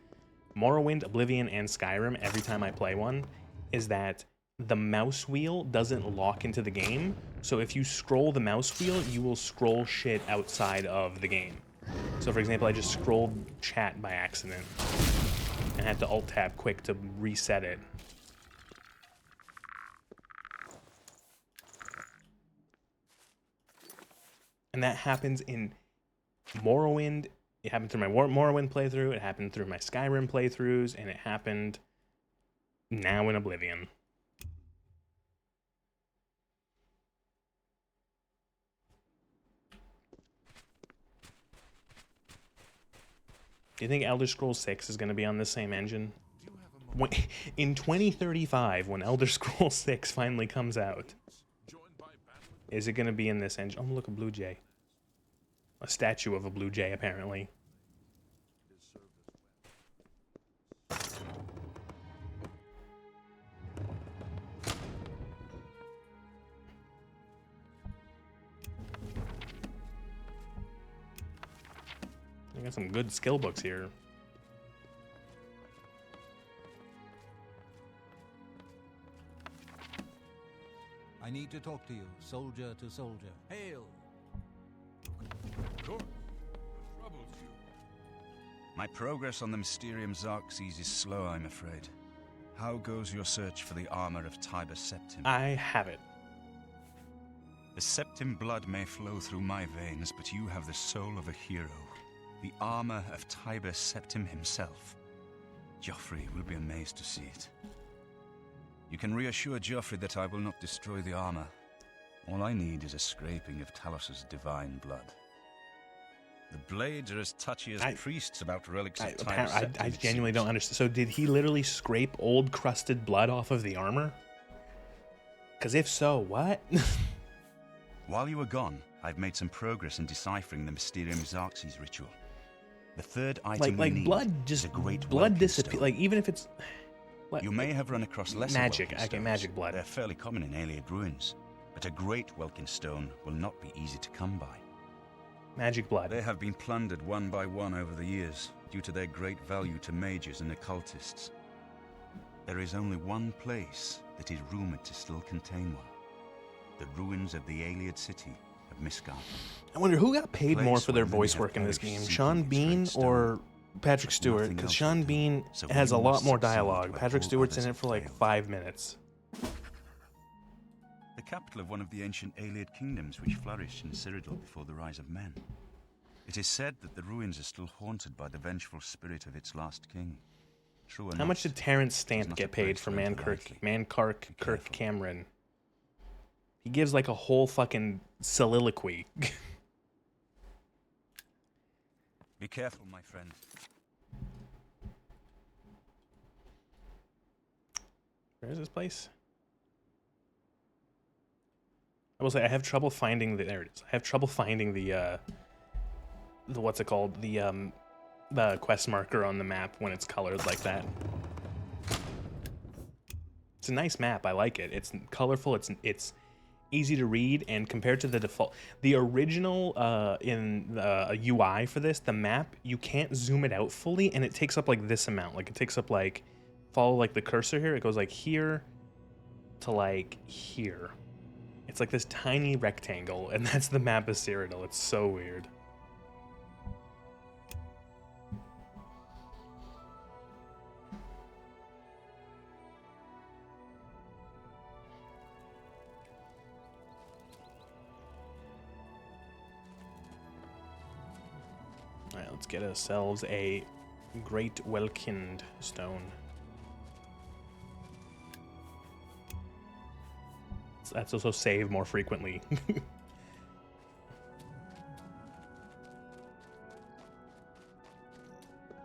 S1: Morrowind, Oblivion, and Skyrim every time I play one, is that the mouse wheel doesn't lock into the game. So if you scroll the mouse wheel, you will scroll shit outside of the game. So for example, I just scrolled chat by accident and had to alt-tab quick to reset it. And that happens in Morrowind. It happened through my Morrowind playthrough, it happened through my Skyrim playthroughs, and it happened now in Oblivion. Do you think Elder Scrolls 6 is going to be on the same engine? In 2035, when Elder Scrolls 6 finally comes out, is it going to be in this engine? Oh, look, a blue jay. A statue of a blue jay, apparently. I got some good skill books here.
S2: I need to talk to you, soldier to soldier. Hail!
S5: Of course. What troubles you?
S8: My progress on the Mysterium Xarxes is slow, I'm afraid. How goes your search for the armor of Tiber Septim?
S1: I have it.
S8: The Septim blood may flow through my veins, but you have the soul of a hero. The armor of Tiber Septim himself. Joffrey will be amazed to see it. You can reassure Joffrey that I will not destroy the armor. All I need is a scraping of Talos's divine blood. The blades are as touchy as priests about relics of Tiber Septim.
S1: I genuinely don't understand. So did he literally scrape old crusted blood off of the armor? Because if so, what?
S8: While you were gone, I've made some progress in deciphering the Mysterium Xarxes ritual. The third item we
S1: like
S8: need
S1: blood
S8: is
S1: just
S8: a great
S1: blood
S8: welkin
S1: disappear.
S8: stone.
S1: Like even if it's
S8: You may have run across lesser
S1: magic.
S8: welkin
S1: Okay,
S8: stones.
S1: magic blood.
S8: They're fairly common in Ayleid ruins, but a great welkin stone will not be easy to come by.
S1: Magic blood.
S8: They have been plundered one by one over the years due to their great value to mages and occultists. There is only one place that is rumored to still contain one. The ruins of the Ayleid city of Misgard.
S1: I wonder who got paid more
S8: Place
S1: for their
S8: where many
S1: voice
S8: have
S1: work in this
S8: perished
S1: game,
S8: seeking
S1: Sean
S8: its
S1: Bean
S8: great stone.
S1: or Patrick
S8: But
S1: Stewart?
S8: nothing
S1: Because
S8: else
S1: Sean
S8: will do,
S1: Bean
S8: so
S1: has a
S8: we
S1: lot
S8: must
S1: more
S8: succeed
S1: dialogue.
S8: where
S1: Patrick
S8: all
S1: Stewart's in
S8: others
S1: it for
S8: have
S1: like
S8: failed.
S1: 5 minutes.
S8: The capital of one of the ancient Ayleid kingdoms which flourished in Cyrodiil before the rise of men. It is said that the ruins are still haunted by the vengeful spirit of its last king. True or
S1: How
S8: not,
S1: much did Terrence
S8: it is
S1: Stamp
S8: not
S1: get
S8: a place
S1: paid for
S8: to enter lightly.
S1: Kirk Cameron? He gives like a whole fucking soliloquy.
S8: Be careful, my friend.
S1: Where is this place? I will say I have trouble finding the. There it is. I have trouble finding the what's it called? The quest marker on the map when it's colored like that. It's a nice map. I like it. It's colorful. It's easy to read, and compared to the default, the original in the UI for this, the map, you can't zoom it out fully, and it takes up like this amount. Like it takes up like, follow like the cursor here. It goes like here to like here. It's like this tiny rectangle, and that's the map of Cyrodiil. It's so weird. Alright, let's get ourselves a Great Welkind stone. That's also save more frequently.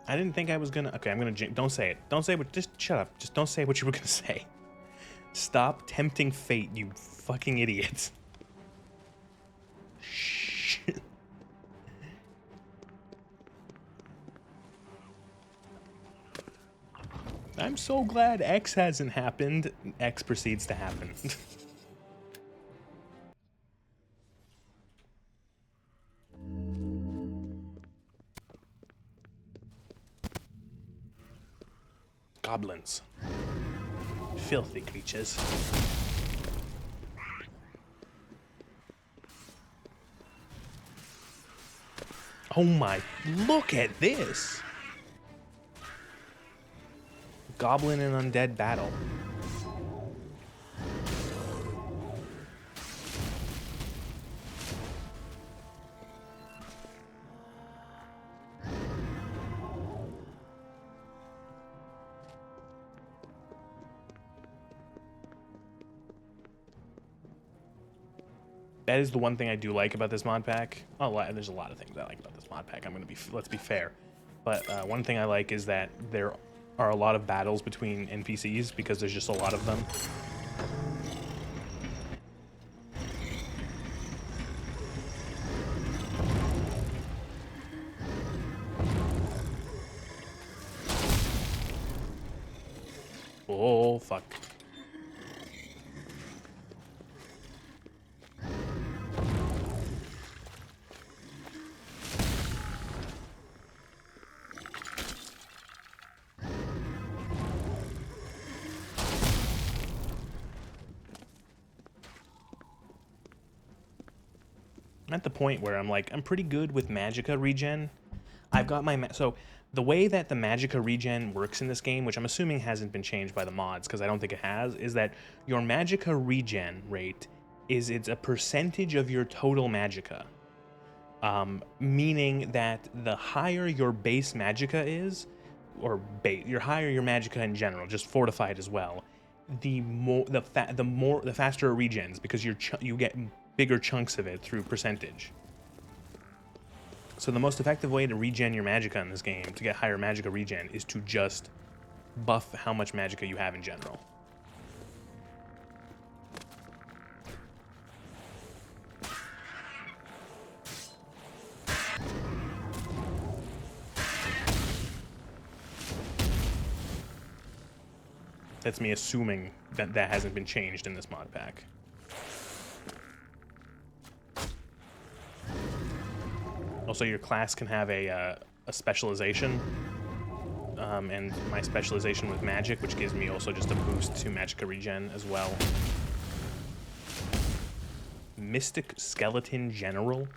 S1: I didn't think I was gonna. Okay, I'm gonna. Don't say it. Don't say what. Just shut up. Just don't say what you were gonna say. Stop tempting fate, you fucking idiot. Shh. I'm so glad X hasn't happened. X proceeds to happen. Goblins. Filthy creatures. Oh my, look at this! Goblin and undead battle. That is the one thing I do like about this mod pack. Oh, there's a lot of things I like about this mod pack. Let's be fair. But one thing I like is that there are a lot of battles between NPCs because there's just a lot of them. Oh, fuck. I'm at the point where I'm like, I'm pretty good with magicka regen. I've got my... So, the way that the magicka regen works in this game, which I'm assuming hasn't been changed by the mods, because I don't think it has, is that your magicka regen rate it's a percentage of your total magicka. Meaning that the higher your base magicka is, or your higher your magicka in general, just fortified as well, the faster it regens, because you get bigger chunks of it through percentage. So the most effective way to regen your magicka in this game, to get higher magicka regen, is to just buff how much magicka you have in general. That's me assuming that that hasn't been changed in this mod pack. Also, your class can have a specialization, and my specialization with magic, which gives me also just a boost to magicka regen as well. Mystic Skeleton General.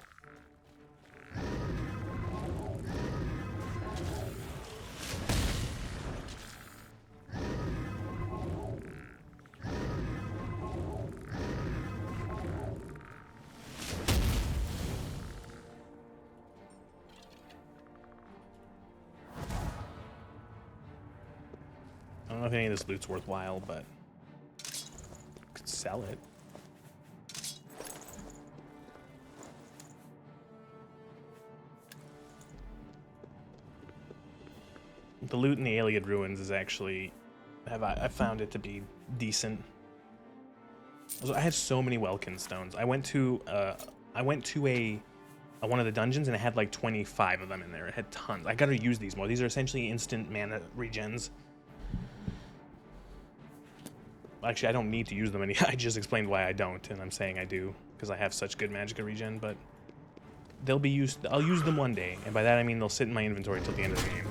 S1: I don't know if any of this loot's worthwhile, but could sell it. The loot in the Alien Ruins is actually, I found it to be decent. Also, I had so many Welkin stones. I went to one of the dungeons and it had like 25 of them in there. It had tons. I gotta use these more. These are essentially instant mana regens. Actually, I don't need to use them any. I just explained why I don't, and I'm saying I do because I have such good magicka regen. But they'll be used. I'll use them one day, and by that I mean they'll sit in my inventory till the end of the game.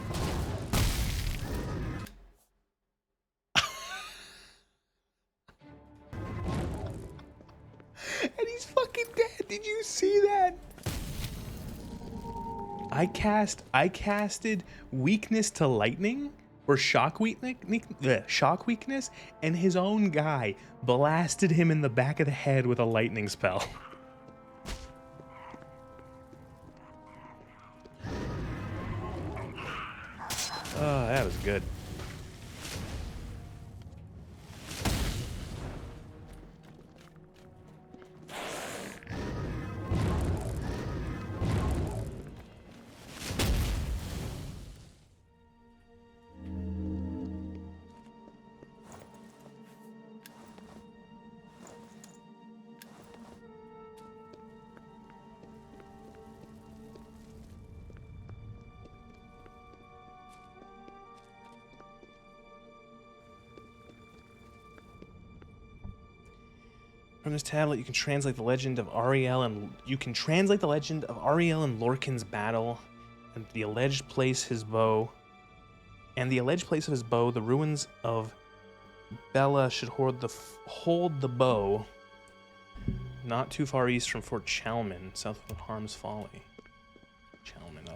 S1: And he's fucking dead. Did you see that? I casted weakness to lightning or shock weakness, and his own guy blasted him in the back of the head with a lightning spell. Oh, that was good. From this tablet, you can translate the legend of Ariel and Lorcan's battle, and the alleged place of his bow. The ruins of Bella should hold the bow, not too far east from Fort Chalman, south of Harm's Folly. Chalman,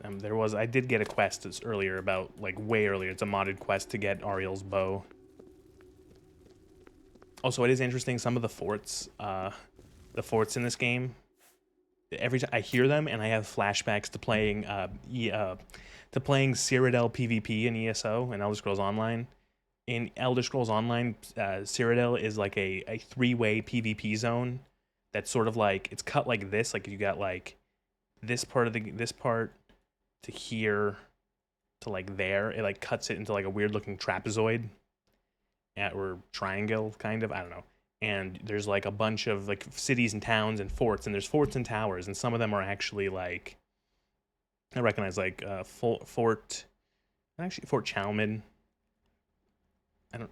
S1: oh. I did get a quest earlier about, like, way earlier. It's a modded quest to get Ariel's bow. Also, it is interesting, some of the forts in this game, every time I hear them and I have flashbacks to playing Cyrodiil PvP in ESO and Elder Scrolls Online. In Elder Scrolls Online, Cyrodiil is like a three-way PvP zone that's sort of like, it's cut like this, like you got like this part to here to like there. It like cuts it into like a weird looking trapezoid. Or triangle, kind of, I don't know. And there's like a bunch of like cities and towns and forts, and there's forts and towers, and some of them are actually like, I recognize like Fort Chalman.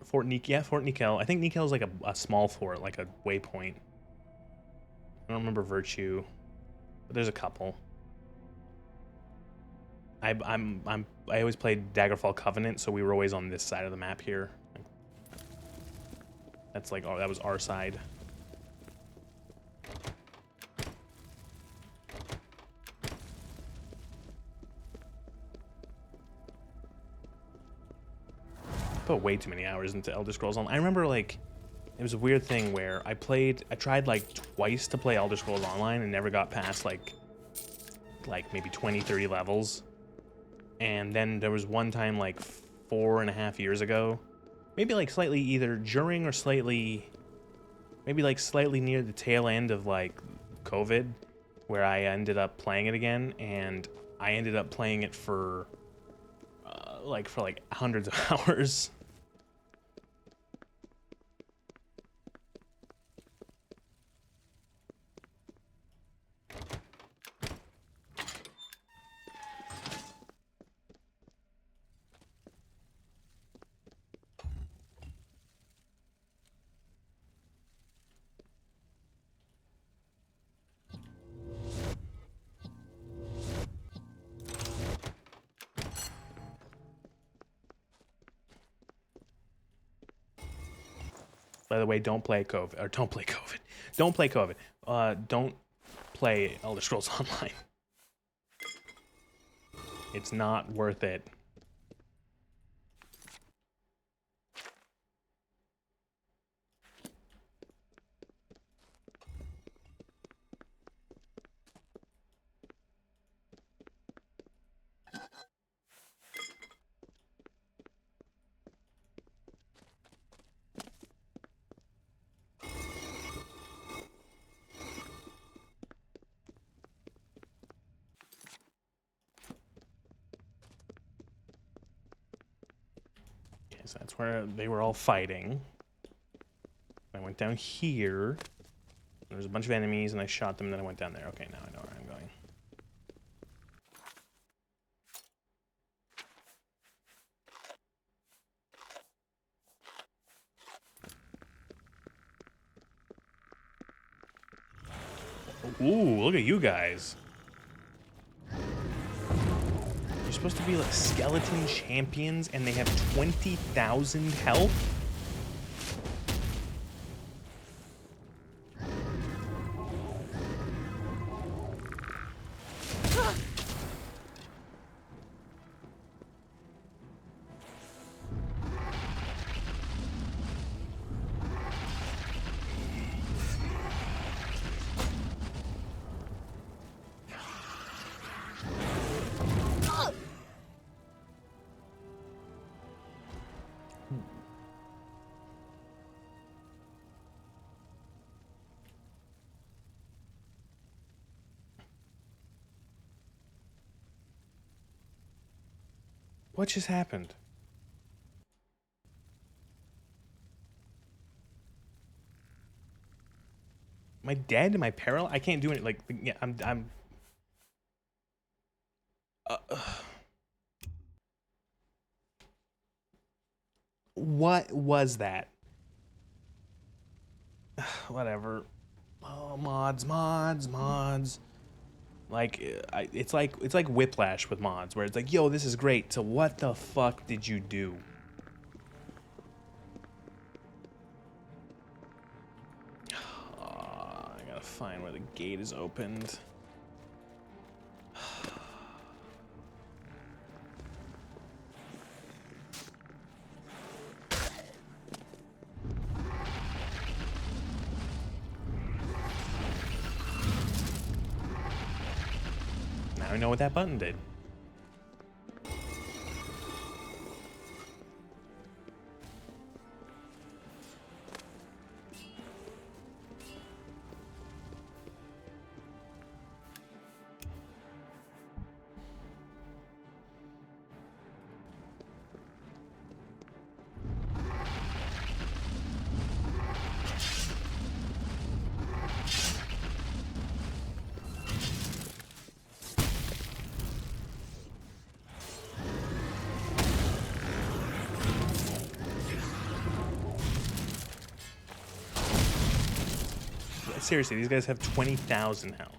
S1: Fort Nikel. I think Nikel is like a small fort, like a waypoint. I don't remember Virtue, but there's a couple. I always played Daggerfall Covenant, so we were always on this side of the map here. That's like, that was our side. Put way too many hours into Elder Scrolls Online. I remember like, it was a weird thing where I tried like twice to play Elder Scrolls Online and never got past like maybe 20, 30 levels. And then there was one time like 4.5 years ago, maybe like slightly either during or slightly near the tail end of like COVID, where I ended up playing it again, and I ended up playing it for hundreds of hours. By the way, don't play COVID. Or don't play COVID. Don't play COVID. Don't play Elder Scrolls Online. It's not worth it. So that's where they were all fighting. I went down here. There was a bunch of enemies, and I shot them, and then I went down there. Okay, now I know where I'm going. Ooh, look at you guys. You're supposed to be like skeleton champions, and they have 20,000 health? What just happened? Am I dead? Am I peril? I can't do it. Like, yeah, I'm. What was that? Whatever. Oh, mods. Like, it's like Whiplash with mods, where it's like, yo, this is great. So what the fuck did you do? I gotta find where the gate is opened. Now I know what that button did. Seriously, these guys have 20,000 health.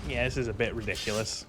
S1: Yeah, this is a bit ridiculous.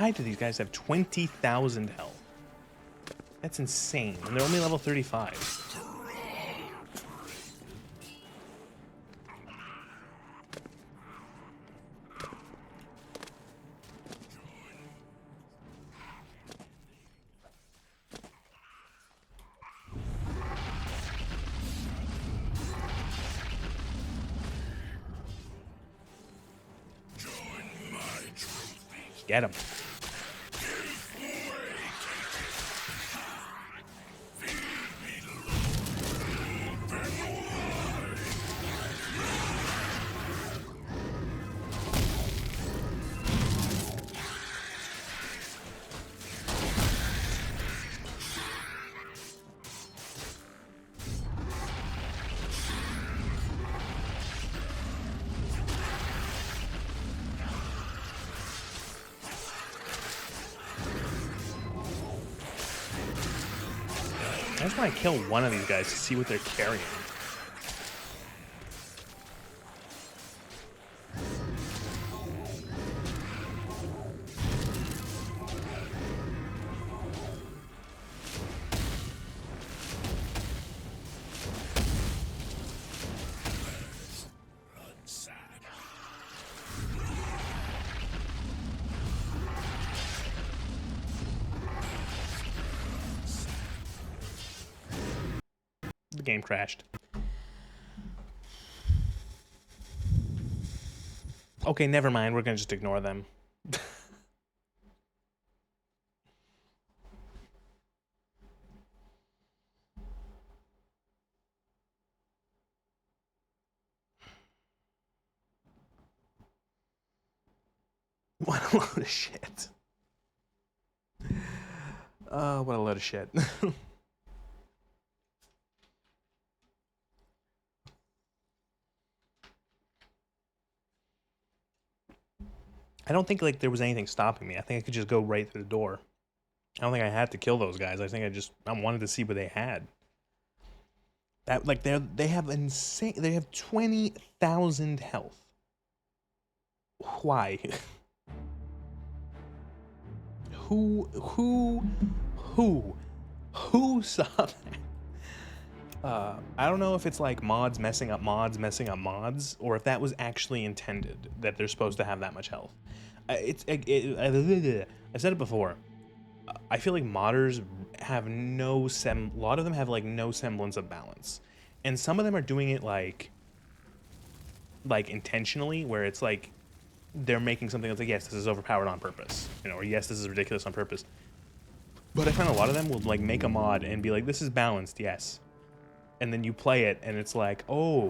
S1: Why do these guys have 20,000 health? That's insane. And they're only level 35. Get him. I just want to kill one of these guys to see what they're carrying. The game crashed. Okay, never mind. We're gonna just ignore them. What a load of shit. What a load of shit. I don't think like there was anything stopping me. I think I could just go right through the door. I don't think I had to kill those guys. I think I wanted to see what they had. That like they have insane. They have 20,000 health. Why? Who saw that? I don't know if it's like mods messing up mods, or if that was actually intended that they're supposed to have that much health. I've said it before. I feel like modders have a lot of them have like no semblance of balance, and some of them are doing it like intentionally, where it's like they're making something that's like, yes, this is overpowered on purpose, or yes, this is ridiculous on purpose. But I find a lot of them will like make a mod and be like, this is balanced, yes. And then you play it, and it's like, oh,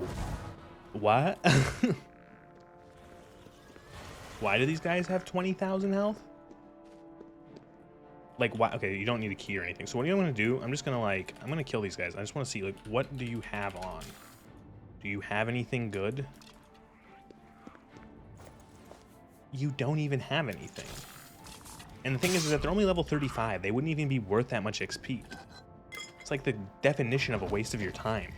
S1: what? Why do these guys have 20,000 health? Like, why? Okay, you don't need a key or anything. So what do you want to do? I'm just gonna I'm gonna kill these guys. I just want to see, like, what do you have on? Do you have anything good? You don't even have anything. And the thing is that they're only level 35. They wouldn't even be worth that much XP. It's like the definition of a waste of your time.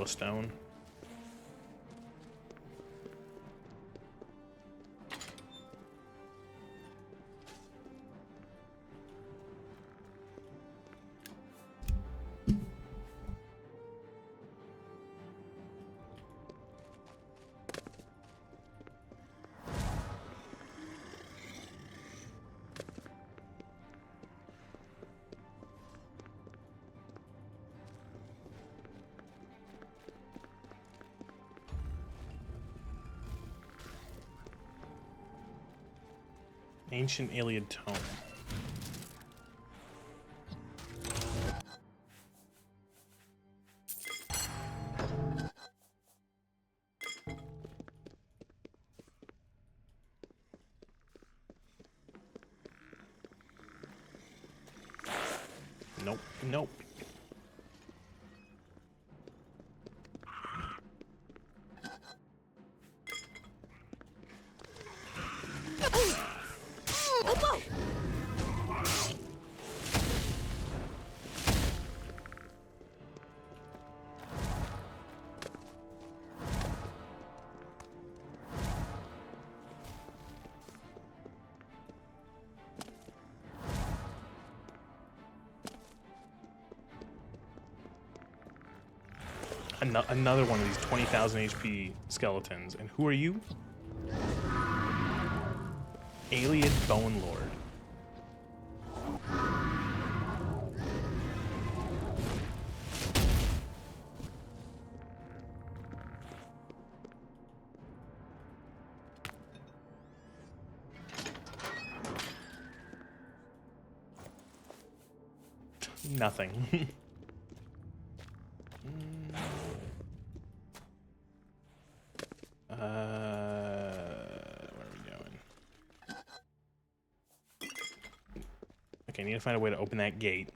S1: Stone. Ancient Iliad Tome. Nope. Nope. Another one of these 20,000 HP skeletons. And who are you? Alien Bone Lord. Nothing. Where are we going? Okay, I need to find a way to open that gate.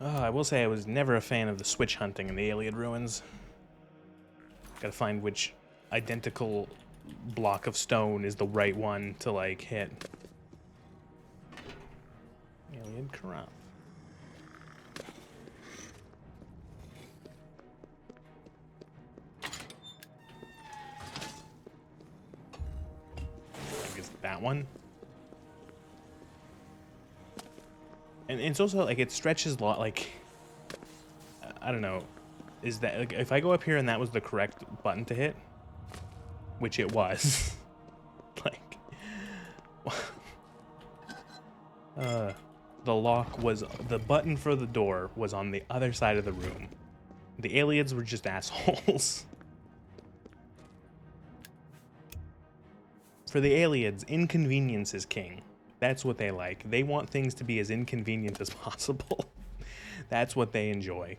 S1: I will say I was never a fan of the switch hunting in the Iliad ruins. Gotta find which identical block of stone is the right one to, like, hit. Iliad corrupt. I guess that one. And it's also, like, it stretches a lot, like, I don't know, is that, like, if I go up here and that was the correct button to hit, which it was, like, the lock was, the button for the door was on the other side of the room. The aliens were just assholes. For the aliens, inconvenience is king. That's what they like. They want things to be as inconvenient as possible. That's what they enjoy.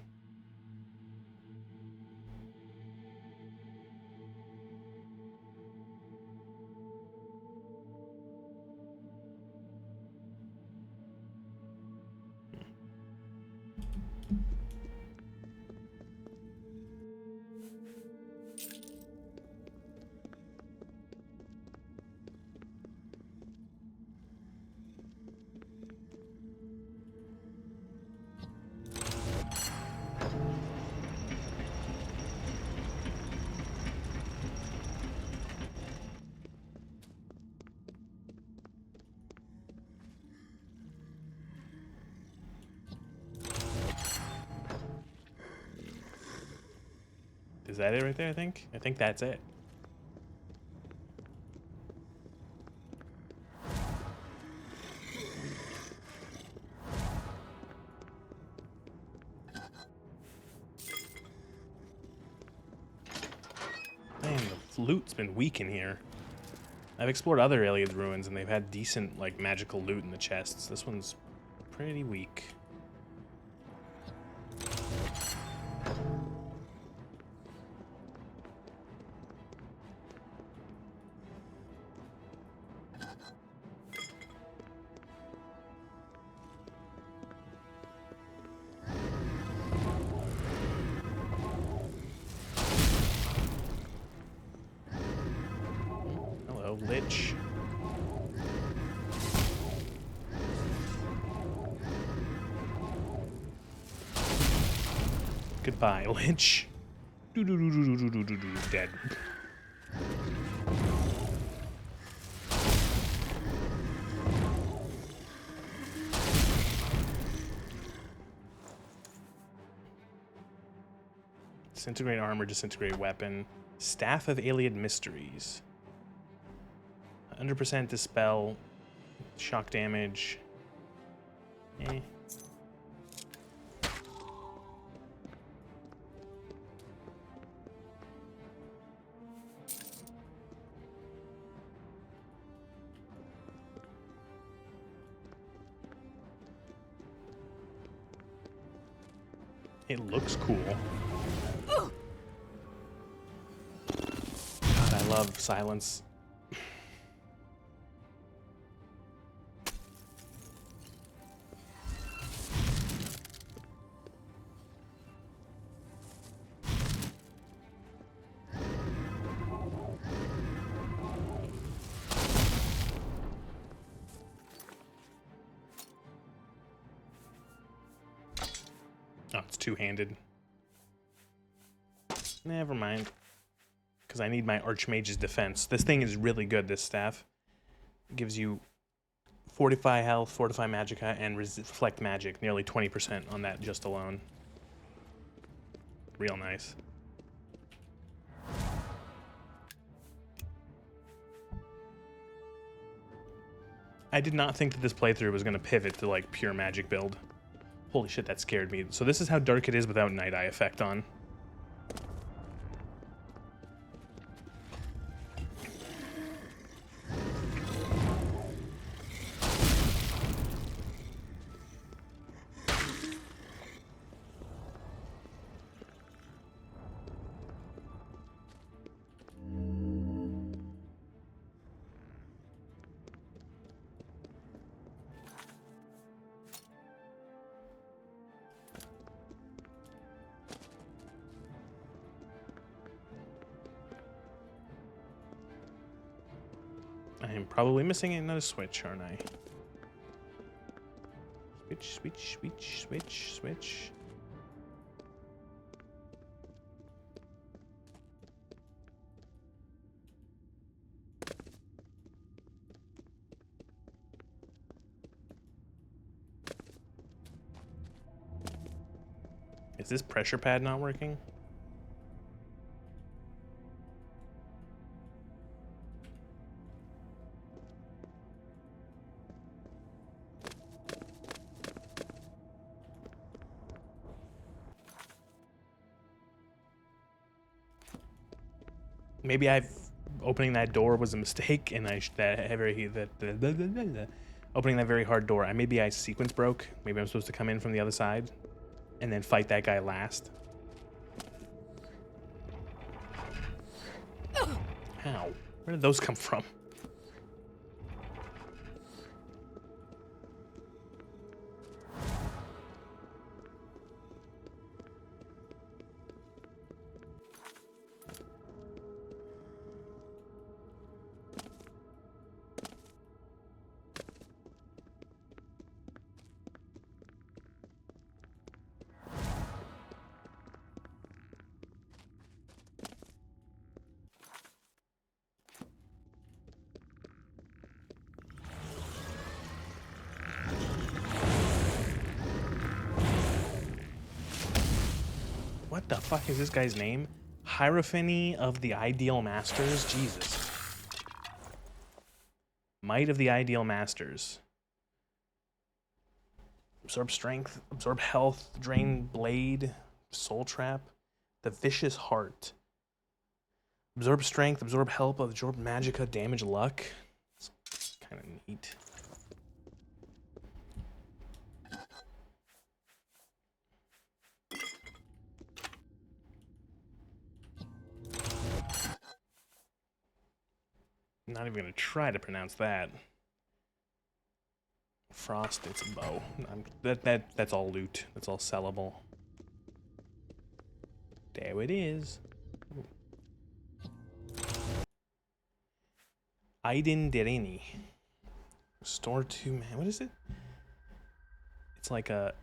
S1: Is that it right there, I think? I think that's it. Man, the loot's been weak in here. I've explored other Iliad ruins and they've had decent, like, magical loot in the chests. This one's pretty weak. Lich. Goodbye, Lich. Dead. Disintegrate armor, disintegrate weapon. Staff of Alien Mysteries. 100% dispel. Shock damage. Eh. It looks cool. God, I love silence. Oh, it's two-handed. Never mind. Because I need my Archmage's defense. This thing is really good, this staff. It gives you Fortify health, Fortify Magicka, and Reflect Magic. Nearly 20% on that just alone. Real nice. I did not think that this playthrough was going to pivot to, like, pure magic build. Holy shit, that scared me. So this is how dark it is without Night Eye effect on. I am probably missing another switch, aren't I? Switch, switch, switch, switch, switch. Is this pressure pad not working? Maybe opening that door was a mistake, and opening that very hard door. Maybe I sequence broke. Maybe I'm supposed to come in from the other side, and then fight that guy last. How? Where did those come from? What the fuck is this guy's name? Hierophany of the Ideal Masters? Jesus. Might of the Ideal Masters. Absorb strength, absorb health, drain blade, soul trap, the vicious heart. Absorb strength, absorb health, absorb magicka, damage luck. It's kind of neat. I'm not even gonna try to pronounce that. Frost, it's a bow. That's all loot. That's all sellable. There it is. Aiden Derini. Restore 2 man. What is it? It's like a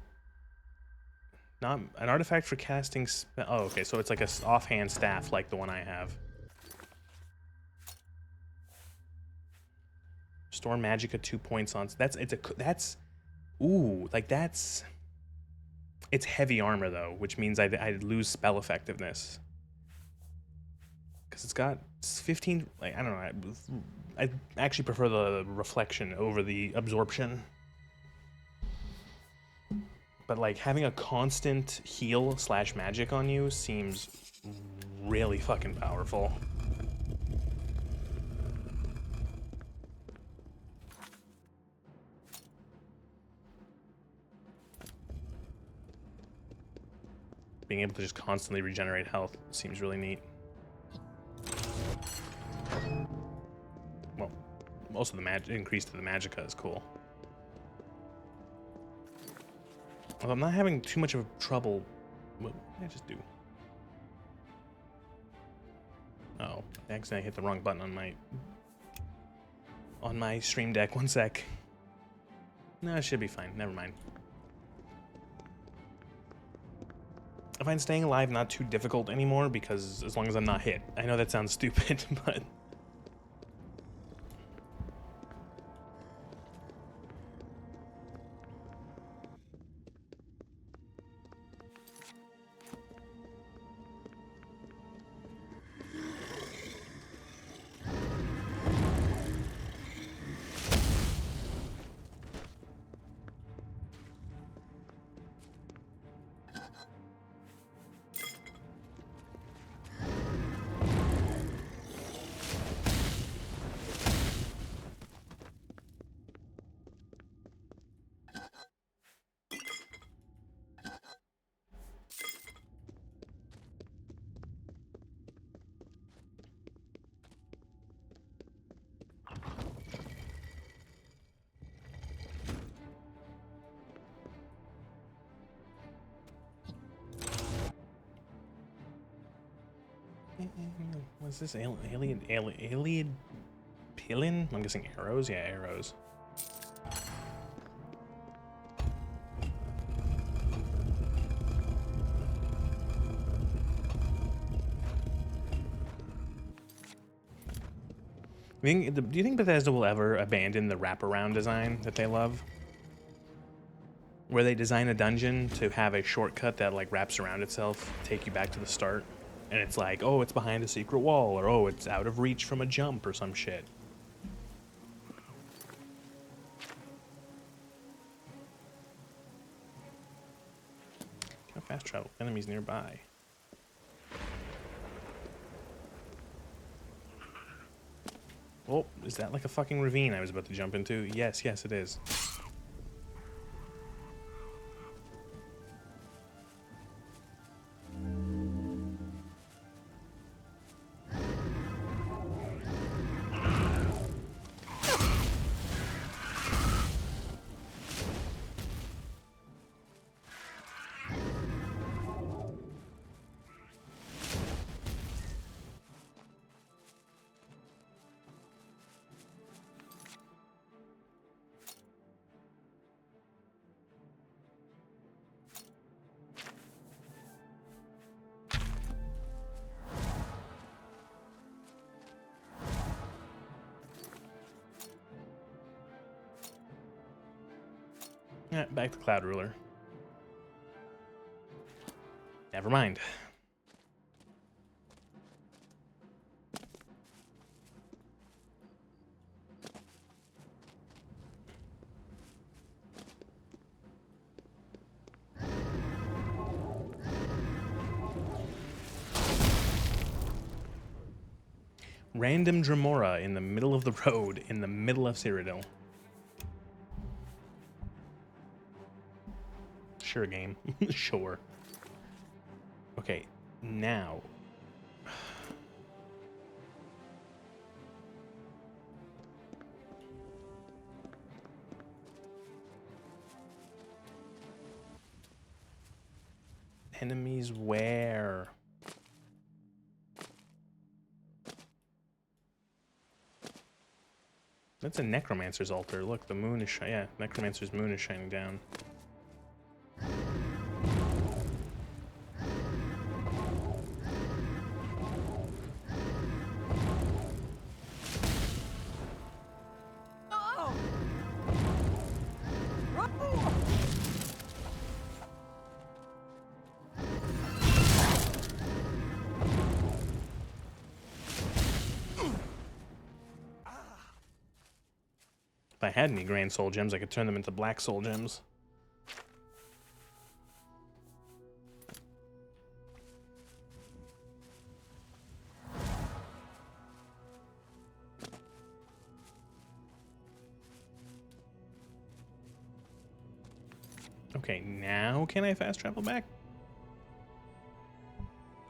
S1: not an artifact for casting spell. Oh, okay. So it's like a offhand staff like the one I have. Restore Magicka 2 points on. Ooh, like that's. It's heavy armor though, which means I'd lose spell effectiveness. Because it's got 15. Like I don't know. I actually prefer the reflection over the absorption. But like having a constant heal / magic on you seems really fucking powerful. Being able to just constantly regenerate health seems really neat. Well, also the increase to the Magicka is cool. Well, I'm not having too much of trouble. What did I just do? Oh, I accidentally hit the wrong button on my stream deck. One sec. No, it should be fine. Never mind. I find staying alive not too difficult anymore because as long as I'm not hit. I know that sounds stupid, but... What's this? Alien Pillin? I'm guessing arrows? Yeah, arrows. Do you think Bethesda will ever abandon the wraparound design that they love? Where they design a dungeon to have a shortcut that like wraps around itself, take you back to the start? And it's like, oh, it's behind a secret wall, or oh, it's out of reach from a jump, or some shit. Can I fast travel? Enemies nearby. Oh, is that like a fucking ravine I was about to jump into? Yes, yes, it is. Yeah, back to Cloud Ruler. Never mind. Random Dremora in the middle of the road, in the middle of Cyrodiil. Sure, game. Sure. Okay, now. Enemies where? That's a Necromancer's altar. Look, the moon is shining. Yeah, Necromancer's moon is shining down. I had any Grand Soul Gems, I could turn them into Black Soul Gems. Okay, now can I fast travel back?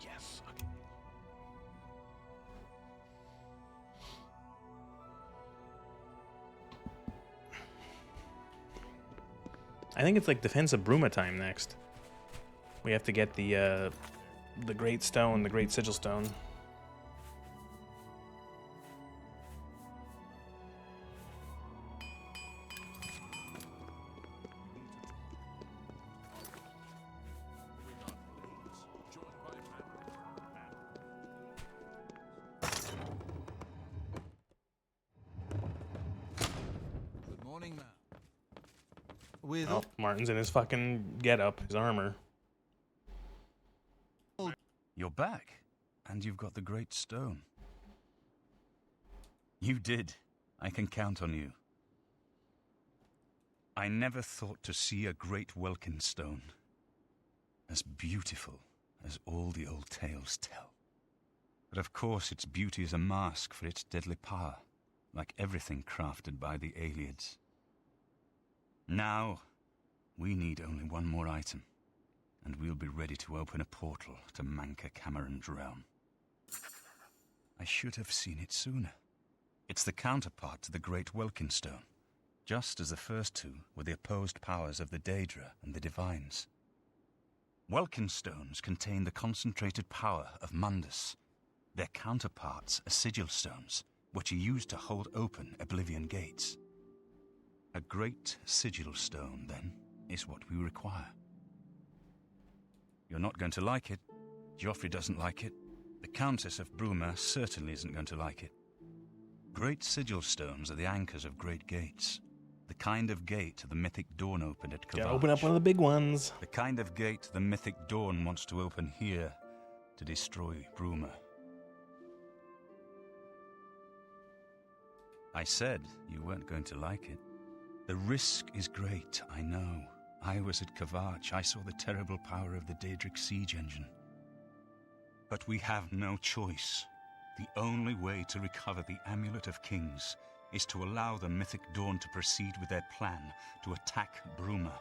S1: Yes. Okay. I think it's like Defense of Bruma time next. We have to get the Great Stone, the Great Sigil Stone.
S2: Good morning, ma'am. With
S1: Oh, Martin's in his fucking getup, his armor.
S8: You're back, and you've got the Great Stone. You did. I can count on you. I never thought to see a great Welkin stone, as beautiful as all the old tales tell. But of course its beauty is a mask for its deadly power, like everything crafted by the Aelids. Now, we need only one more item, and we'll be ready to open a portal to Manca Cameron's realm. I should have seen it sooner. It's the counterpart to the Great Welkin Stone, just as the first two were the opposed powers of the Daedra and the Divines. Welkin Stones contain the concentrated power of Mundus. Their counterparts are Sigil Stones, which are used to hold open Oblivion gates. A Great Sigil Stone, then, is what we require. You're not going to like it. Joffrey doesn't like it. The Countess of Bruma certainly isn't going to like it. Great Sigil Stones are the anchors of great gates. The kind of gate the mythic Dawn opened at Kavach.
S1: Gotta open up one of the big ones.
S8: The kind of gate the mythic Dawn wants to open here to destroy Bruma. I said you weren't going to like it. The risk is great, I know. I was at Kavach. I saw the terrible power of the Daedric siege engine. But we have no choice. The only way to recover the Amulet of Kings is to allow the mythic Dawn to proceed with their plan to attack Bruma.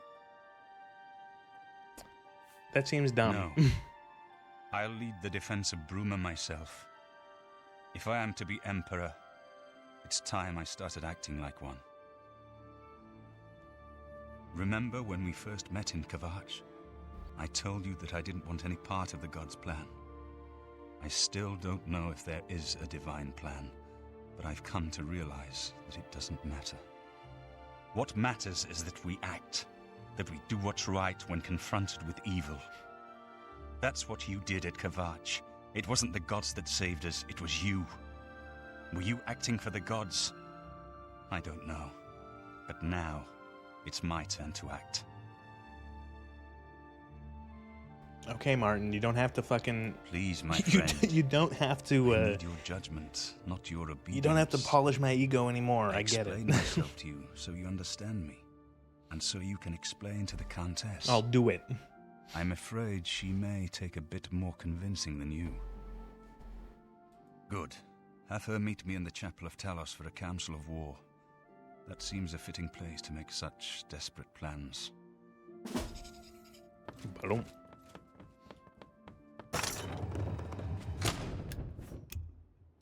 S1: That seems dumb.
S8: No. I'll lead the defense of Bruma myself. If I am to be Emperor, it's time I started acting like one. Remember when we first met in Kavach? I told you that I didn't want any part of the gods' plan. I still don't know if there is a divine plan, but I've come to realize that it doesn't matter. What matters is that we act, that we do what's right when confronted with evil. That's what you did at Kavach. It wasn't the gods that saved us, it was you. Were you acting for the gods? I don't know. But now, it's my turn to act.
S1: Okay, Martin, you don't have to fucking...
S8: Please, my friend.
S1: You don't have to...
S8: I need your judgment, not your obedience.
S1: You don't have to polish my ego anymore, I get it.
S8: Explain myself to you, so you understand me. And so you can explain to the Countess.
S1: I'll do it.
S8: I'm afraid she may take a bit more convincing than you. Good. Have her meet me in the Chapel of Talos for a council of war. That seems a fitting place to make such desperate plans.
S1: Boom.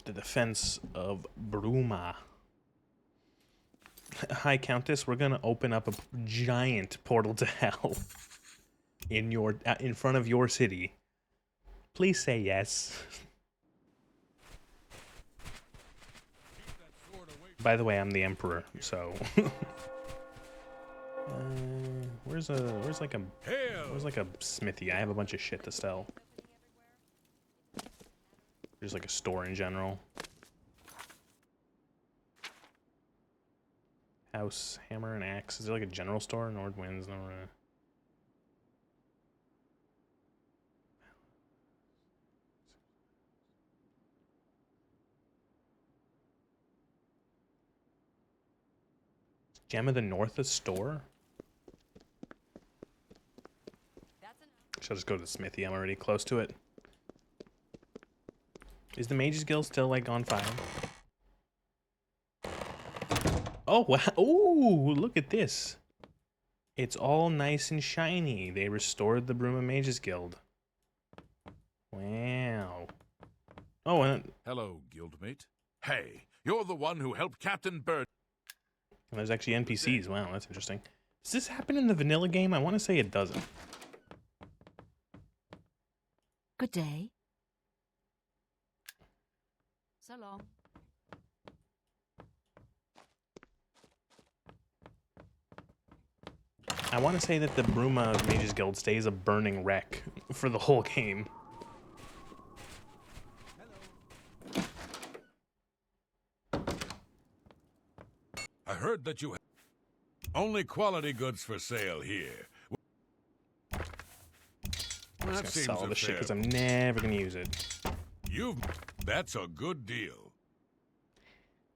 S1: The defense of Bruma. Hi, Countess. We're gonna open up a giant portal to hell in front of your city. Please say yes. By the way, I'm the Emperor, so. Where's like a smithy? I have a bunch of shit to sell. There's like a store in general. House, hammer, and axe. Is there like a general store? Nordwinds, no. Gem of the North a store? Should I just go to the smithy? I'm already close to it. Is the Mage's Guild still, like, on fire? Oh, wow. Ooh, look at this. It's all nice and shiny. They restored the Bruma Mage's Guild. Wow. Oh, and
S4: Hello, guildmate. Hey, you're the one who helped Captain Bird.
S1: there's actually NPCs. Wow, that's interesting. Does this happen in the vanilla game? I want to say it doesn't.
S3: Good day. So long.
S1: I want to say that the Bruma Mage's Guild stays a burning wreck for the whole game.
S5: I heard that you have only quality goods for sale here.
S1: I'm
S5: That
S1: just gonna
S5: seems
S1: sell all
S5: a
S1: this shit
S5: fair-
S1: because I'm never gonna use it.
S5: That's a good deal.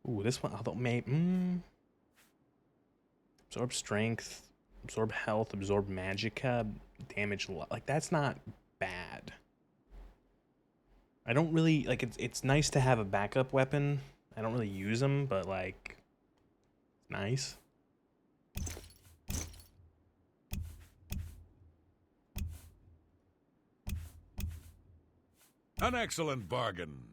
S1: Ooh, this one, although maybe absorb strength, absorb health, absorb magicka, damage. Like that's not bad. I don't really like. It's nice to have a backup weapon. I don't really use them, but like, it's nice.
S5: An excellent bargain.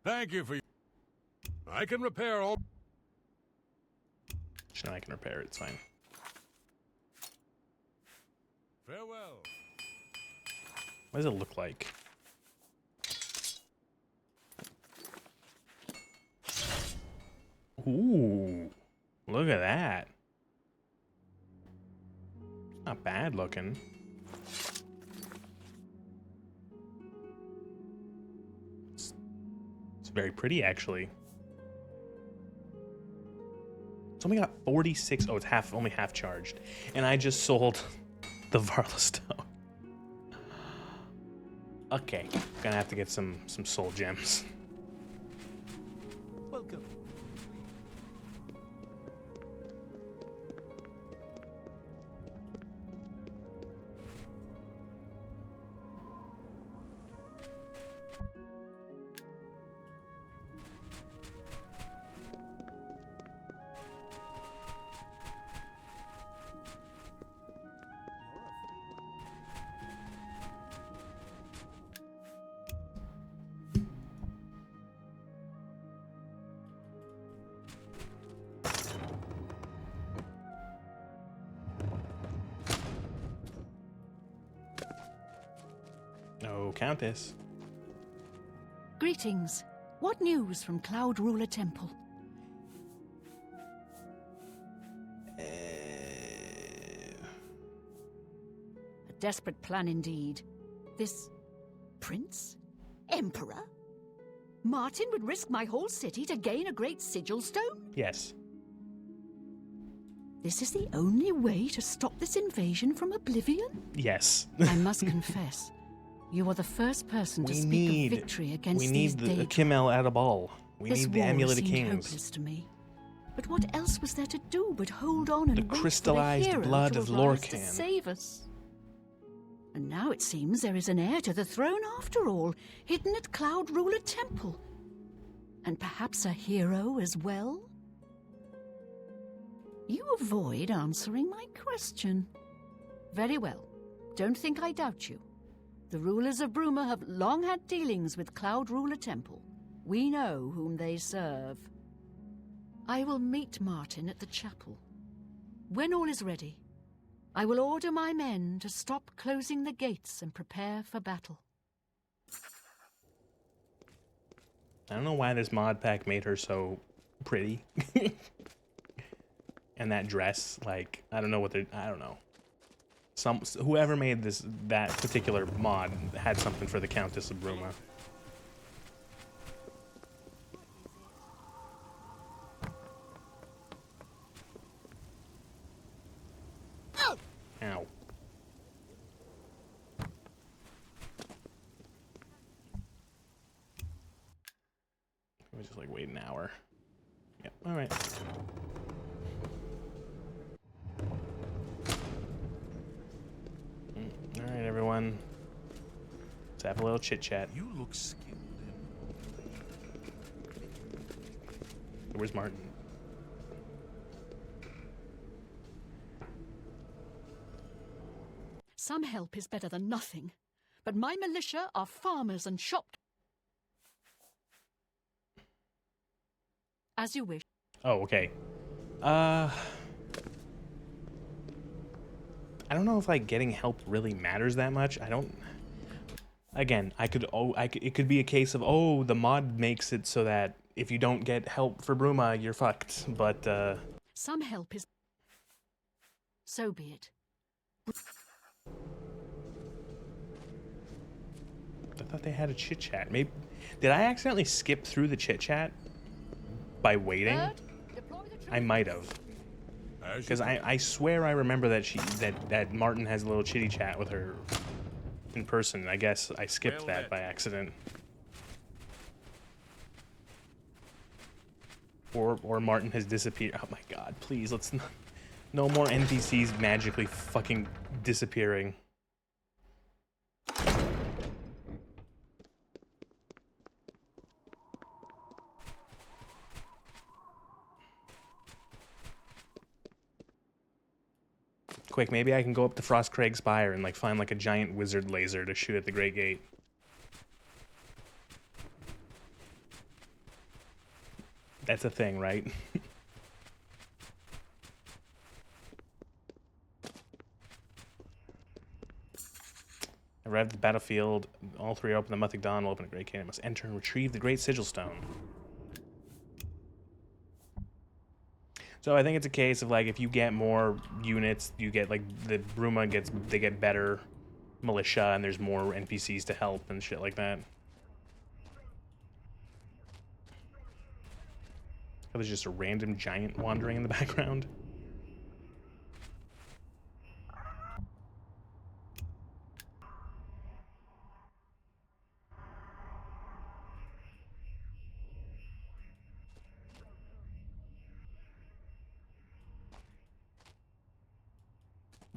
S5: Thank you for... I can repair all...
S1: Sure, I can repair it. It's fine.
S5: Farewell.
S1: What does it look like? Ooh, look at that. Not bad looking. It's very pretty, actually. It's only got 46. Oh, it's only half charged. And I just sold the Varla Stone. Okay, gonna have to get some soul gems.
S2: Welcome.
S1: Oh, Countess.
S3: Greetings. What news from Cloud Ruler Temple? A desperate plan indeed. This prince? Emperor? Martin would risk my whole city to gain a great sigil stone?
S1: Yes.
S3: This is the only way to stop this invasion from Oblivion?
S1: Yes.
S3: I must confess, you are the first person to speak of victory against these
S1: We need the
S3: Daedric.
S1: Kimmel at a ball. We
S3: This
S1: need the
S3: war
S1: Amulet of
S3: seemed
S1: Kings.
S3: hopeless to me. But what else was there to do but hold on and
S1: The
S3: wait for
S1: crystallized
S3: the hero
S1: blood
S3: to
S1: of
S3: arise to
S1: Lorcan.
S3: save us? And now it seems there is an heir to the throne after all, hidden at Cloud Ruler Temple. And perhaps a hero as well? You avoid answering my question. Very well. Don't think I doubt you. The rulers of Bruma have long had dealings with Cloud Ruler Temple. We know whom they serve. I will meet Martin at the chapel. When all is ready, I will order my men to stop closing the gates and prepare for battle.
S1: I don't know why this mod pack made her so pretty. And that dress, like, I don't know what they're, I don't know. Whoever made that particular mod had something for the Countess of Bruma. Ow. me just like wait an hour. Yep. All right. All right, everyone. Let's have a little chit chat.
S4: You look skilled in.
S1: Where's Martin?
S3: Some help is better than nothing, but my militia are farmers and shop. As you wish.
S1: Oh, okay. I don't know if like getting help really matters that much. I don't. Again, it could be a case of, oh, the mod makes it so that if you don't get help for Bruma, you're fucked. But
S3: some help is. So be it.
S1: I thought they had a chit chat. Maybe did I accidentally skip through the chit chat by waiting? I might have. Because I swear I remember that that Martin has a little chitty chat with her in person. I guess I skipped that by accident. Or Martin has disappeared. Oh my god, please, let's not. No more NPCs magically fucking disappearing. Quick, maybe I can go up to Frostcraig Spire and like find like a giant wizard laser to shoot at the Great Gate. That's a thing, right? Arrived at the battlefield. All three open the Mythic Dawn will open a Great Gate. I must enter and retrieve the Great Sigil Stone. So I think it's a case of like if you get more units, you get like the Bruma they get better militia and there's more NPCs to help and shit like that. Oh, there's just a random giant wandering in the background.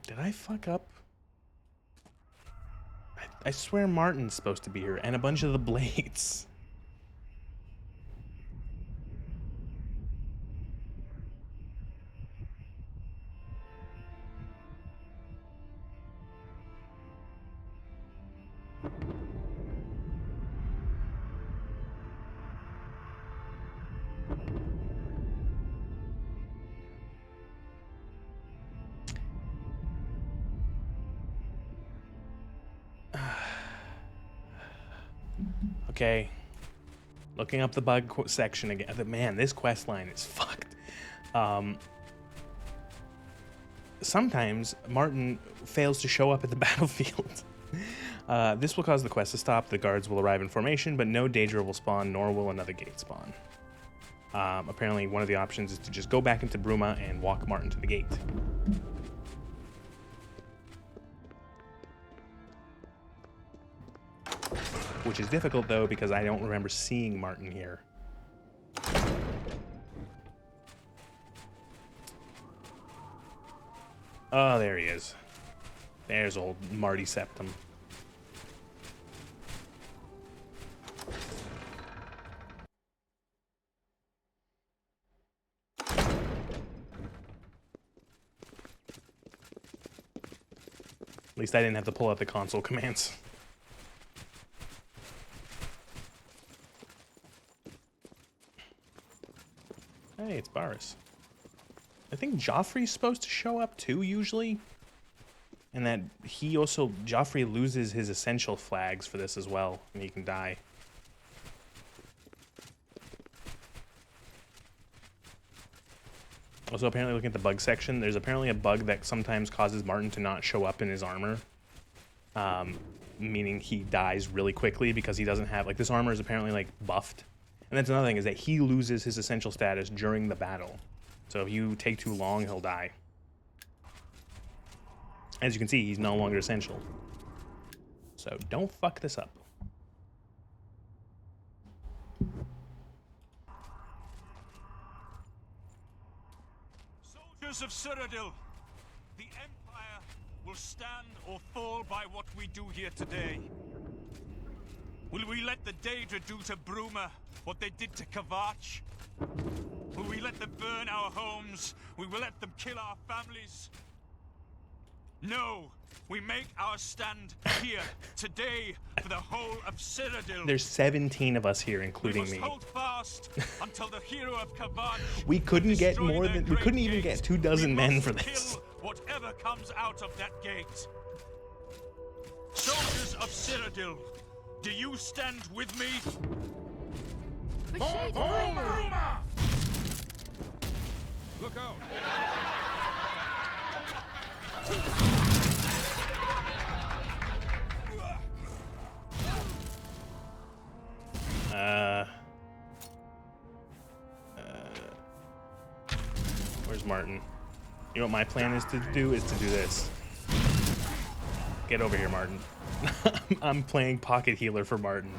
S1: Did I fuck up? I swear Martin's supposed to be here, and a bunch of the blades. Okay. Looking up the bug section again. Man, this quest line is fucked. Sometimes Martin fails to show up at the battlefield. This will cause the quest to stop. The guards will arrive in formation, but no Daedra will spawn, nor will another gate spawn. Apparently, one of the options is to just go back into Bruma and walk Martin to the gate. Which is difficult, though, because I don't remember seeing Martin here. Oh, there he is. There's old Marty Septum. At least I didn't have to pull out the console commands. Hey, it's Varus. I think Joffrey's supposed to show up too, usually. And that Joffrey loses his essential flags for this as well, and he can die. Also, apparently looking at the bug section, there's apparently a bug that sometimes causes Martin to not show up in his armor. Meaning he dies really quickly because he doesn't have, like, this armor is apparently, like, buffed. And that's another thing, is that he loses his essential status during the battle. So if you take too long, he'll die. As you can see, he's no longer essential. So don't fuck this up.
S14: Soldiers of Cyrodiil, the Empire will stand or fall by what we do here today. Will we let the Daedra do to Bruma what they did to Kavach? Will we let them burn our homes? Will we let them kill our families? No, we make our stand here today for the whole of Cyrodiil.
S1: There's 17 of us here, including
S14: we must
S1: me.
S14: hold fast until the hero of Kavach.
S1: We couldn't get more than we couldn't even get 24 men for this.
S14: Kill whatever comes out of that gate. Soldiers of Cyrodiil, do you stand with me?
S5: Look out!
S1: Where's Martin? You know what my plan is to do? Is to do this. Get over here, Martin. I'm playing pocket healer for Martin.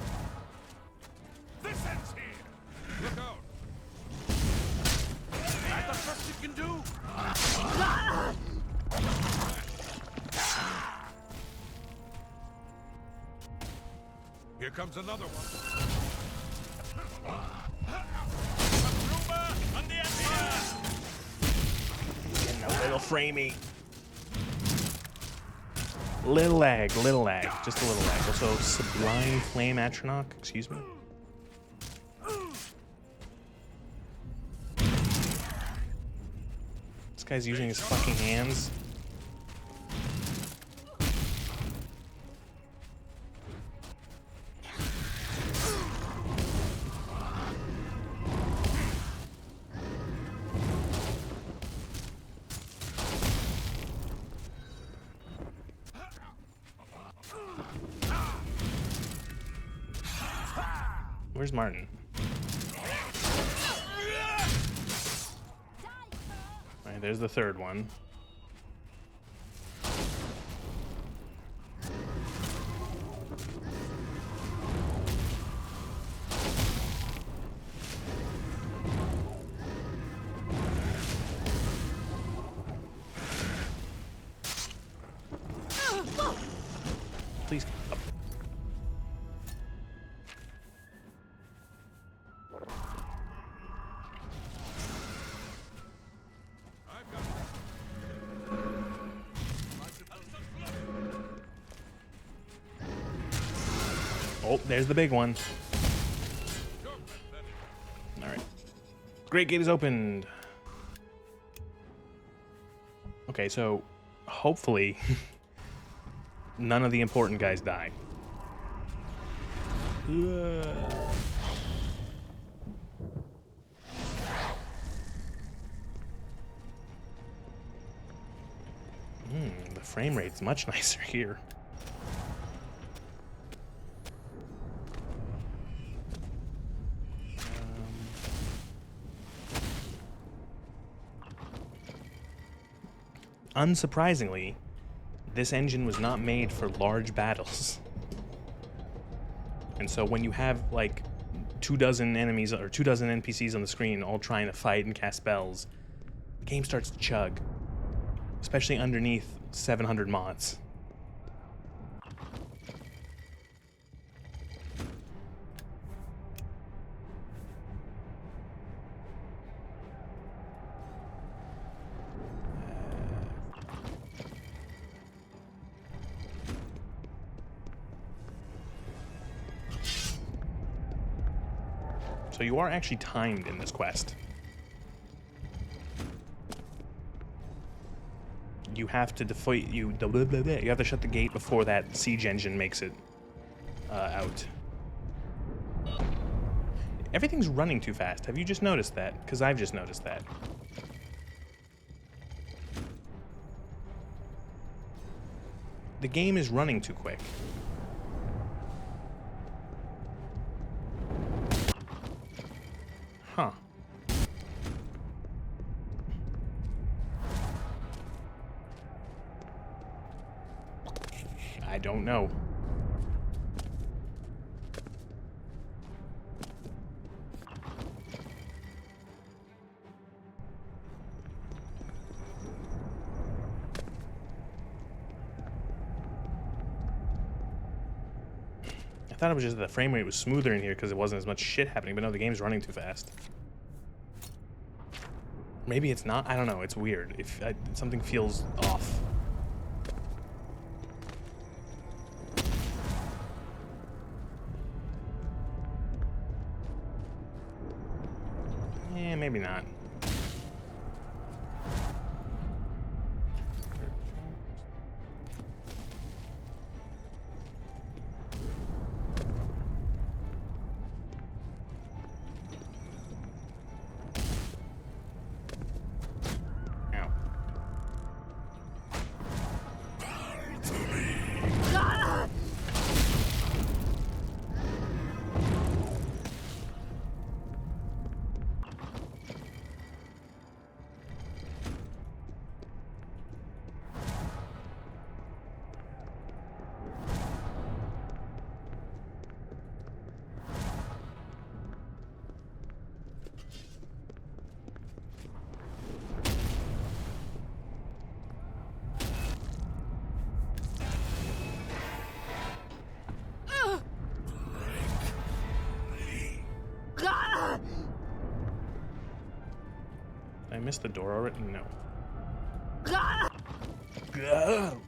S5: This ends here! Look out!
S14: That's the first you can do?
S5: Here comes another one.
S14: Bruma and the Empire!
S1: Getting a little framey. Little lag, just a little lag. Also, Sublime Flame Atronach, excuse me. This guy's using his fucking hands. Where's Martin? Alright, there's the third one. Please. Up. Oh, there's the big one. Alright. Great gate is opened. Okay, so hopefully none of the important guys die. The frame rate's much nicer here. Unsurprisingly, this engine was not made for large battles. And so when you have like 24 enemies or 24 NPCs on the screen all trying to fight and cast spells, the game starts to chug. Especially underneath 700 mods. So you are actually timed in this quest. You have to defeat you have to shut the gate before that siege engine makes it out. Everything's running too fast. Have you just noticed that? Because I've just noticed that. The game is running too quick. Huh. I don't know. thought it was just that the frame rate was smoother in here because it wasn't as much shit happening, but no, the game's running too fast. Maybe it's not. I don't know. It's weird. If something feels off. Eh, maybe not. I missed the door already? No. Go!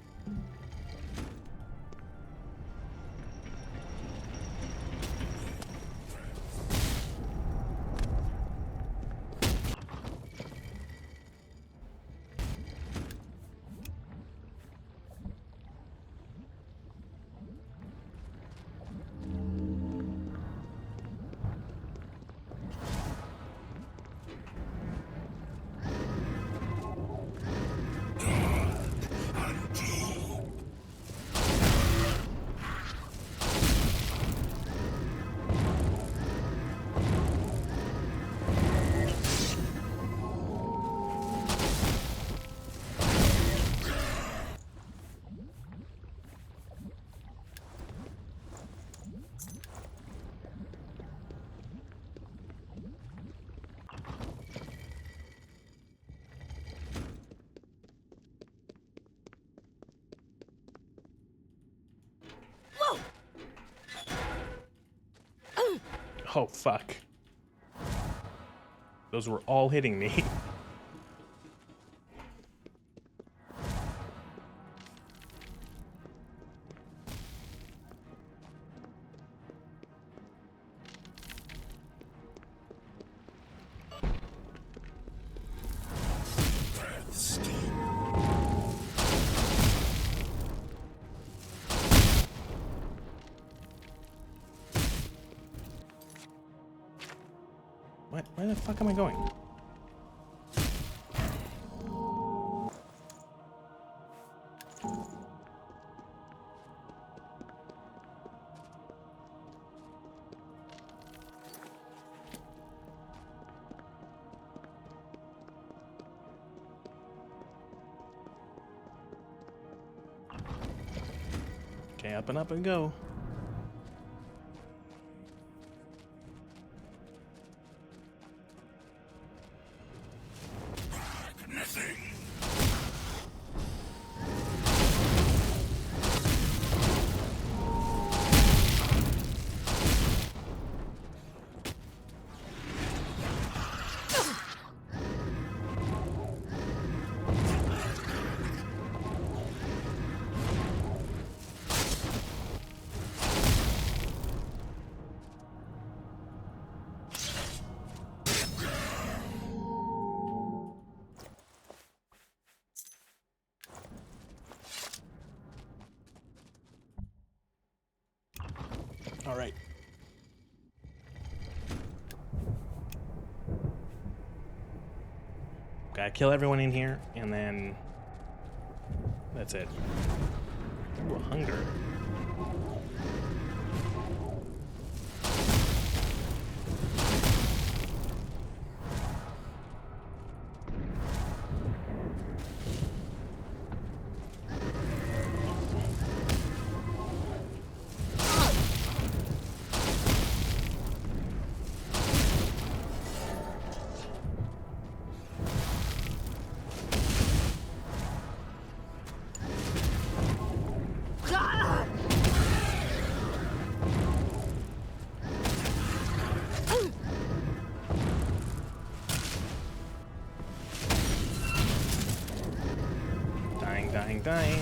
S1: Oh, fuck. Those were all hitting me. What? Where the fuck am I going? Okay, up and up and go. All right. Gotta kill everyone in here, and then that's it. Ooh, hunger. dying.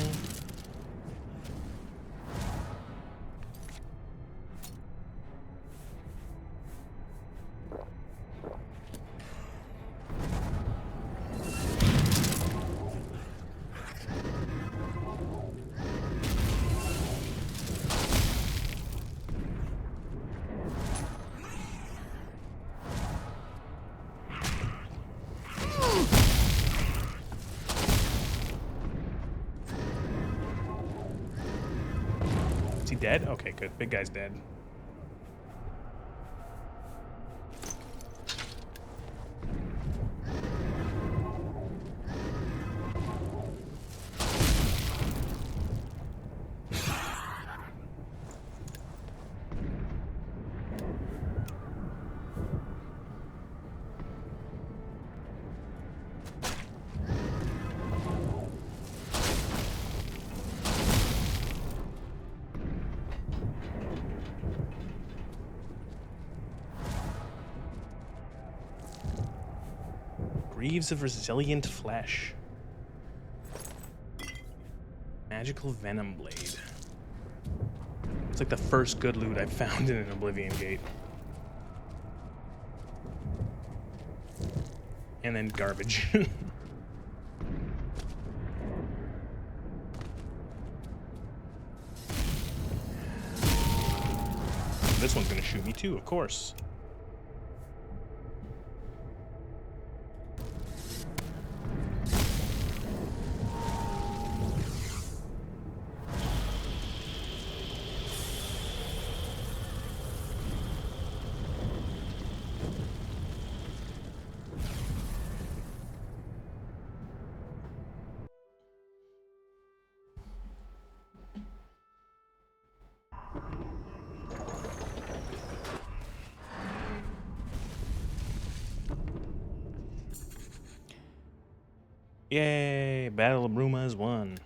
S1: Is he dead? Okay, good. Big guy's dead. Greaves of resilient flesh. Magical venom blade. It's like the first good loot I've found in an Oblivion gate. And then garbage. This one's gonna shoot me too, of course. Yay! Battle of Bruma is won.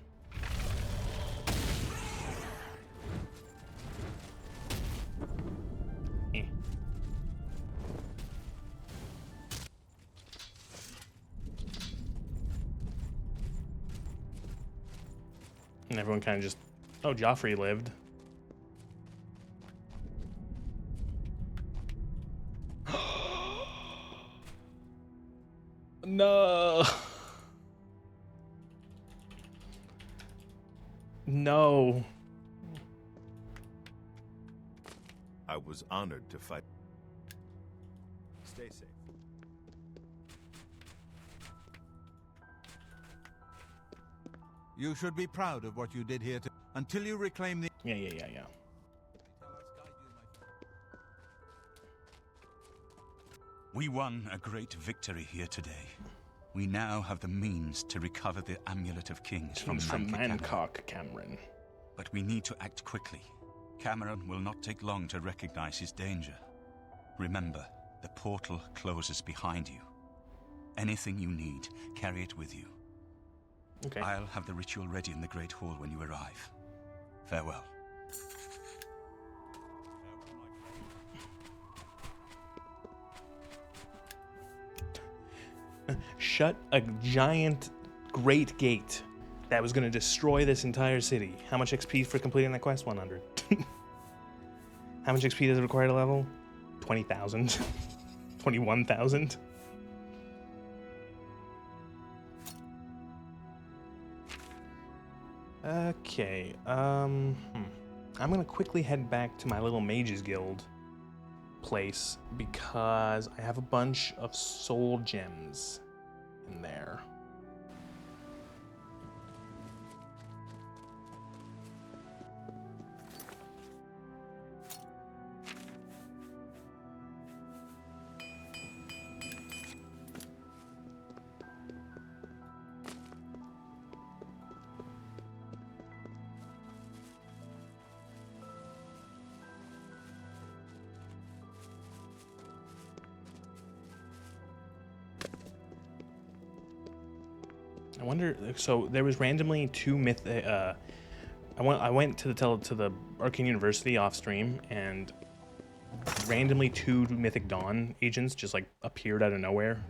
S1: And everyone kind of just, oh, Joffrey lived. No. No.
S12: I was honored to fight. Stay safe.
S2: You should be proud of what you did here until you reclaim the...
S1: Yeah.
S8: We won a great victory here today. We now have the means to recover the Amulet of Kings from
S1: Mancock Cameron.
S8: But we need to act quickly. Cameron will not take long to recognize his danger. Remember, the portal closes behind you. Anything you need, carry it with you.
S1: Okay.
S8: I'll have the ritual ready in the Great Hall when you arrive. Farewell.
S1: Shut a giant great gate that was going to destroy this entire city. How much XP for completing that quest? 100. How much XP does it require to level? 20,000. 21,000. Okay, I'm gonna quickly head back to my little Mages Guild place because I have a bunch of soul gems in there. I wonder. So there was randomly two myth. I went to the Arcane University off stream, and randomly two Mythic Dawn agents just like appeared out of nowhere,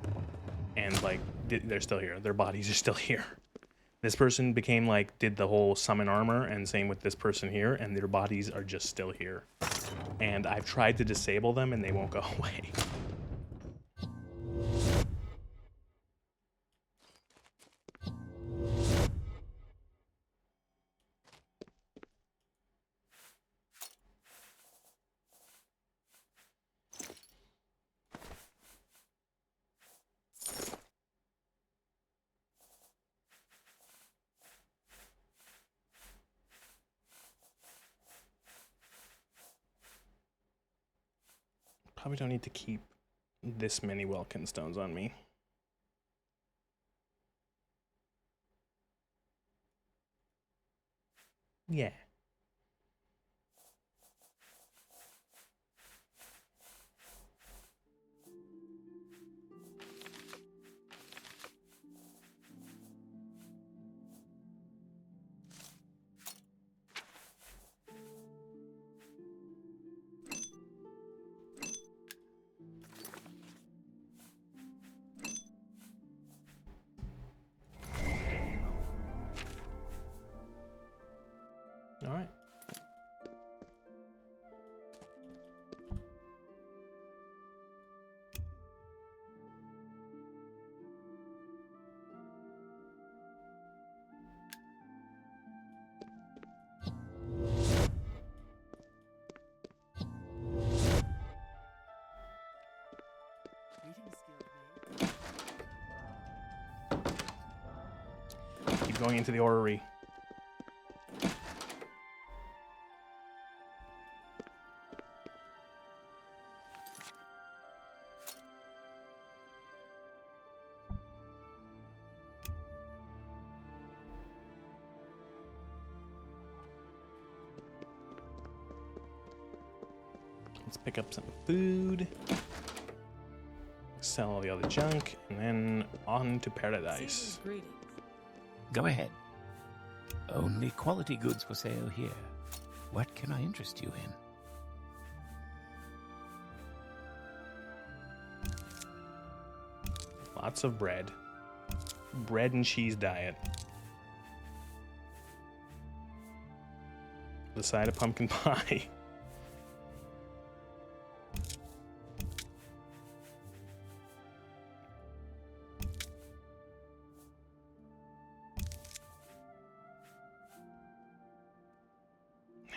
S1: and like they're still here. Their bodies are still here. This person became like, did the whole summon armor, and same with this person here, and their bodies are just still here. And I've tried to disable them and they won't go away. Probably don't need to keep this many Welkin stones on me. Yeah. All right. Keep going into the orrery. Let's pick up some food, sell all the other junk, and then on to paradise.
S13: Go ahead. Only quality goods for sale here. What can I interest you in?
S1: Lots of bread. Bread and cheese diet. The side of pumpkin pie.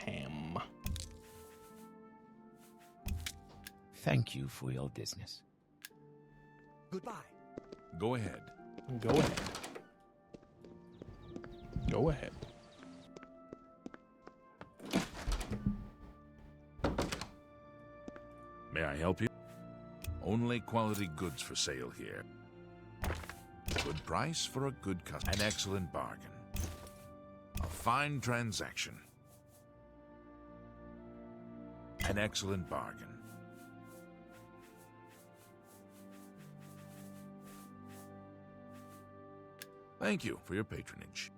S1: Ham.
S13: Thank you for your business.
S10: Goodbye.
S4: Go ahead.
S1: Go ahead. Go ahead.
S4: May I help you? Only quality goods for sale here. Good price for a good customer. An excellent bargain. A fine transaction. An excellent bargain. Thank you for your patronage.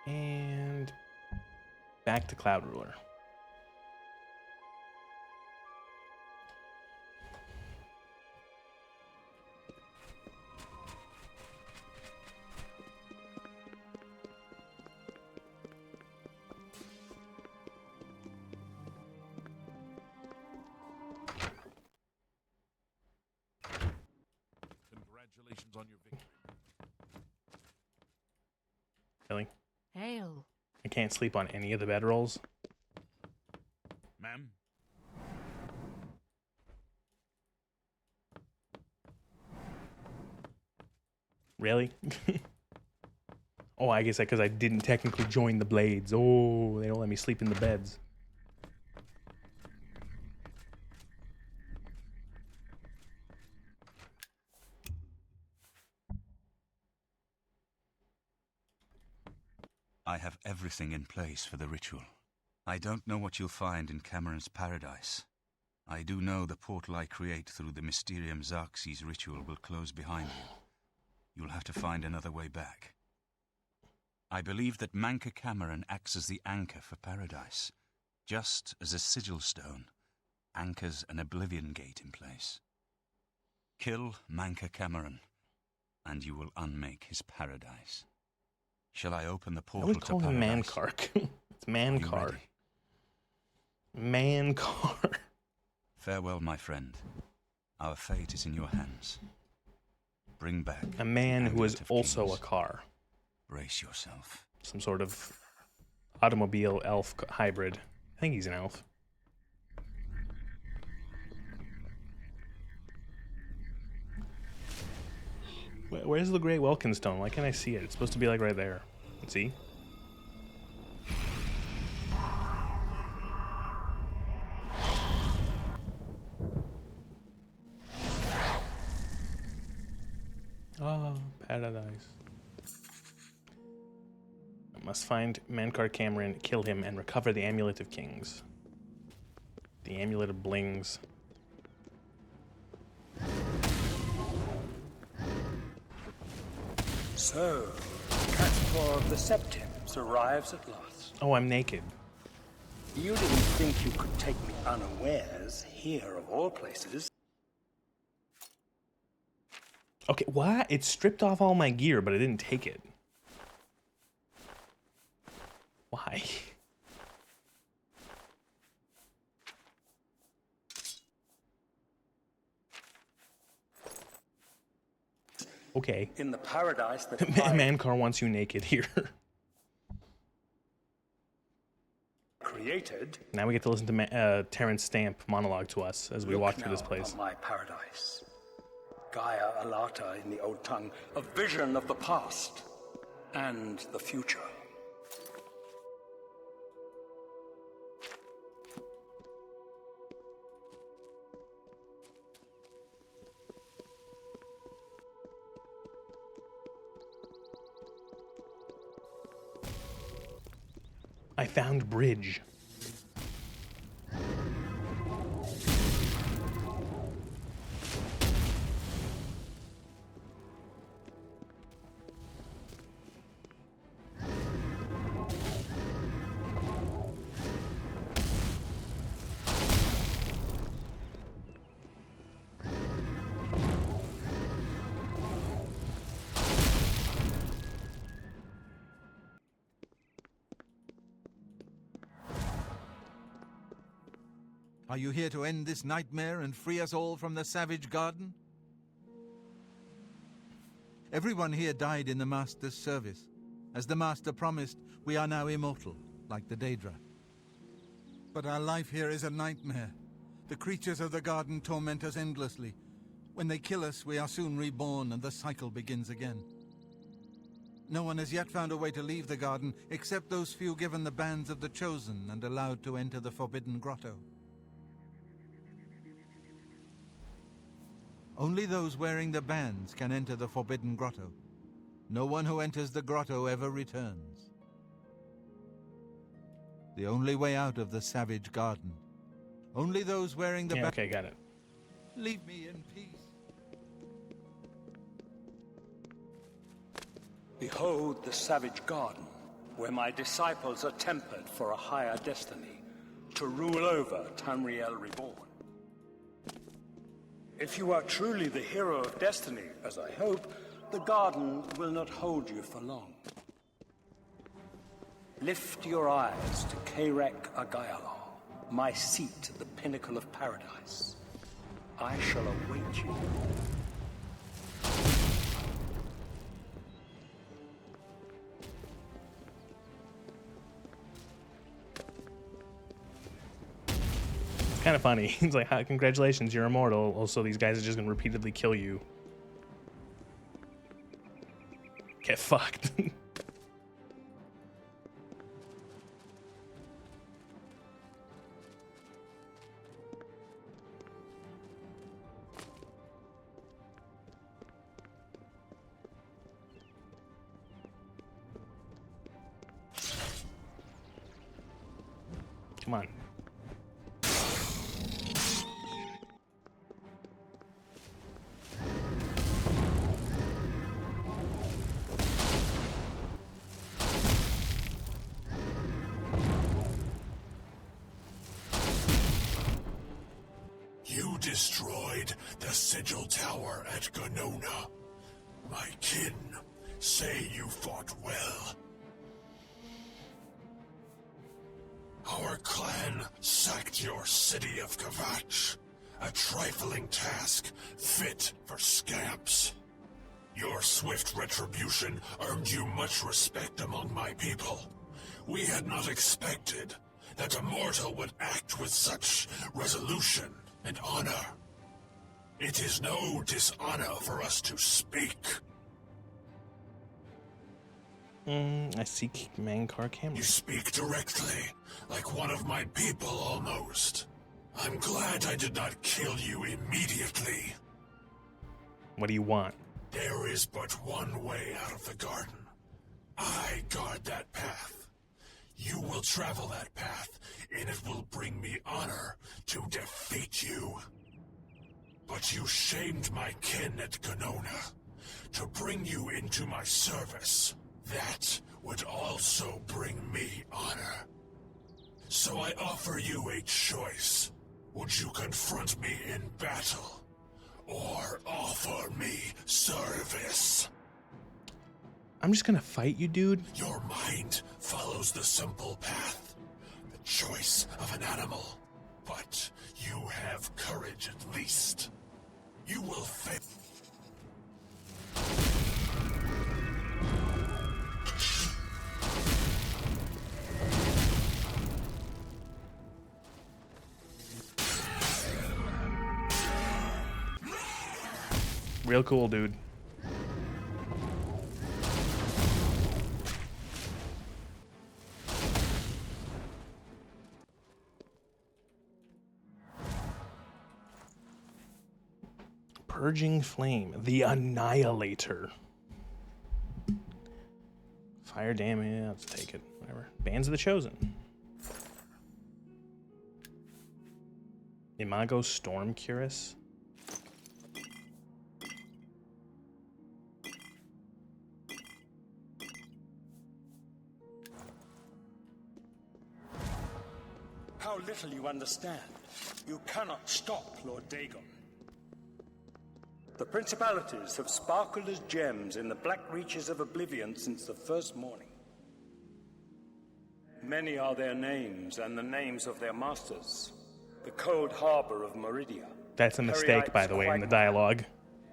S1: And back to Cloud Ruler.
S4: Congratulations on your victory.
S1: Really?
S3: Hail.
S1: I can't sleep on any of the bedrolls.
S4: Ma'am?
S1: Really? Oh, I guess because I didn't technically join the blades. Oh, they don't let me sleep in the beds.
S8: I have everything in place for the ritual. I don't know what you'll find in Cameron's paradise. I do know the portal I create through the Mysterium Xerxes ritual will close behind you. You'll have to find another way back. I believe that Manca Cameron acts as the anchor for paradise, just as a sigil stone anchors an Oblivion gate in place. Kill Manca Cameron, and you will unmake his paradise. Shall I open the
S1: I
S8: portal
S1: would
S8: to
S1: call him
S8: paradise?
S1: Mankark. It's Mankar. Mankar.
S8: Farewell, my friend. Our fate is in your hands. Bring back
S1: A man
S8: the
S1: who is
S8: Amulet of
S1: also
S8: Kings.
S1: a car.
S8: Brace yourself.
S1: Some sort of automobile elf hybrid. I think he's an elf. Where's the Great Welkin Stone? Why can't I see it? It's supposed to be like right there. Let's see. Oh, paradise. I must find Mankar Cameron, kill him, and recover the Amulet of Kings. The Amulet of Blings.
S15: So, Caspar of the Septims arrives at last.
S1: Oh, I'm naked.
S15: You didn't think you could take me unawares, here of all places.
S1: Okay, what? It stripped off all my gear, but I didn't take it. Why? Okay.
S15: In the paradise that
S1: Mankar wants you naked here.
S15: created.
S1: Now we get to listen to Terrence Stamp monologue to us as we walk through this
S15: Now
S1: place.
S15: on my paradise. Gaia Alata in the old tongue, a vision of the past and the future.
S1: I found bridge.
S2: Are you here to end this nightmare and free us all from the savage garden? Everyone here died in the Master's service. As the Master promised, we are now immortal, like the Daedra. But our life here is a nightmare. The creatures of the garden torment us endlessly. When they kill us, we are soon reborn and the cycle begins again. No one has yet found a way to leave the garden, except those few given the bands of the Chosen and allowed to enter the Forbidden Grotto. Only those wearing the bands can enter the Forbidden Grotto. No one who enters the grotto ever returns. The only way out of the savage garden. Only those wearing the
S1: okay, got it.
S2: Leave me in peace.
S15: Behold the savage garden, where my disciples are tempered for a higher destiny, to rule over Tamriel Reborn. If you are truly the hero of destiny, as I hope, the garden will not hold you for long. Lift your eyes to Kairek Agayala, my seat at the pinnacle of paradise. I shall await you.
S1: Kind of funny. He's like, congratulations, you're immortal. Also, these guys are just going to repeatedly kill you. Get fucked. Come on.
S11: You destroyed the Sigil Tower at Ganona. My kin say you fought well. Our clan sacked your city of Kavach, a trifling task fit for scamps. Your swift retribution earned you much respect among my people. We had not expected that a mortal would act with such resolution and honor. It is no dishonor for us to speak.
S1: I seek Mankar Cameron.
S11: You speak directly, like one of my people almost. I'm glad I did not kill you immediately.
S1: What do you want?
S11: There is but one way out of the garden. I guard that path. You will travel that path, and it will bring me honor to defeat you. But you shamed my kin at Ganona. To bring you into my service, that would also bring me honor. So I offer you a choice. Would you confront me in battle, or offer me service?
S1: I'm just gonna fight you, dude.
S11: Your mind follows the simple path, the choice of an animal. But you have courage at least. You will fail.
S1: Real cool, dude. Purging Flame, the Annihilator. Fire damage, let's take it. Whatever. Bands of the Chosen. Imago Storm Cuirass.
S15: How little you understand. You cannot stop Lord Dagon. The principalities have sparkled as gems in the black reaches of Oblivion since the first morning. Many are their names and the names of their masters. The cold harbor of Meridia.
S1: That's a mistake, by the way, in the dialogue.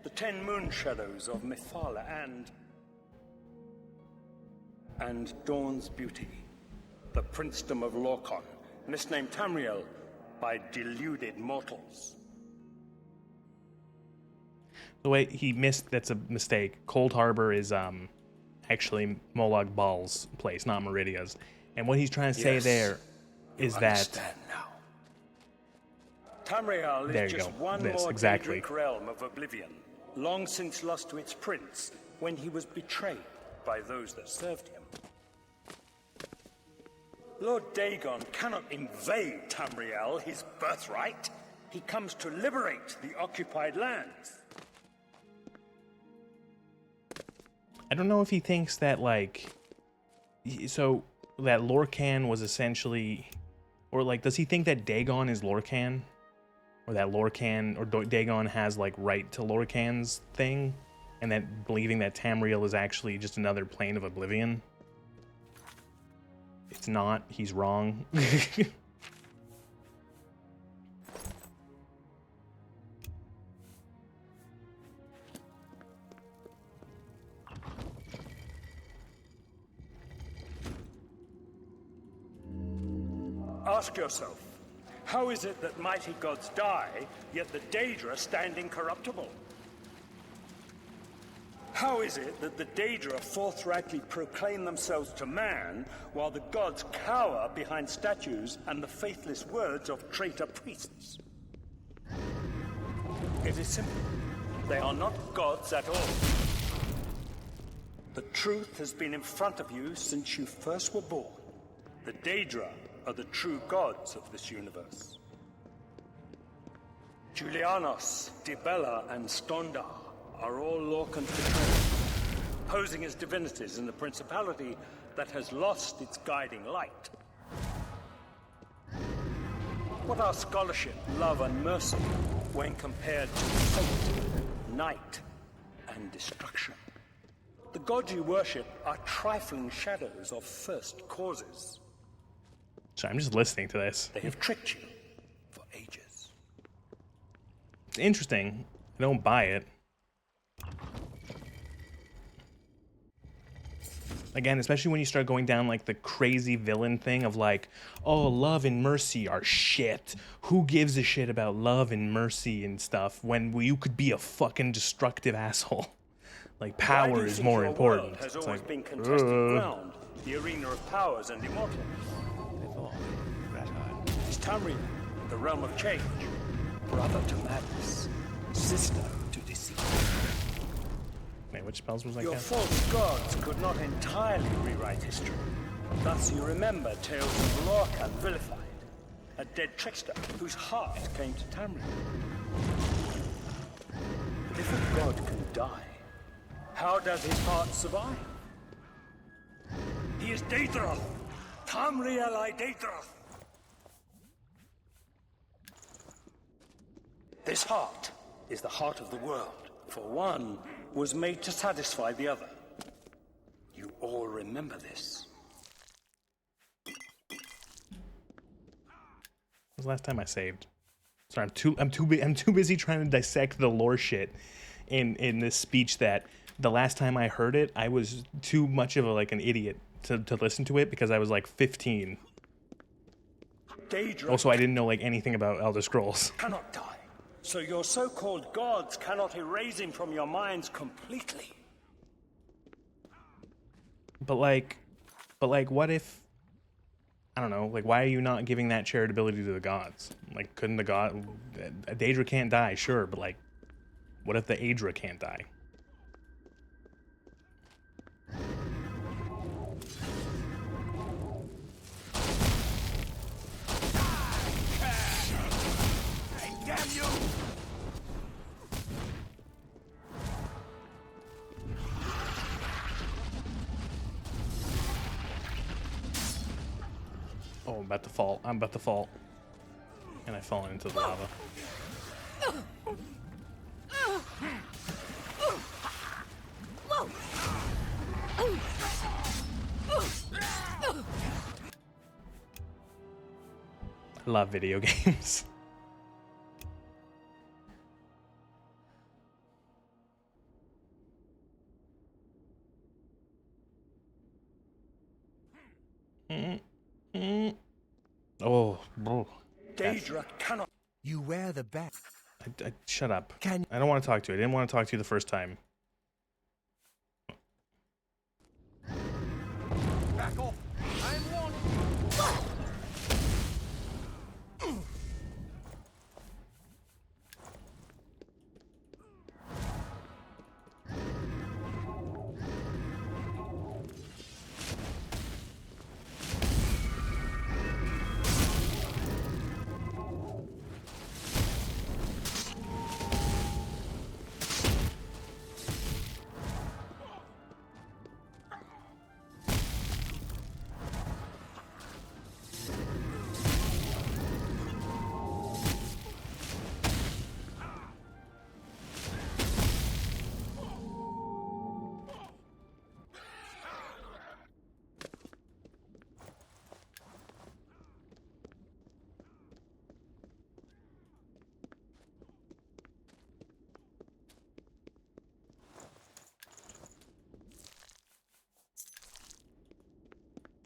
S15: The 10 moon shadows of Mephala and Dawn's beauty. The princedom of Lorkhan, misnamed Tamriel by deluded mortals.
S1: The way he missed, that's a mistake. Cold Harbor is actually Molag Bal's place, not Meridia's. And what he's trying to say there is that...
S15: Now. Tamriel
S1: there
S15: is
S1: you
S15: just
S1: go.
S15: one
S1: This,
S15: more
S1: exactly.
S15: Daedric realm of Oblivion, long since lost to its prince when he was betrayed by those that served him. Lord Dagon cannot invade Tamriel, his birthright. He comes to liberate the occupied lands.
S1: I don't know if he thinks that, like... So, that Lorkhan was essentially... Or, like, does he think that Dagon is Lorkhan? Or that Lorkhan... Or Dagon has, like, right to Lorkhan's thing? And that believing that Tamriel is actually just another plane of Oblivion? It's not. He's wrong.
S15: Ask yourself, how is it that mighty gods die, yet the Daedra stand incorruptible? How is it that the Daedra forthrightly proclaim themselves to man, while the gods cower behind statues and the faithless words of traitor priests? It is simple. They are not gods at all. The truth has been in front of you since you first were born. The Daedra are the true gods of this universe. Julianos, Dibella, and Stondar are all Lorcan's betrayers, posing as divinities in a principality that has lost its guiding light. What are scholarship, love, and mercy when compared to fate, night, and destruction? The gods you worship are trifling shadows of first causes.
S1: So I'm just listening to this.
S15: They have tricked you for ages.
S1: It's interesting. I don't buy it. Again, especially when you start going down like the crazy villain thing of like, oh, love and mercy are shit. Who gives a shit about love and mercy and stuff when you could be a fucking destructive asshole? Like, power is more important.
S15: Has
S1: It's
S15: always
S1: like,
S15: been contested ground, the arena of powers and immortals. Is Tamriel, the realm of change, brother to madness, sister to deceit.
S1: Wait, which spells was I
S15: Your
S1: casting?
S15: false gods could not entirely rewrite history. Thus you remember tales of Lorcan vilified, a dead trickster whose heart came to Tamriel. But if a god can die, how does his heart survive? He is Daedra! Tamriel I Daedra! This heart is the heart of the world, for one was made to satisfy the other. You all remember this.
S1: When was the last time I saved? Sorry, I'm too busy trying to dissect the lore shit in this speech that the last time I heard it, I was too much of an idiot to listen to it because I was like 15.
S15: Daedric
S1: Also, I didn't know like anything about Elder Scrolls.
S15: cannot die, so your so-called gods cannot erase him from your minds completely.
S1: But like, what if? I don't know. Like, why are you not giving that charitability to the gods? Like, couldn't the god? Daedra can't die, sure, but like, what if the Aedra can't die?
S14: Damn you!
S1: Oh, I'm about to fall. I'm about to fall. And I've fallen into the lava. I love video games. Oh, bro.
S15: Daedra cannot.
S10: You wear the bat.
S1: Shut up. I don't want to talk to you. I didn't want to talk to you the first time.
S14: Back off! I'm one!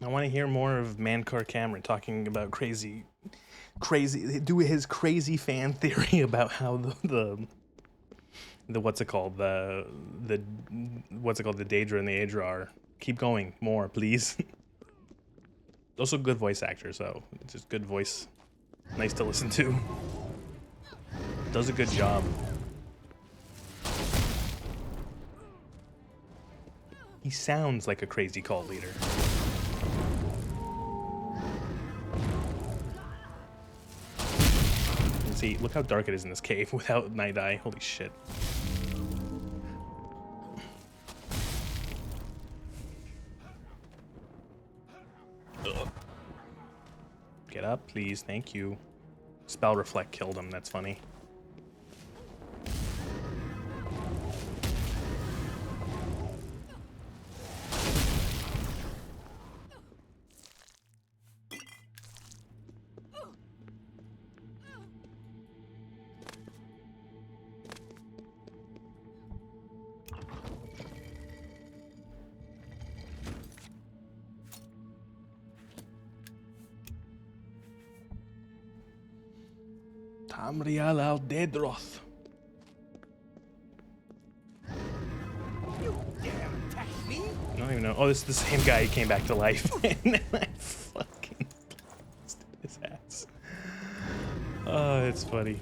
S1: I want to hear more of Mankar Cameron talking about crazy, do his crazy fan theory about how the what's it called, the Daedra and the Aedra are. Keep going, more, please. Also good voice actor, so it's just good voice. Nice to listen to. Does a good job. He sounds like a crazy cult leader. See, look how dark it is in this cave without Night Eye. Holy shit. Ugh. Get up, please. Thank you. Spell Reflect killed him. That's funny. Tamriel al Daedroth.
S10: You dare attack me?
S1: I don't even know. Oh, this is the same guy who came back to life. And then I fucking blasted his ass. Oh, it's funny.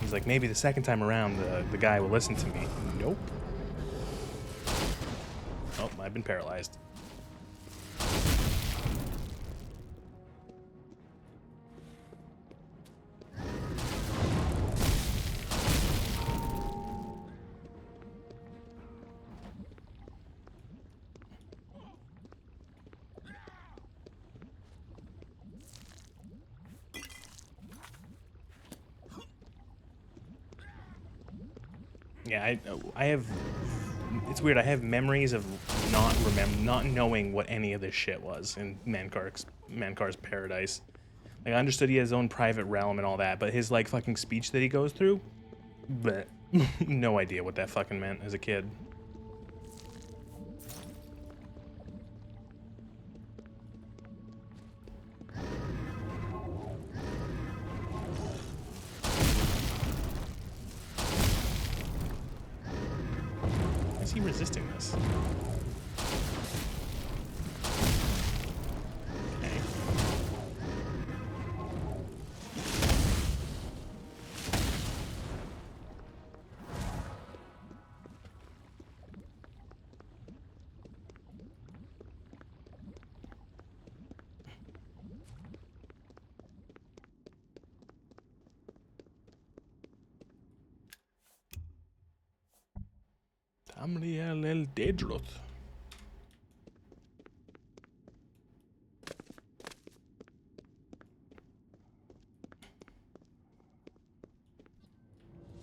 S1: He's like, maybe the second time around, the guy will listen to me. Nope. Oh, I've been paralyzed. Yeah, I have. It's weird. I have memories of not knowing what any of this shit was in Mankar's Paradise. Like, I understood he has his own private realm and all that, but his like fucking speech that he goes through, but no idea what that fucking meant as a kid. Why is he resisting this? Okay. Tamriel el Daedroth.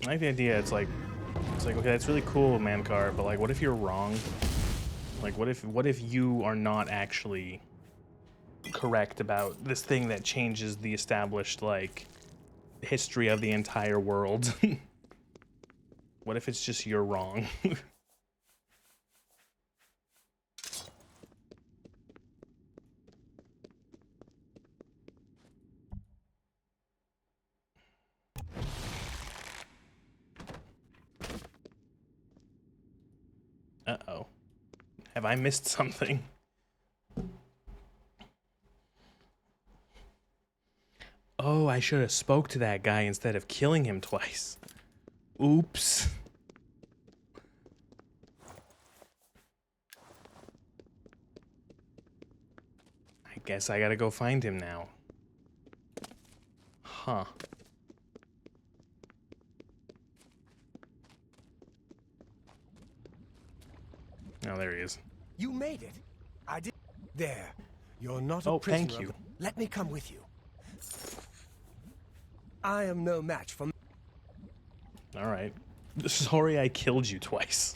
S1: I like the idea. It's like, okay, that's really cool, Mankar, but like, what if you're wrong? Like, what if you are not actually correct about this thing that changes the established, like, history of the entire world? What if it's just you're wrong? Uh-oh. Have I missed something? Oh, I should have spoke to that guy instead of killing him twice. Oops. I guess I gotta go find him now. Huh. Oh, there he is.
S10: You made it. I did. There. You're not a
S1: Oh,
S10: prisoner.
S1: thank you.
S10: Let me come with you. I am no match for...
S1: All right. Sorry I killed you twice.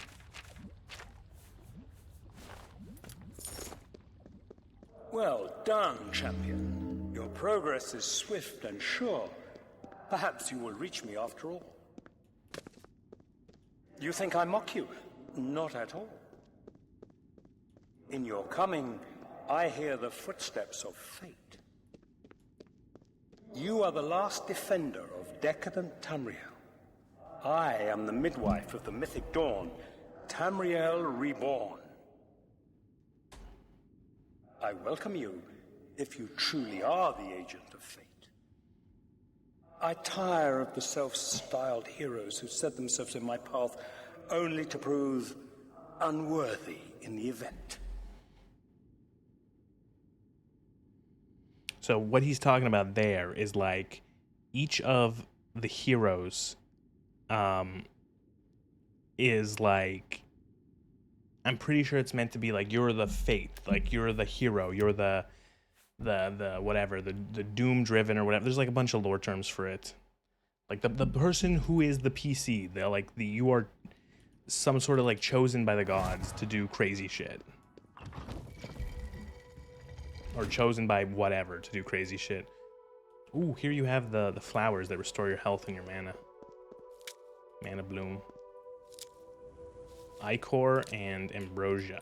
S15: Well done, champion. Your progress is swift and sure. Perhaps you will reach me after all. You think I mock you? Not at all. In your coming, I hear the footsteps of fate. You are the last defender of decadent Tamriel. I am the midwife of the mythic dawn, Tamriel Reborn. I welcome you if you truly are the agent of fate. I tire of the self-styled heroes who set themselves in my path only to prove unworthy in the event.
S1: So what he's talking about there is like each of the heroes is like, I'm pretty sure it's meant to be like you're the fate, like you're the hero, you're the whatever, the doom driven or whatever. There's like a bunch of lore terms for it. Like the person who is the PC, they're like you are some sort of like chosen by the gods to do crazy shit. Or chosen by whatever to do crazy shit. Ooh, here you have the flowers that restore your health and your mana. Mana bloom. Ichor and ambrosia.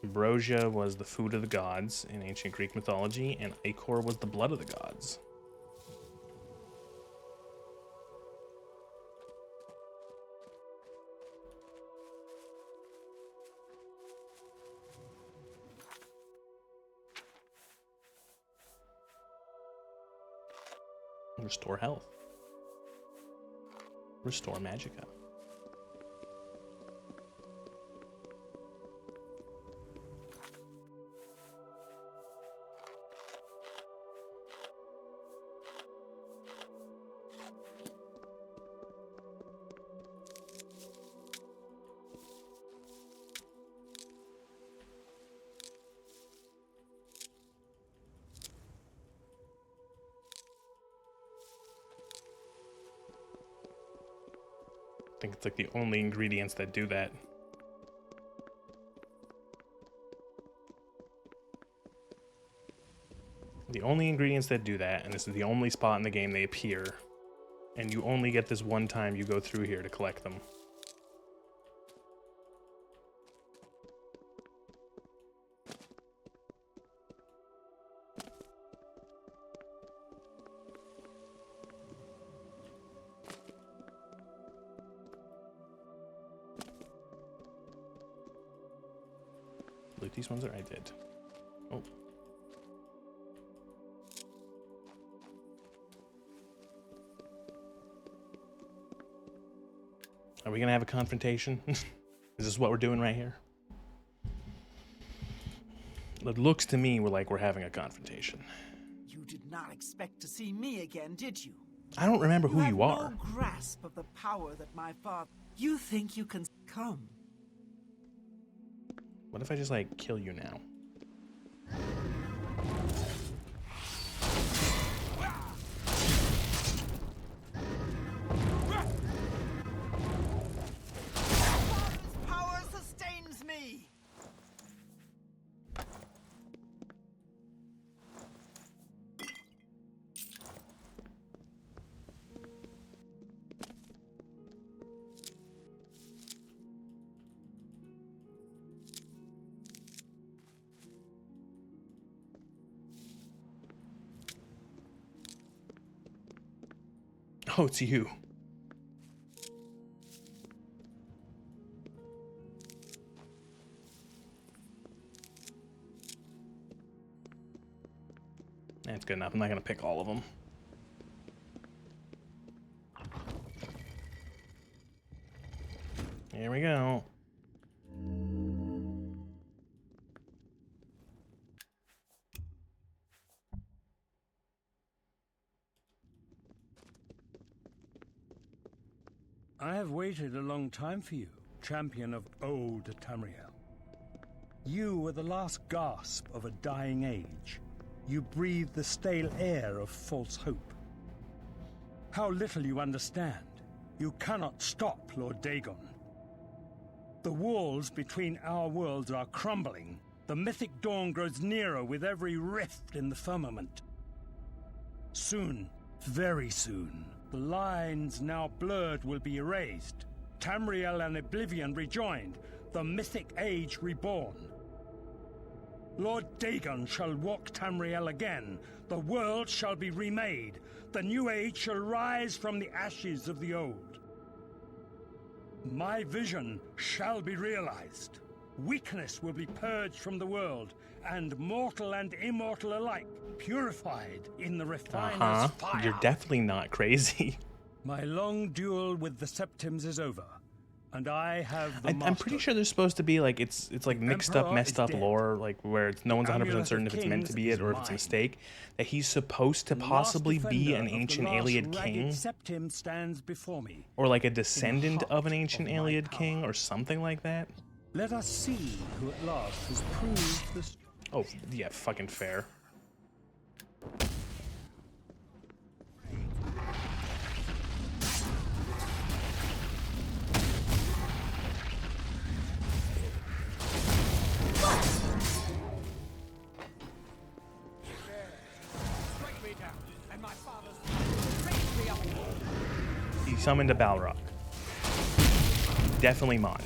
S1: Ambrosia was the food of the gods in ancient Greek mythology, and ichor was the blood of the gods. Restore health. Restore magicka. I think it's like the only ingredients that do that. The only ingredients that do that, and this is the only spot in the game they appear, and you only get this one time you go through here to collect them. Loot these ones that I did. Oh. Are we gonna have a confrontation? Is this what we're doing right here? It looks to me we're having a confrontation.
S7: You did not expect to see me again, did you?
S1: I don't remember who you are.
S7: You have no grasp of the power that my father... You think you can come?
S1: What if I just kill you now?
S7: Power sustains me.
S1: Oh, it's you. That's good enough. I'm not going to pick all of them. Here we go.
S15: I have waited a long time for you, champion of old Tamriel. You were the last gasp of a dying age. You breathed the stale air of false hope. How little you understand. You cannot stop Lord Dagon. The walls between our worlds are crumbling. The mythic dawn grows nearer with every rift in the firmament. Soon, very soon, the lines now blurred will be erased. Tamriel and Oblivion rejoined, the mythic age reborn. Lord Dagon shall walk Tamriel again. The world shall be remade. The new age shall rise from the ashes of the old. My vision shall be realized. Weakness will be purged from the world, and mortal and immortal alike purified in the refiner's fire.
S1: You're definitely not crazy.
S15: My long duel with the Septims is over. and I have the
S1: I'm pretty sure there's supposed to be like it's like mixed up,
S15: Emperor
S1: messed
S15: is
S1: up
S15: dead.
S1: lore, like where no one's 100%
S15: Amulet
S1: certain
S15: of
S1: if it's meant to
S15: Kings
S1: be it
S15: is
S1: or if it's a
S15: mine.
S1: mistake. That he's supposed to
S15: The last
S1: possibly be
S15: defender
S1: an
S15: of the
S1: ancient
S15: last
S1: Aliad
S15: ragged
S1: king,
S15: septim stands before me.
S1: or like a
S15: in the
S1: descendant of an
S15: heart
S1: ancient
S15: of my
S1: Aliad
S15: power.
S1: king, or something like that.
S15: Let us see who at last has proved the
S1: Oh yeah, fucking fair. He summoned a Balrog. Definitely modded.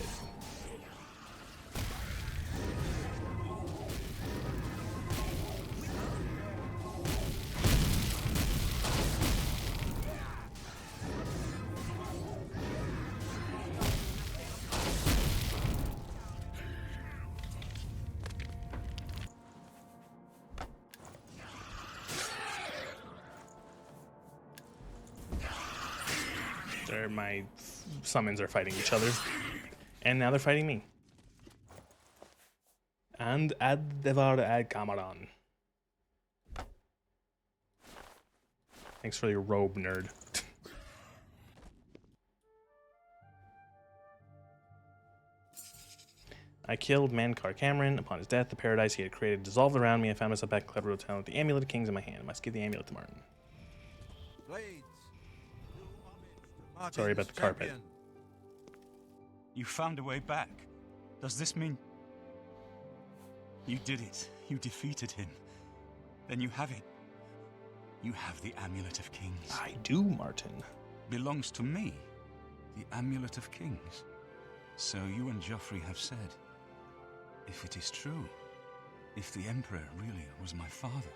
S1: My summons are fighting each other. And now they're fighting me. And Addevar ad Cameron. Thanks for your robe, nerd. I killed Mankar Cameron. Upon his death, the paradise he had created dissolved around me. I found myself back in Clever Town with the Amulet of Kings in my hand. I must give the amulet to Martin.
S2: Blades.
S1: Sorry about the carpet.
S8: You found a way back. Does this mean... You did it. You defeated him. Then you have it. You have the Amulet of Kings.
S1: I do, Martin.
S8: Belongs to me. The Amulet of Kings. So you and Joffrey have said, if it is true, if the Emperor really was my father,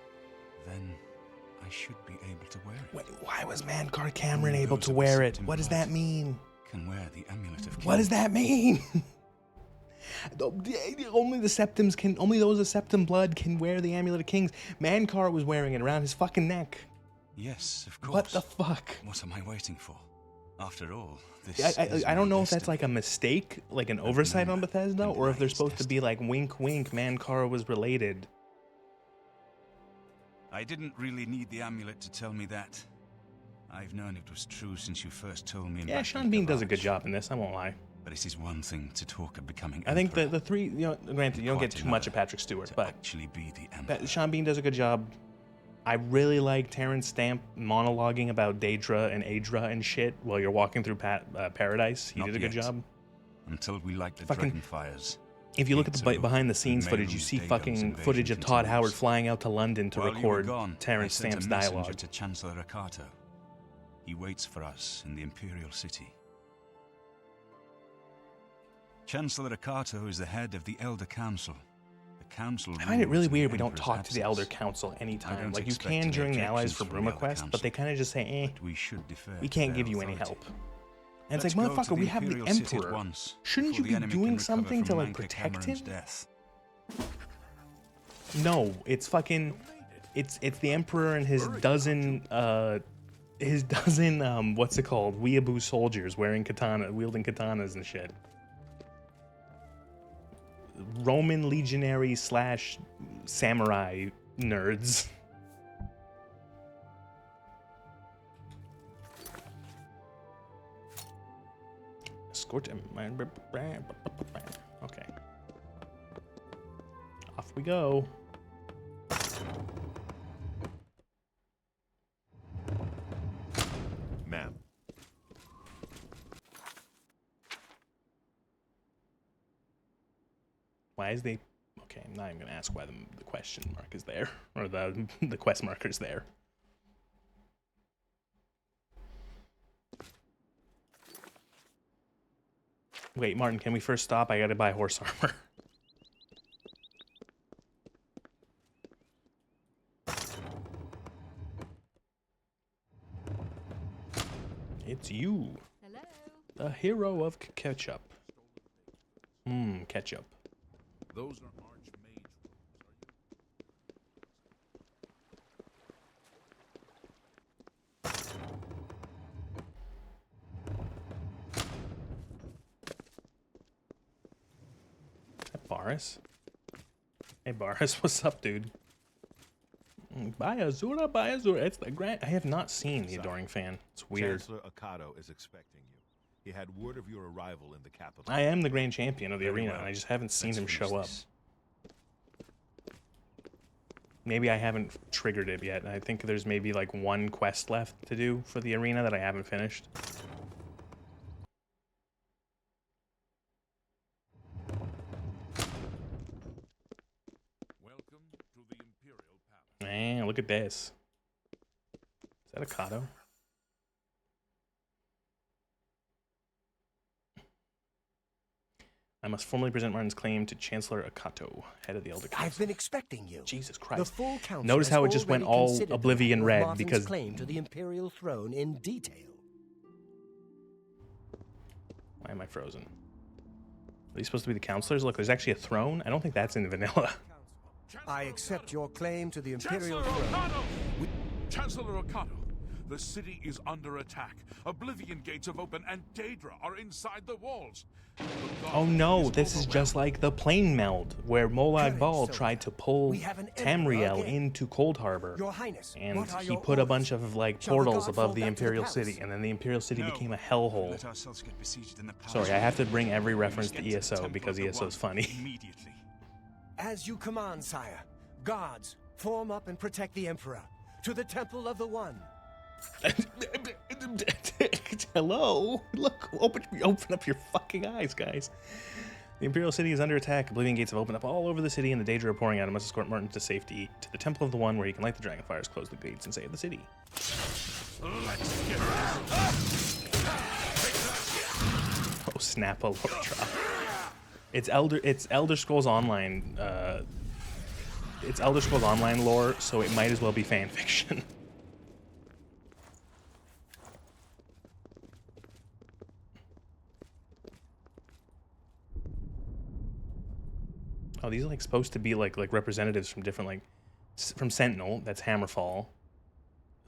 S8: then I should be able to wear it.
S1: Wait, why was Mankar Cameron able to wear it? What does that mean?
S8: Can wear the Amulet of Kings.
S1: What does that mean? Only the Septums can. Only those of Septim blood can wear the Amulet of Kings. Mankar was wearing it around his fucking neck.
S8: Yes, of course.
S1: What the fuck?
S8: What am I waiting for? After all, this.
S1: I don't know if that's like a mistake, like an oversight on Bethesda, or if they're supposed to be like wink, wink. Mankar was related.
S8: I didn't really need the amulet to tell me that. I've known it was true since you first told me.
S1: Yeah, Sean Bean does a good job in this. I won't lie.
S8: But it is one thing to talk of becoming.
S1: I think the three, you know, granted, you don't get too much of Patrick Stewart, but
S8: actually be the Emperor.
S1: Sean Bean does a good job. I really like Terrence Stamp monologuing about Daedra and Aedra and shit while you're walking through Paradise. He did a good job.
S8: Until we light the
S1: fucking
S8: Dragonfires.
S1: If you look at the behind-the-scenes footage, you see fucking footage of Todd Howard flying out to London to record Terrence Stamp's dialogue.
S8: To Chancellor Rakato. He waits for us in the Imperial City. Chancellor Rakato is the head of the Elder Council. The Council.
S1: I find it really weird we don't talk to the Elder Council anytime. Like you can during the Allies for Bruma Quest, but they kind of just say, we can't give you any help. And it's like, motherfucker, we have the Emperor. Shouldn't you be doing something to, like, protect him? No, it's fucking... It's the Emperor and his dozen, what's it called? Weeaboo soldiers wielding katanas and shit. Roman legionary / samurai nerds. Escort him. Okay. Off we go.
S12: Ma'am.
S1: Why is they... Okay, I'm not even going to ask why the question mark is there. Or the quest marker's there. Wait, Martin, can we first stop? I gotta buy horse armor. It's you.
S6: Hello.
S1: The hero of ketchup. Ketchup.
S4: Those are Archmage
S1: Baris. Hey, Baris, what's up, dude? Bye, Azura, bye, Azura. It's the grand. I have not seen the Adoring Fan. It's weird.
S12: Chancellor Akato is expecting you. He had word of your arrival in the capital.
S1: I am the grand champion of the arena,
S12: well.
S1: and I just haven't seen
S12: Let's
S1: him show up.
S12: finish
S1: Maybe I haven't triggered it yet. I think there's maybe like one quest left to do for the arena that I haven't finished.
S4: Welcome to the Imperial Palace.
S1: Man, look at this. Is that a Kato? I must formally present Martin's claim to Chancellor Akato, head of the Elder Council.
S10: I've been expecting you.
S1: Jesus
S10: The
S1: Christ.
S10: full council
S1: Notice how it
S10: has
S1: just went
S10: already
S1: all
S10: considered the
S1: Oblivion
S10: matter of
S1: red
S10: Martin's
S1: because...
S10: claim to the imperial throne in detail.
S1: Why am I frozen? Are these supposed to be the counselors? Look, there's actually a throne. I don't think that's in vanilla.
S10: I accept your claim to the imperial
S4: Chancellor
S10: throne.
S4: Okato! Chancellor Okato, the city is under attack. Oblivion gates have opened and Daedra are inside the walls.
S1: Oh no, this is just like the plane meld, where Molag Bal tried to pull Tamriel into Cold Harbor.
S10: Your Highness,
S1: And
S10: what are
S1: he
S10: your
S1: put a
S10: orders?
S1: bunch of like
S10: Shall the
S1: portals
S10: guard
S1: above
S10: fall
S1: the
S10: back to the
S1: Imperial
S10: palace?
S1: City, and then the Imperial City became a hellhole.
S8: Let ourselves get besieged in the palace.
S1: Sorry, I have to bring every reference to
S8: Get to the
S1: ESO
S8: Temple
S1: because
S8: of the
S1: ESO is
S8: One
S1: funny.
S8: Immediately.
S10: As you command, sire. Guards, form up and protect the Emperor. To the Temple of the One.
S1: Hello? Look, open up your fucking eyes, guys. The Imperial City is under attack. Oblivion gates have opened up all over the city, and the Daedra are pouring out. I must escort Martin to safety to the Temple of the One, where he can light the dragon fires, close the gates, and save the city.
S4: Let's get
S1: Oh snap! A lore drop. It's Elder Scrolls Online. It's Elder Scrolls Online lore, so it might as well be fan fiction. Oh, these are like supposed to be like representatives from different from Sentinel, that's Hammerfall.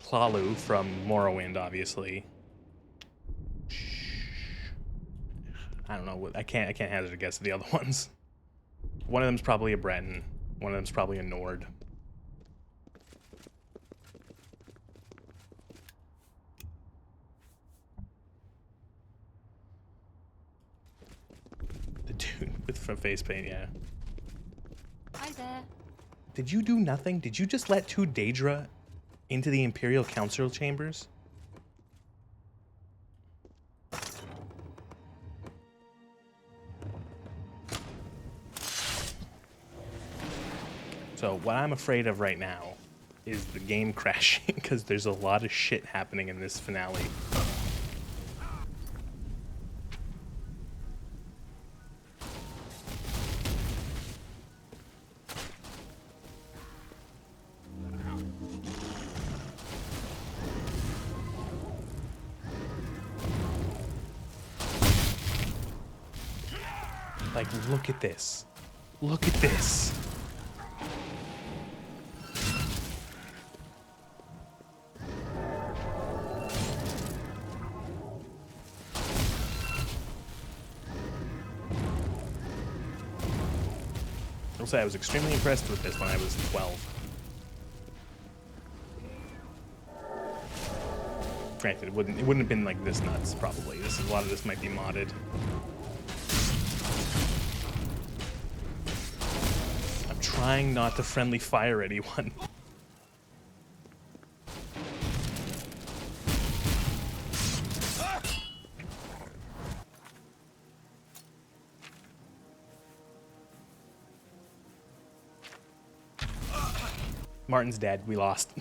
S1: Hlalu from Morrowind, obviously. I don't know what I can't hazard a guess at the other ones. One of them's probably a Breton. One of them's probably a Nord. The dude with face paint, yeah.
S6: Hi there.
S1: Did you do nothing? Did you just let two Daedra into the Imperial Council chambers? So what I'm afraid of right now is the game crashing because there's a lot of shit happening in this finale. Like, look at this. Look at this. I'll say I was extremely impressed with this when I was 12. Granted, it wouldn't have been like this nuts, probably. A lot of this might be modded. I'm trying not to friendly fire anyone. Martin's dead. We lost.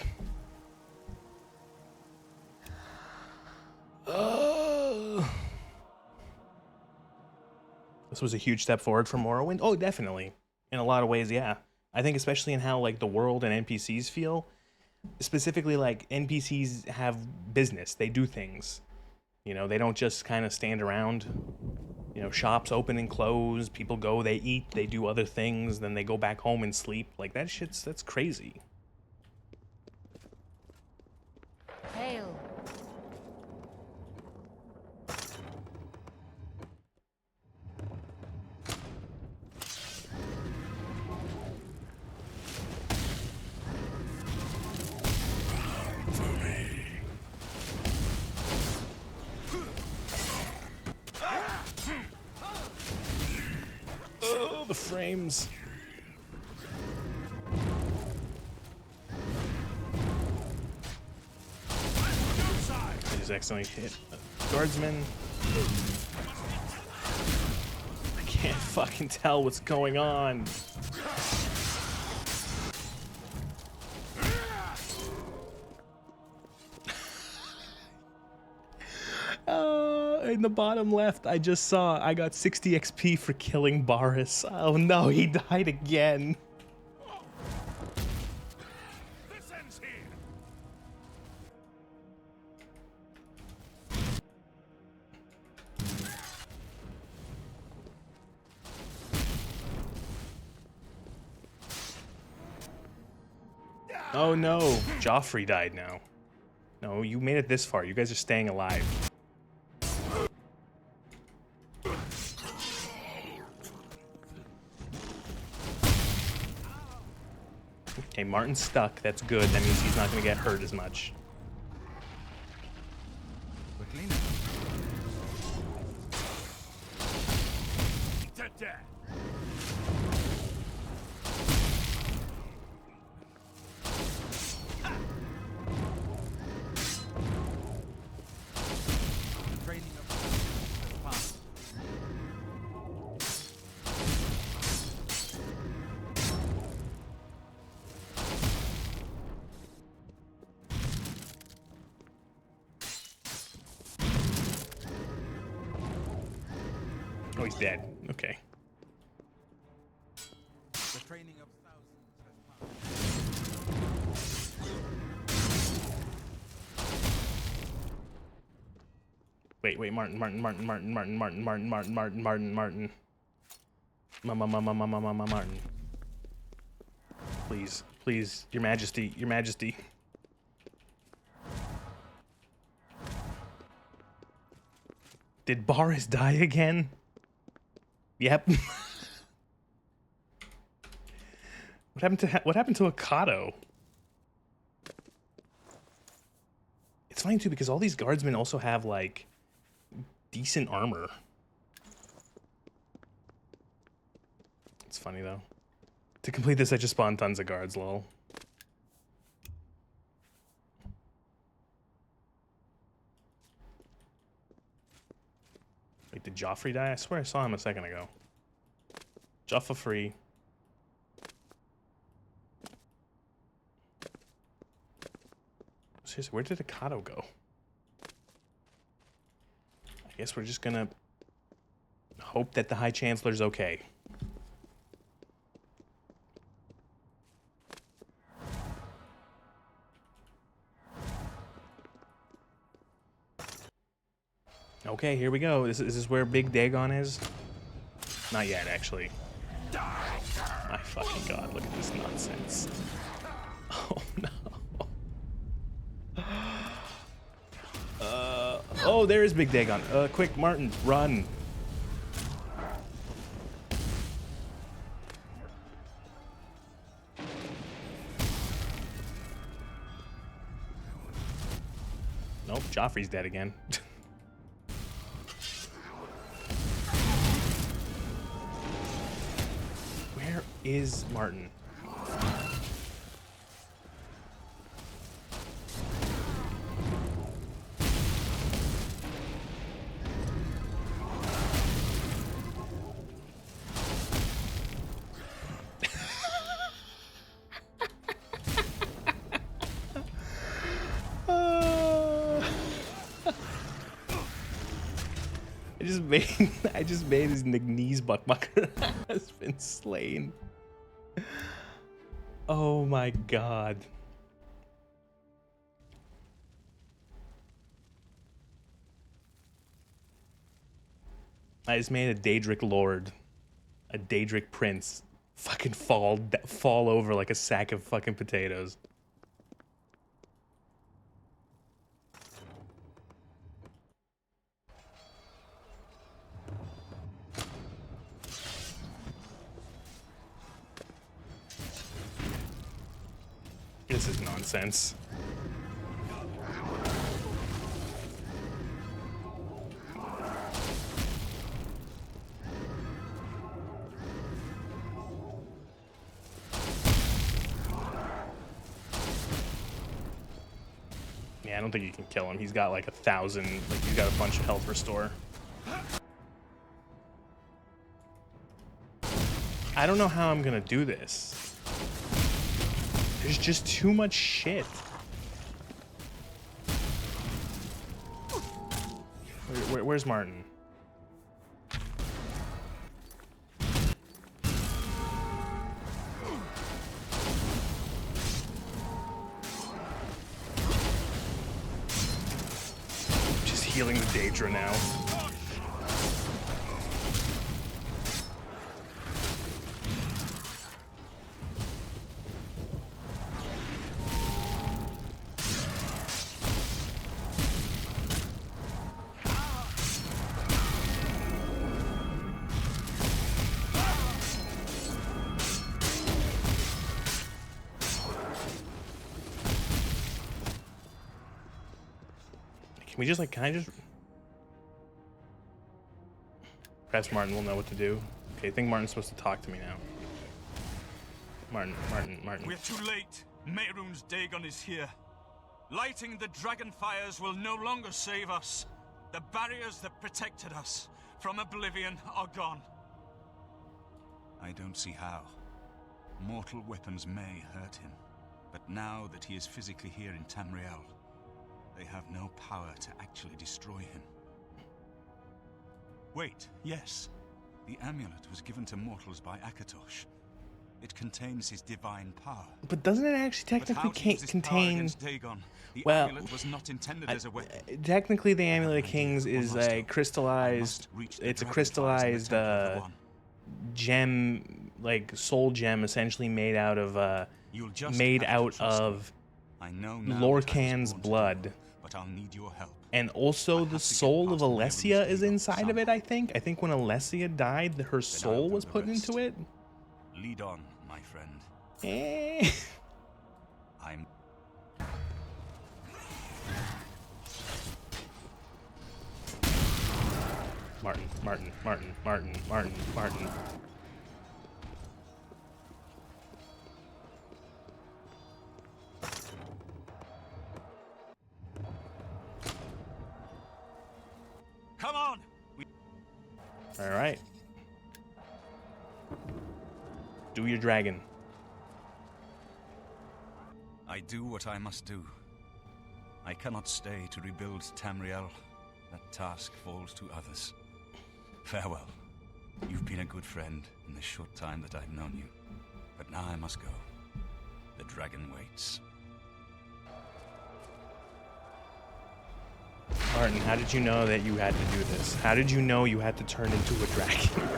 S1: This was a huge step forward for Morrowind. Oh, definitely. In a lot of ways, yeah. I think especially in how like the world and NPCs feel. Specifically, like NPCs have business. They do things. You know, they don't just kind of stand around. You know, shops open and close. People go, they eat, they do other things, then they go back home and sleep. Like that's crazy.
S6: Hail.
S1: the frames. I just accidentally hit a guardsman. I can't fucking tell what's going on. In the bottom left, I just saw I got 60 XP for killing Boris. Oh no, he died again.
S14: This ends here.
S1: Oh no, Joffrey died now. No, you made it this far. You guys are staying alive. Okay, Martin's stuck. That's good. That means he's not going to get hurt as much. Oh, he's dead. Okay.
S2: The training of thousands
S1: Wait, Martin. Martin. Please, Your Majesty. Did Boris die again? Yep. What happened to Akato? It's funny too because all these guardsmen also have like decent armor. It's funny though. To complete this, I just spawned tons of guards, lol. Wait, did Joffrey die? I swear I saw him a second ago. Joffa free. Seriously, where did Akato go? I guess we're just gonna hope that the High Chancellor's okay. Okay, here we go. Is this where Big Dagon is? Not yet, actually. My fucking god, look at this nonsense. Oh no. Oh, there is Big Dagon. Quick, Martin, run. Nope, Joffrey's dead again. Where is Martin? I just made his knees buckbucker has been slain. Oh my god. I just made a Daedric lord, a Daedric prince, fucking fall over like a sack of fucking potatoes. This is nonsense. I don't think you can kill him. He's got like 1,000, like he's got a bunch of health restore. I don't know how I'm gonna do this. There's just too much shit. Where's Martin? Just healing the Daedra now. Can we just like, can I just... Perhaps Martin will know what to do. Okay, I think Martin's supposed to talk to me now. Martin.
S14: We're too late. Mehrunes Dagon is here. Lighting the dragon fires will no longer save us. The barriers that protected us from Oblivion are gone.
S8: I don't see how. Mortal weapons may hurt him, but now that he is physically here in Tamriel, they have no power to actually destroy him. Wait, yes. The amulet was given to mortals by Akatosh. It contains his divine power.
S1: But doesn't it actually technically contain...
S8: Dagon? The
S1: well,
S8: amulet was not intended as a weapon.
S1: Technically, the Amulet of Kings is a crystallized... It's a crystallized gem, like soul gem, essentially made out of Lorcan's blood.
S8: But I'll need your help.
S1: And also the soul of Alessia is inside of it, I think. I think when Alessia died, her soul was put into it.
S8: Lead on, my friend. I'm...
S1: Martin.
S14: Come on!
S1: All right. Do your dragon.
S8: I do what I must do. I cannot stay to rebuild Tamriel. That task falls to others. Farewell. You've been a good friend in the short time that I've known you. But now I must go. The dragon waits.
S1: Martin, how did you know that you had to do this? How did you know you had to turn into a dragon?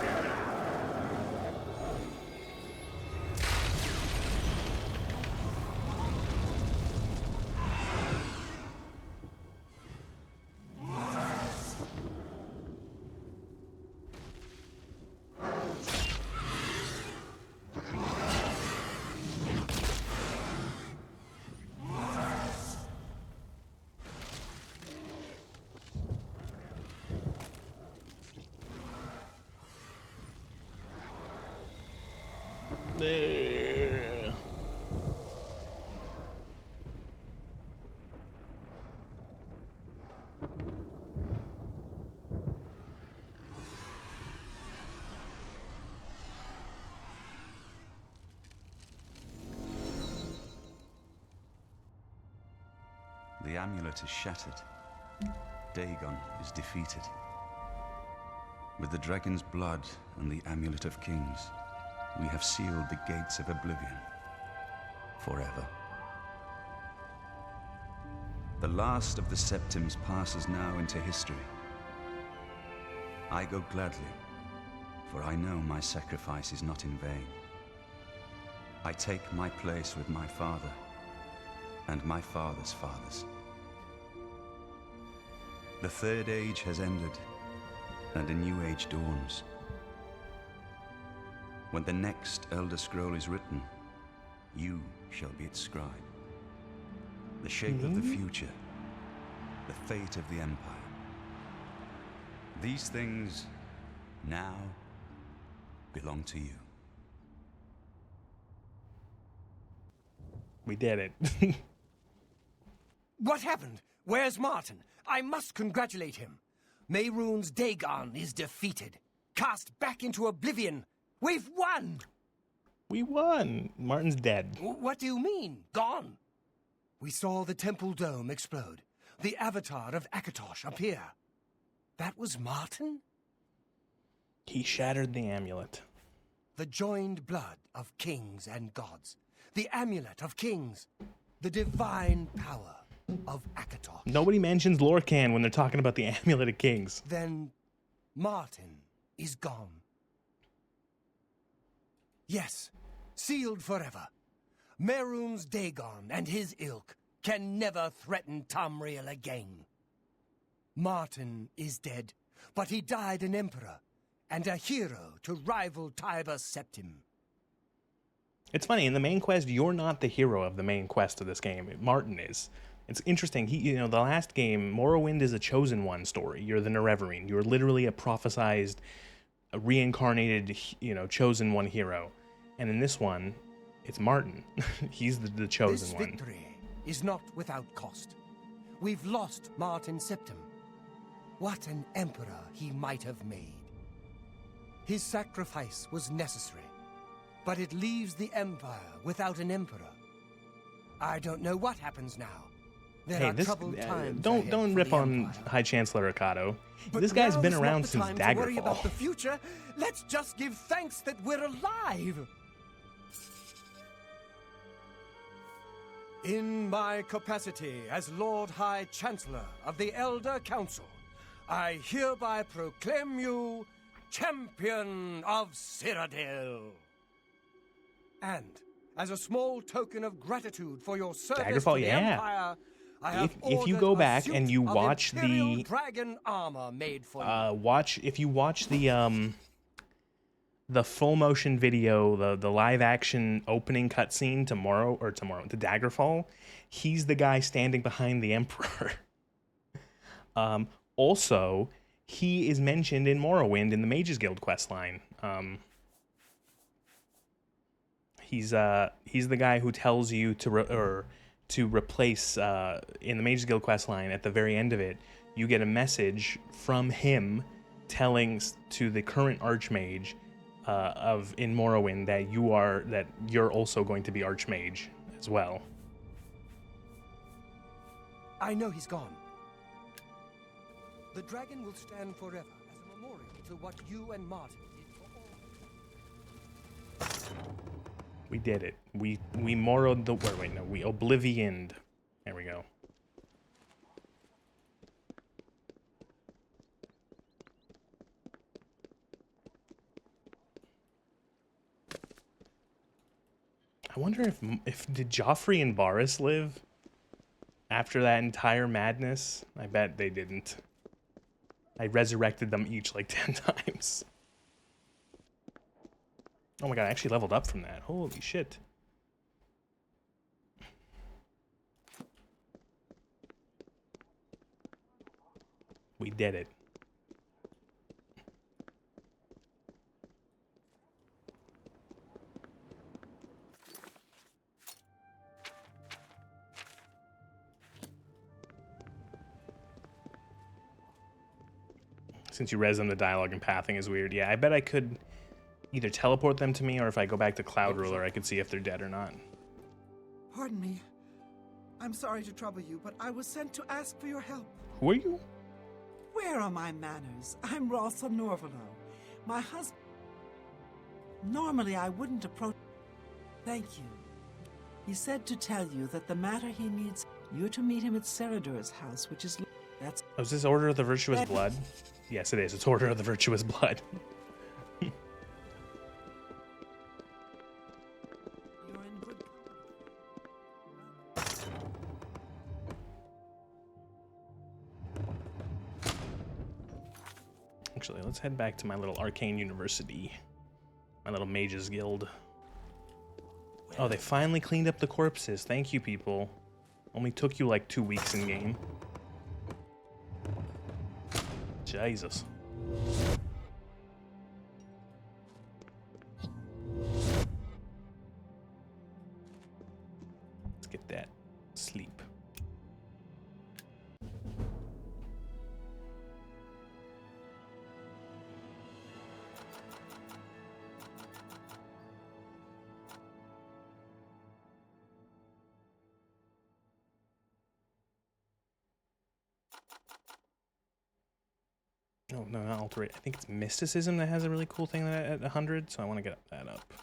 S8: The amulet is shattered. Dagon is defeated. With the dragon's blood and the Amulet of Kings, we have sealed the gates of Oblivion forever. The last of the Septims passes now into history. I go gladly, for I know my sacrifice is not in vain. I take my place with my father and my father's fathers. The Third Age has ended, and a new age dawns. When the next Elder Scroll is written, you shall be its scribe. The shape of the future, the fate of the Empire. These things now belong to you.
S1: We did it.
S10: What happened? Where's Martin? I must congratulate him. Mehrunes Dagon is defeated. Cast back into Oblivion. We've won!
S1: We won! Martin's dead.
S10: What do you mean, gone? We saw the temple dome explode. The avatar of Akatosh appear. That was Martin?
S1: He shattered the amulet.
S10: The joined blood of kings and gods. The amulet of kings. The divine power of Akatosh.
S1: Nobody mentions Lorcan when they're talking about the amulet of kings.
S10: Then Martin is gone. Yes, sealed forever. Mehrunes Dagon and his ilk can never threaten Tamriel again. Martin is dead, but he died an emperor and a hero to rival Tiber Septim.
S1: It's funny, in the main quest, you're not the hero of the main quest of this game. Martin is. It's interesting. The last game, Morrowind is a chosen one story. You're the Nerevarine. You're literally a prophesized, reincarnated, chosen one hero. And in this one, it's Martin. He's the chosen one.
S10: This victory is not without cost. We've lost Martin Septim. What an emperor he might have made. His sacrifice was necessary, but it leaves the Empire without an emperor. I don't know what happens now. There are troubled times
S1: don't rip on High Chancellor Akato. This guy's been around since Daggerfall.
S10: To worry about the future. Let's just give thanks that we're alive. In my capacity as Lord High Chancellor of the Elder Council, I hereby proclaim you Champion of Cyrodiil. And as a small token of gratitude for your service to the Empire, I have
S1: if you go back and you watch
S10: the dragon armor made for you.
S1: If you watch the full motion video, the live action opening cutscene to Daggerfall, he's the guy standing behind the Emperor. Also, he is mentioned in Morrowind in the Mages Guild questline. He's the guy who tells you to replace in the Mages Guild questline at the very end of it. You get a message from him telling to the current Archmage in Morrowind that you're also going to be Archmage as well.
S10: I know he's gone. The dragon will stand forever as a memorial to what you and Martin did for all.
S1: We did it. We morrowed the... we Oblivioned. There we go. I wonder if did Joffrey and Varys live after that entire madness? I bet they didn't. I resurrected them each like 10 times. Oh my god, I actually leveled up from that. Holy shit. We did it. Since you res them, the dialogue and pathing is weird. Yeah, I bet I could either teleport them to me, or if I go back to Cloud Ruler, I could see if they're dead or not.
S7: Pardon me. I'm sorry to trouble you, but I was sent to ask for your help.
S1: Who are you?
S7: Where are my manners? I'm Rossa Norvalo. My husband... Normally, I wouldn't approach... Thank you. He said to tell you that the matter he needs... You're to meet him at Seradur's house, which is... That's...
S1: Oh, is this Order of the Virtuous Blood? Yes, it is. It's Order of the Virtuous Blood. Actually, let's head back to my little arcane university. My little mages guild. Oh, they finally cleaned up the corpses. Thank you, people. Only took you like 2 weeks in game. Jesus. Let's get that sleep. No, no, not alterate. I think it's mysticism that has a really cool thing that at 100, so I want to get that up.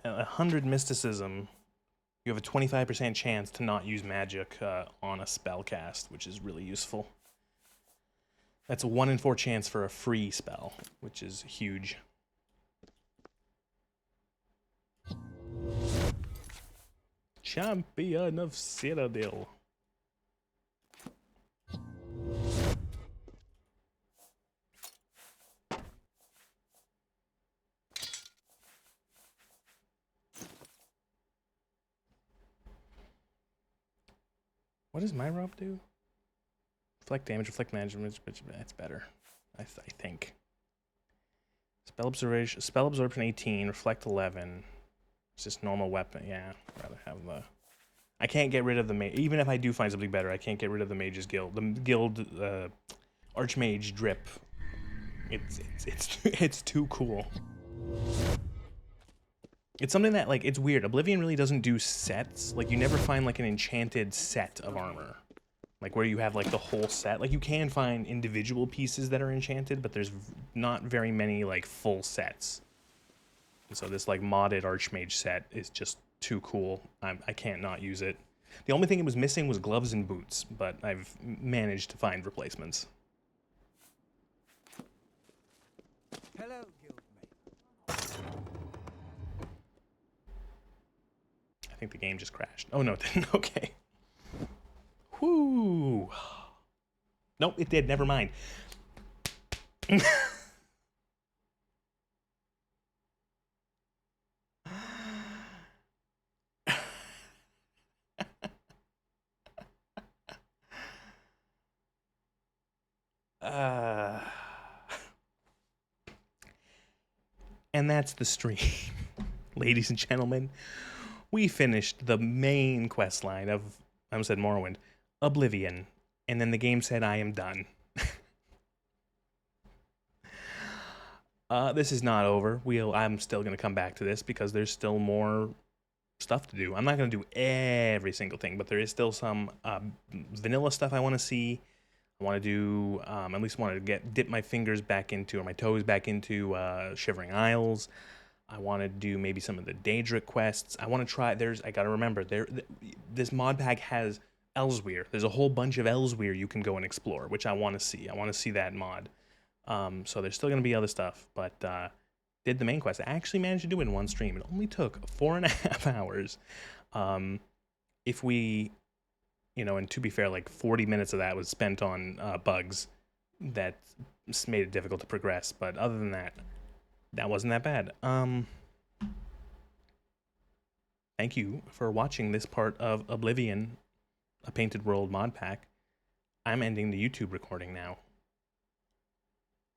S1: At 100 mysticism, you have a 25% chance to not use magic on a spell cast, which is really useful. That's a 1 in 4 chance for a free spell, which is huge. Champion of Citadel. What does my robe do? Reflect damage, reflect management, which that's better. I think. Spell absorption 18, reflect 11. It's just normal weapon. Yeah, I'd rather have the. I can't get rid of the even if I do find something better, I can't get rid of the Mage's Guild. The Guild Archmage drip. It's too cool. It's something that, like, it's weird. Oblivion really doesn't do sets. Like, you never find, like, an enchanted set of armor. Like, where you have, like, the whole set. Like, you can find individual pieces that are enchanted, but there's not very many, like, full sets. And so this, like, modded Archmage set is just too cool. I can't not use it. The only thing it was missing was gloves and boots, but I've managed to find replacements.
S10: Hello, guildmate.
S1: I think the game just crashed. Oh, no, it didn't. Okay. Whoo. Nope, it did. Never mind. And that's the stream. Ladies and gentlemen, we finished the main quest line of, I almost said Morrowind, Oblivion, and then the game said I am done. This is not over. I'm still going to come back to this because there's still more stuff to do. I'm not going to do every single thing, but there is still some vanilla stuff I want to see. I want to do, at least want to dip my fingers back into, or my toes back into Shivering Isles. I want to do maybe some of the Daedric quests. I want to try, I got to remember, this mod pack has Elsewhere. There's a whole bunch of Elsewhere you can go and explore, which I want to see. I want to see that mod. So there's still going to be other stuff, but did the main quest. I actually managed to do it in one stream. It only took 4.5 hours. If we, and to be fair, like 40 minutes of that was spent on bugs that made it difficult to progress. But other than that, that wasn't that bad. Thank you for watching this part of Oblivion, a Painted World mod pack. I'm ending the YouTube recording now.